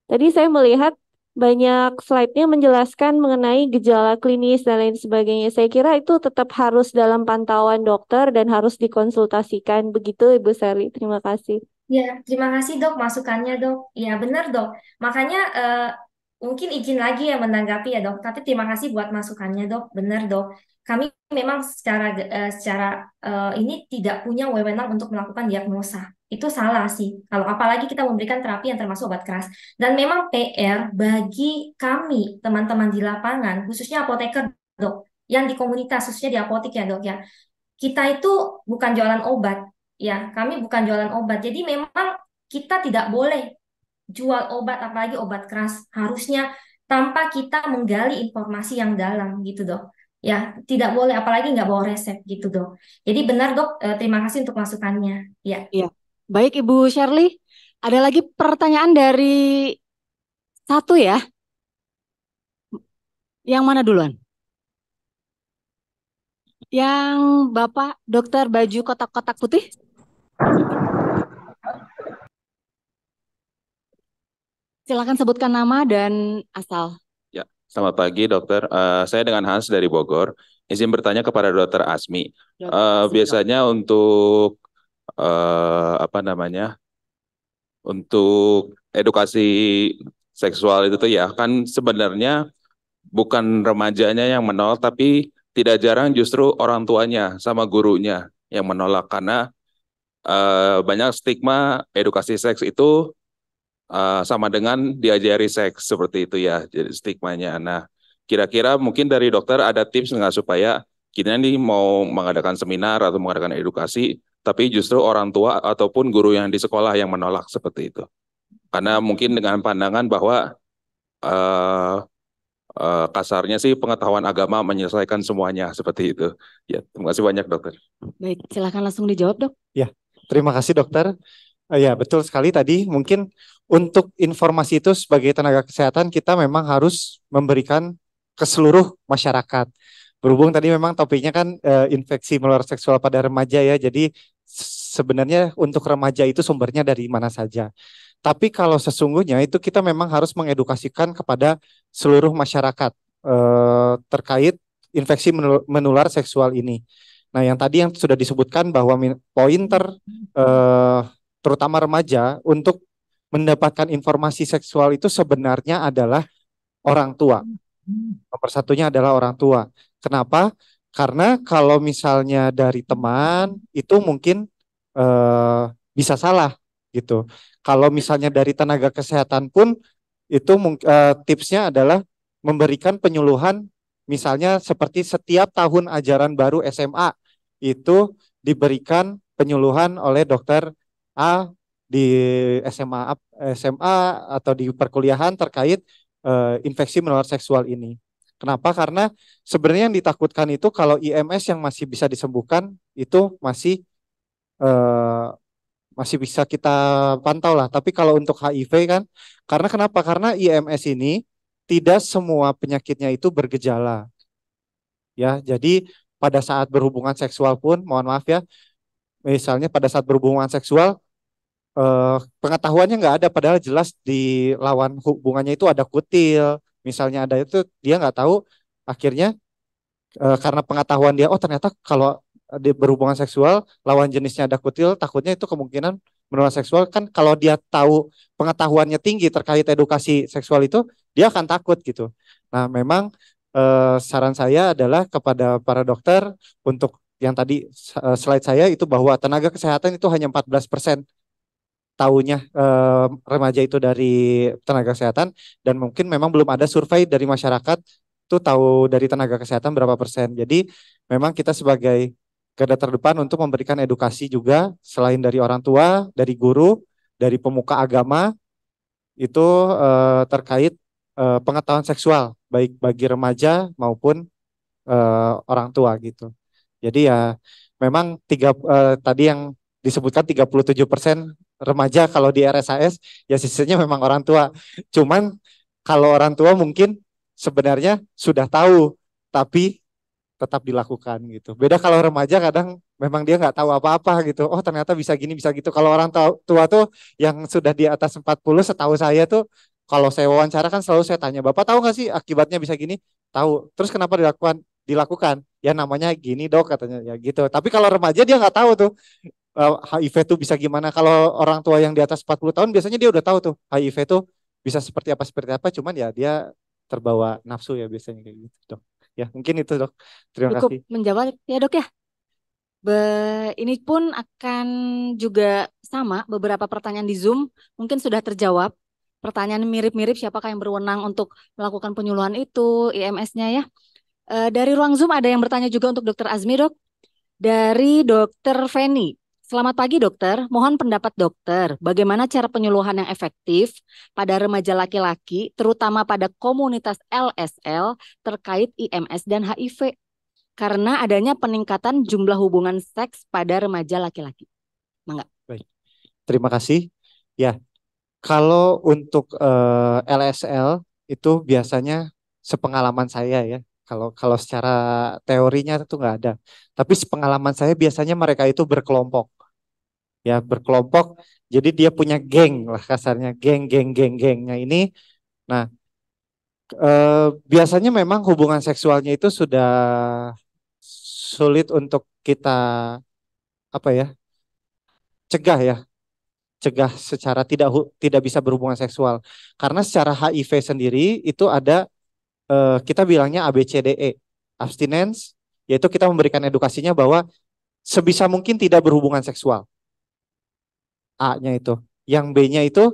tadi saya melihat banyak slide-nya menjelaskan mengenai gejala klinis dan lain sebagainya. Saya kira itu tetap harus dalam pantauan dokter dan harus dikonsultasikan. Begitu Ibu Sari. Terima kasih. Ya, terima kasih dok masukannya dok. Ya benar dok. Makanya mungkin izin lagi ya menanggapi ya dok. Tapi terima kasih buat masukannya dok. Benar dok. Kami memang secara ini tidak punya wewenang untuk melakukan diagnosa. Itu salah sih. Kalau apalagi kita memberikan terapi yang termasuk obat keras. Dan memang PR bagi kami teman-teman di lapangan, khususnya apoteker dok, yang di komunitas khususnya di apotik ya dok ya. Kita itu bukan jualan obat. Ya, kami bukan jualan obat. Jadi memang kita tidak boleh jual obat, apalagi obat keras. Harusnya tanpa kita menggali informasi yang dalam gitu dok. Ya, tidak boleh, apalagi nggak bawa resep gitu dok. Jadi benar dok, terima kasih untuk masukannya. Ya. iya. Baik, Ibu Shirley. Ada lagi pertanyaan dari satu ya. Yang mana duluan? Yang Bapak dokter baju kotak-kotak putih? Silakan sebutkan nama dan asal. Ya, selamat pagi dokter. Saya dengan Hans dari Bogor. Izin bertanya kepada dokter Asmi. Biasanya untuk untuk edukasi seksual itu tuh ya kan sebenarnya bukan remajanya yang menolak, tapi tidak jarang justru orang tuanya sama gurunya yang menolak karena banyak stigma edukasi seks itu sama dengan diajari seks seperti itu ya, jadi stigmanya. Nah, kira-kira mungkin dari dokter ada tips nggak supaya kita nih mau mengadakan seminar atau mengadakan edukasi, tapi justru orang tua ataupun guru yang di sekolah yang menolak seperti itu. Karena mungkin dengan pandangan bahwa kasarnya sih pengetahuan agama menyelesaikan semuanya seperti itu. Ya, terima kasih banyak dokter. Baik, silakan langsung dijawab dok. Ya, terima kasih dokter. Ya, betul sekali tadi. Mungkin untuk informasi itu sebagai tenaga kesehatan kita memang harus memberikan ke seluruh masyarakat. Berhubung tadi memang topiknya kan infeksi menular seksual pada remaja ya. Jadi sebenarnya untuk remaja itu sumbernya dari mana saja. Tapi kalau sesungguhnya itu kita memang harus mengedukasikan kepada seluruh masyarakat terkait infeksi menular seksual ini. Nah, yang tadi yang sudah disebutkan bahwa pointer terutama remaja untuk mendapatkan informasi seksual itu sebenarnya adalah orang tua. Nomor satunya adalah orang tua. Kenapa? Karena kalau misalnya dari teman itu mungkin bisa salah gitu. Kalau misalnya dari tenaga kesehatan pun itu tipsnya adalah memberikan penyuluhan, misalnya seperti setiap tahun ajaran baru SMA itu diberikan penyuluhan oleh dokter A di SMA atau di perkuliahan terkait infeksi menular seksual ini. Kenapa? Karena sebenarnya yang ditakutkan itu kalau IMS yang masih bisa disembuhkan itu eh, masih bisa kita pantau lah. Tapi kalau untuk HIV kan, karena kenapa? Karena IMS ini tidak semua penyakitnya itu bergejala. Ya, jadi pada saat berhubungan seksual pun, mohon maaf ya, misalnya pada saat berhubungan seksual, pengetahuannya nggak ada, padahal jelas di lawan hubungannya itu ada kutil, misalnya ada itu, dia nggak tahu, akhirnya karena pengetahuan dia, oh ternyata kalau dia berhubungan seksual lawan jenisnya ada kutil, takutnya itu kemungkinan menular seksual. Kan kalau dia tahu pengetahuannya tinggi terkait edukasi seksual itu, dia akan takut gitu. Nah, memang saran saya adalah kepada para dokter untuk yang tadi slide saya itu, bahwa tenaga kesehatan itu hanya 14% tahunya remaja itu dari tenaga kesehatan, dan mungkin memang belum ada survei dari masyarakat tuh tahu dari tenaga kesehatan berapa persen. Jadi memang kita sebagai garda terdepan untuk memberikan edukasi juga, selain dari orang tua, dari guru, dari pemuka agama itu terkait pengetahuan seksual baik bagi remaja maupun orang tua gitu. Jadi ya memang tadi yang disebutkan 37% remaja kalau di RSAS, ya sisanya memang orang tua. Cuman kalau orang tua mungkin sebenarnya sudah tahu, tapi tetap dilakukan gitu. Beda kalau remaja, kadang memang dia nggak tahu apa-apa gitu. Oh ternyata bisa gini, bisa gitu. Kalau orang tua tuh yang sudah di atas 40, setahu saya tuh, kalau saya wawancara kan selalu saya tanya, Bapak tahu nggak sih akibatnya bisa gini? Tahu. Terus kenapa dilakukan? Dilakukan. Ya namanya gini dok, katanya ya gitu. Tapi kalau remaja dia nggak tahu tuh HIV tuh bisa gimana. Kalau orang tua yang di atas 40 tahun biasanya dia udah tahu tuh HIV tuh bisa seperti apa. Cuman ya dia terbawa nafsu ya biasanya kayak gitu dok. Ya mungkin itu dok. Terima Cukup kasih. menjawab ya dok ya. Ini pun akan juga sama, beberapa pertanyaan di Zoom mungkin sudah terjawab. Pertanyaan mirip-mirip, siapakah yang berwenang untuk melakukan penyuluhan itu, IMS-nya ya. Dari ruang Zoom ada yang bertanya juga untuk Dokter Azmi dok. Dari Dokter Feni. Selamat pagi dokter, mohon pendapat dokter, bagaimana cara penyuluhan yang efektif pada remaja laki-laki, terutama pada komunitas LSL terkait IMS dan HIV, karena adanya peningkatan jumlah hubungan seks pada remaja laki-laki. Mangga. Baik. Terima kasih. Ya, kalau untuk LSL itu biasanya sepengalaman saya ya. Kalau secara teorinya itu nggak ada. Tapi sepengalaman saya biasanya mereka itu berkelompok. Ya, berkelompok. Jadi dia punya geng lah kasarnya, gengnya ini. Nah, biasanya memang hubungan seksualnya itu sudah sulit untuk kita apa ya, cegah ya, cegah secara tidak bisa berhubungan seksual. Karena secara HIV sendiri itu ada kita bilangnya ABCDE, abstinence, yaitu kita memberikan edukasinya bahwa sebisa mungkin tidak berhubungan seksual. A-nya itu. Yang B-nya itu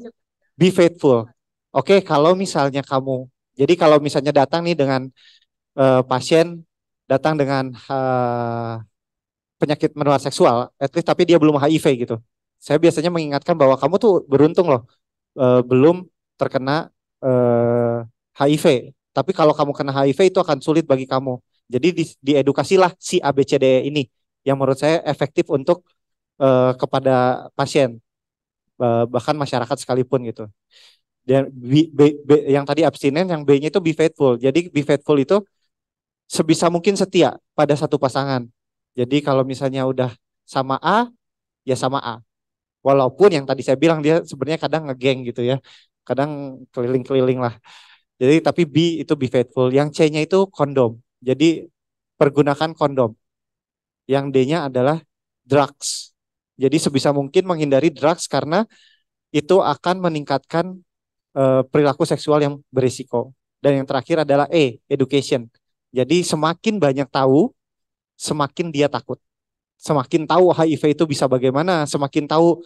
be faithful. Oke, kalau misalnya kamu, jadi kalau misalnya datang nih dengan pasien datang dengan penyakit menular seksual, at least tapi dia belum HIV gitu. Saya biasanya mengingatkan bahwa kamu tuh beruntung loh, belum terkena HIV. Tapi kalau kamu kena HIV itu akan sulit bagi kamu. Jadi diedukasilah si ABCDE ini yang menurut saya efektif untuk kepada pasien, bahkan masyarakat sekalipun gitu. Dan yang tadi abstinen, yang B-nya itu be faithful. Jadi be faithful itu sebisa mungkin setia pada satu pasangan. Jadi kalau misalnya udah sama A, ya sama A. Walaupun yang tadi saya bilang dia sebenarnya kadang ngegeng gitu ya. Kadang keliling-keliling lah. Jadi tapi B itu be faithful. Yang C-nya itu kondom. Jadi pergunakan kondom. Yang D-nya adalah drugs. Jadi sebisa mungkin menghindari drugs karena itu akan meningkatkan perilaku seksual yang berisiko. Dan yang terakhir adalah E, education. Jadi semakin banyak tahu, semakin dia takut. Semakin tahu HIV itu bisa bagaimana, semakin tahu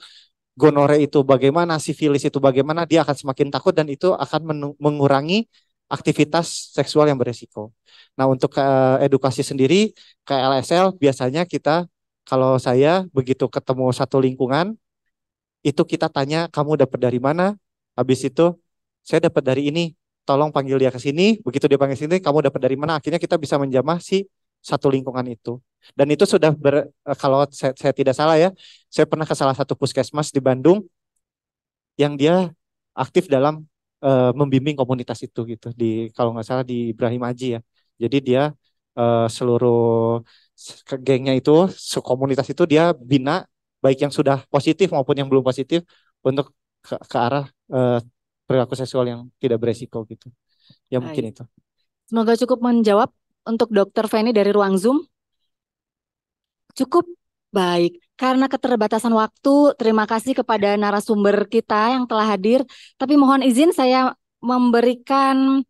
gonore itu bagaimana, sifilis itu bagaimana, dia akan semakin takut dan itu akan mengurangi aktivitas seksual yang berisiko. Nah, untuk edukasi sendiri, KLSL biasanya kita, kalau saya begitu ketemu satu lingkungan, itu kita tanya, kamu dapat dari mana? Habis itu, saya dapat dari ini, tolong panggil dia ke sini, begitu dia panggil sini, kamu dapat dari mana? Akhirnya kita bisa menjamah si satu lingkungan itu. Dan itu sudah kalau saya tidak salah ya, saya pernah ke salah satu puskesmas di Bandung yang dia aktif dalam membimbing komunitas itu gitu di kalau nggak salah di Ibrahim Aji ya. Jadi dia seluruh gengnya itu, komunitas itu dia bina baik yang sudah positif maupun yang belum positif untuk ke arah perilaku seksual yang tidak beresiko gitu. Ya mungkin itu. Semoga cukup menjawab untuk Dokter Feni dari ruang Zoom. Cukup baik. Karena keterbatasan waktu, terima kasih kepada narasumber kita yang telah hadir. Tapi mohon izin saya memberikan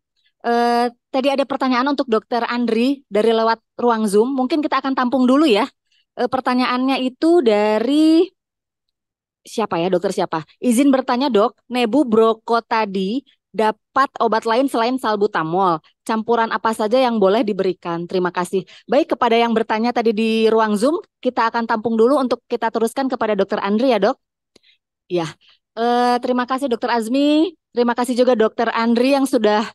tadi ada pertanyaan untuk Dokter Andri dari lewat ruang Zoom. Mungkin kita akan tampung dulu ya. Pertanyaannya itu dari siapa ya, dokter siapa? Izin bertanya dok, Nebu Broko tadi dapat obat lain selain salbutamol. Campuran apa saja yang boleh diberikan? Terima kasih. Baik, kepada yang bertanya tadi di ruang Zoom, kita akan tampung dulu untuk kita teruskan kepada dokter Andri ya dok. Ya, terima kasih dokter Azmi. Terima kasih juga dokter Andri yang sudah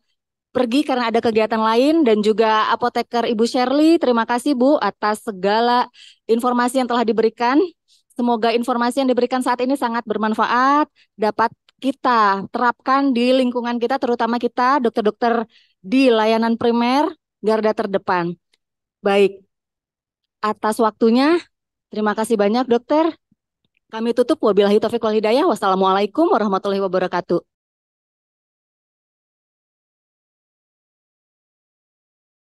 pergi karena ada kegiatan lain dan juga apoteker Ibu Shirley. Terima kasih Bu atas segala informasi yang telah diberikan. Semoga informasi yang diberikan saat ini sangat bermanfaat, dapat kita terapkan di lingkungan kita, terutama kita dokter-dokter di layanan primer garda terdepan. Baik, atas waktunya, terima kasih banyak dokter. Kami tutup, wabillahi taufiq wal hidayah. Wassalamualaikum warahmatullahi wabarakatuh.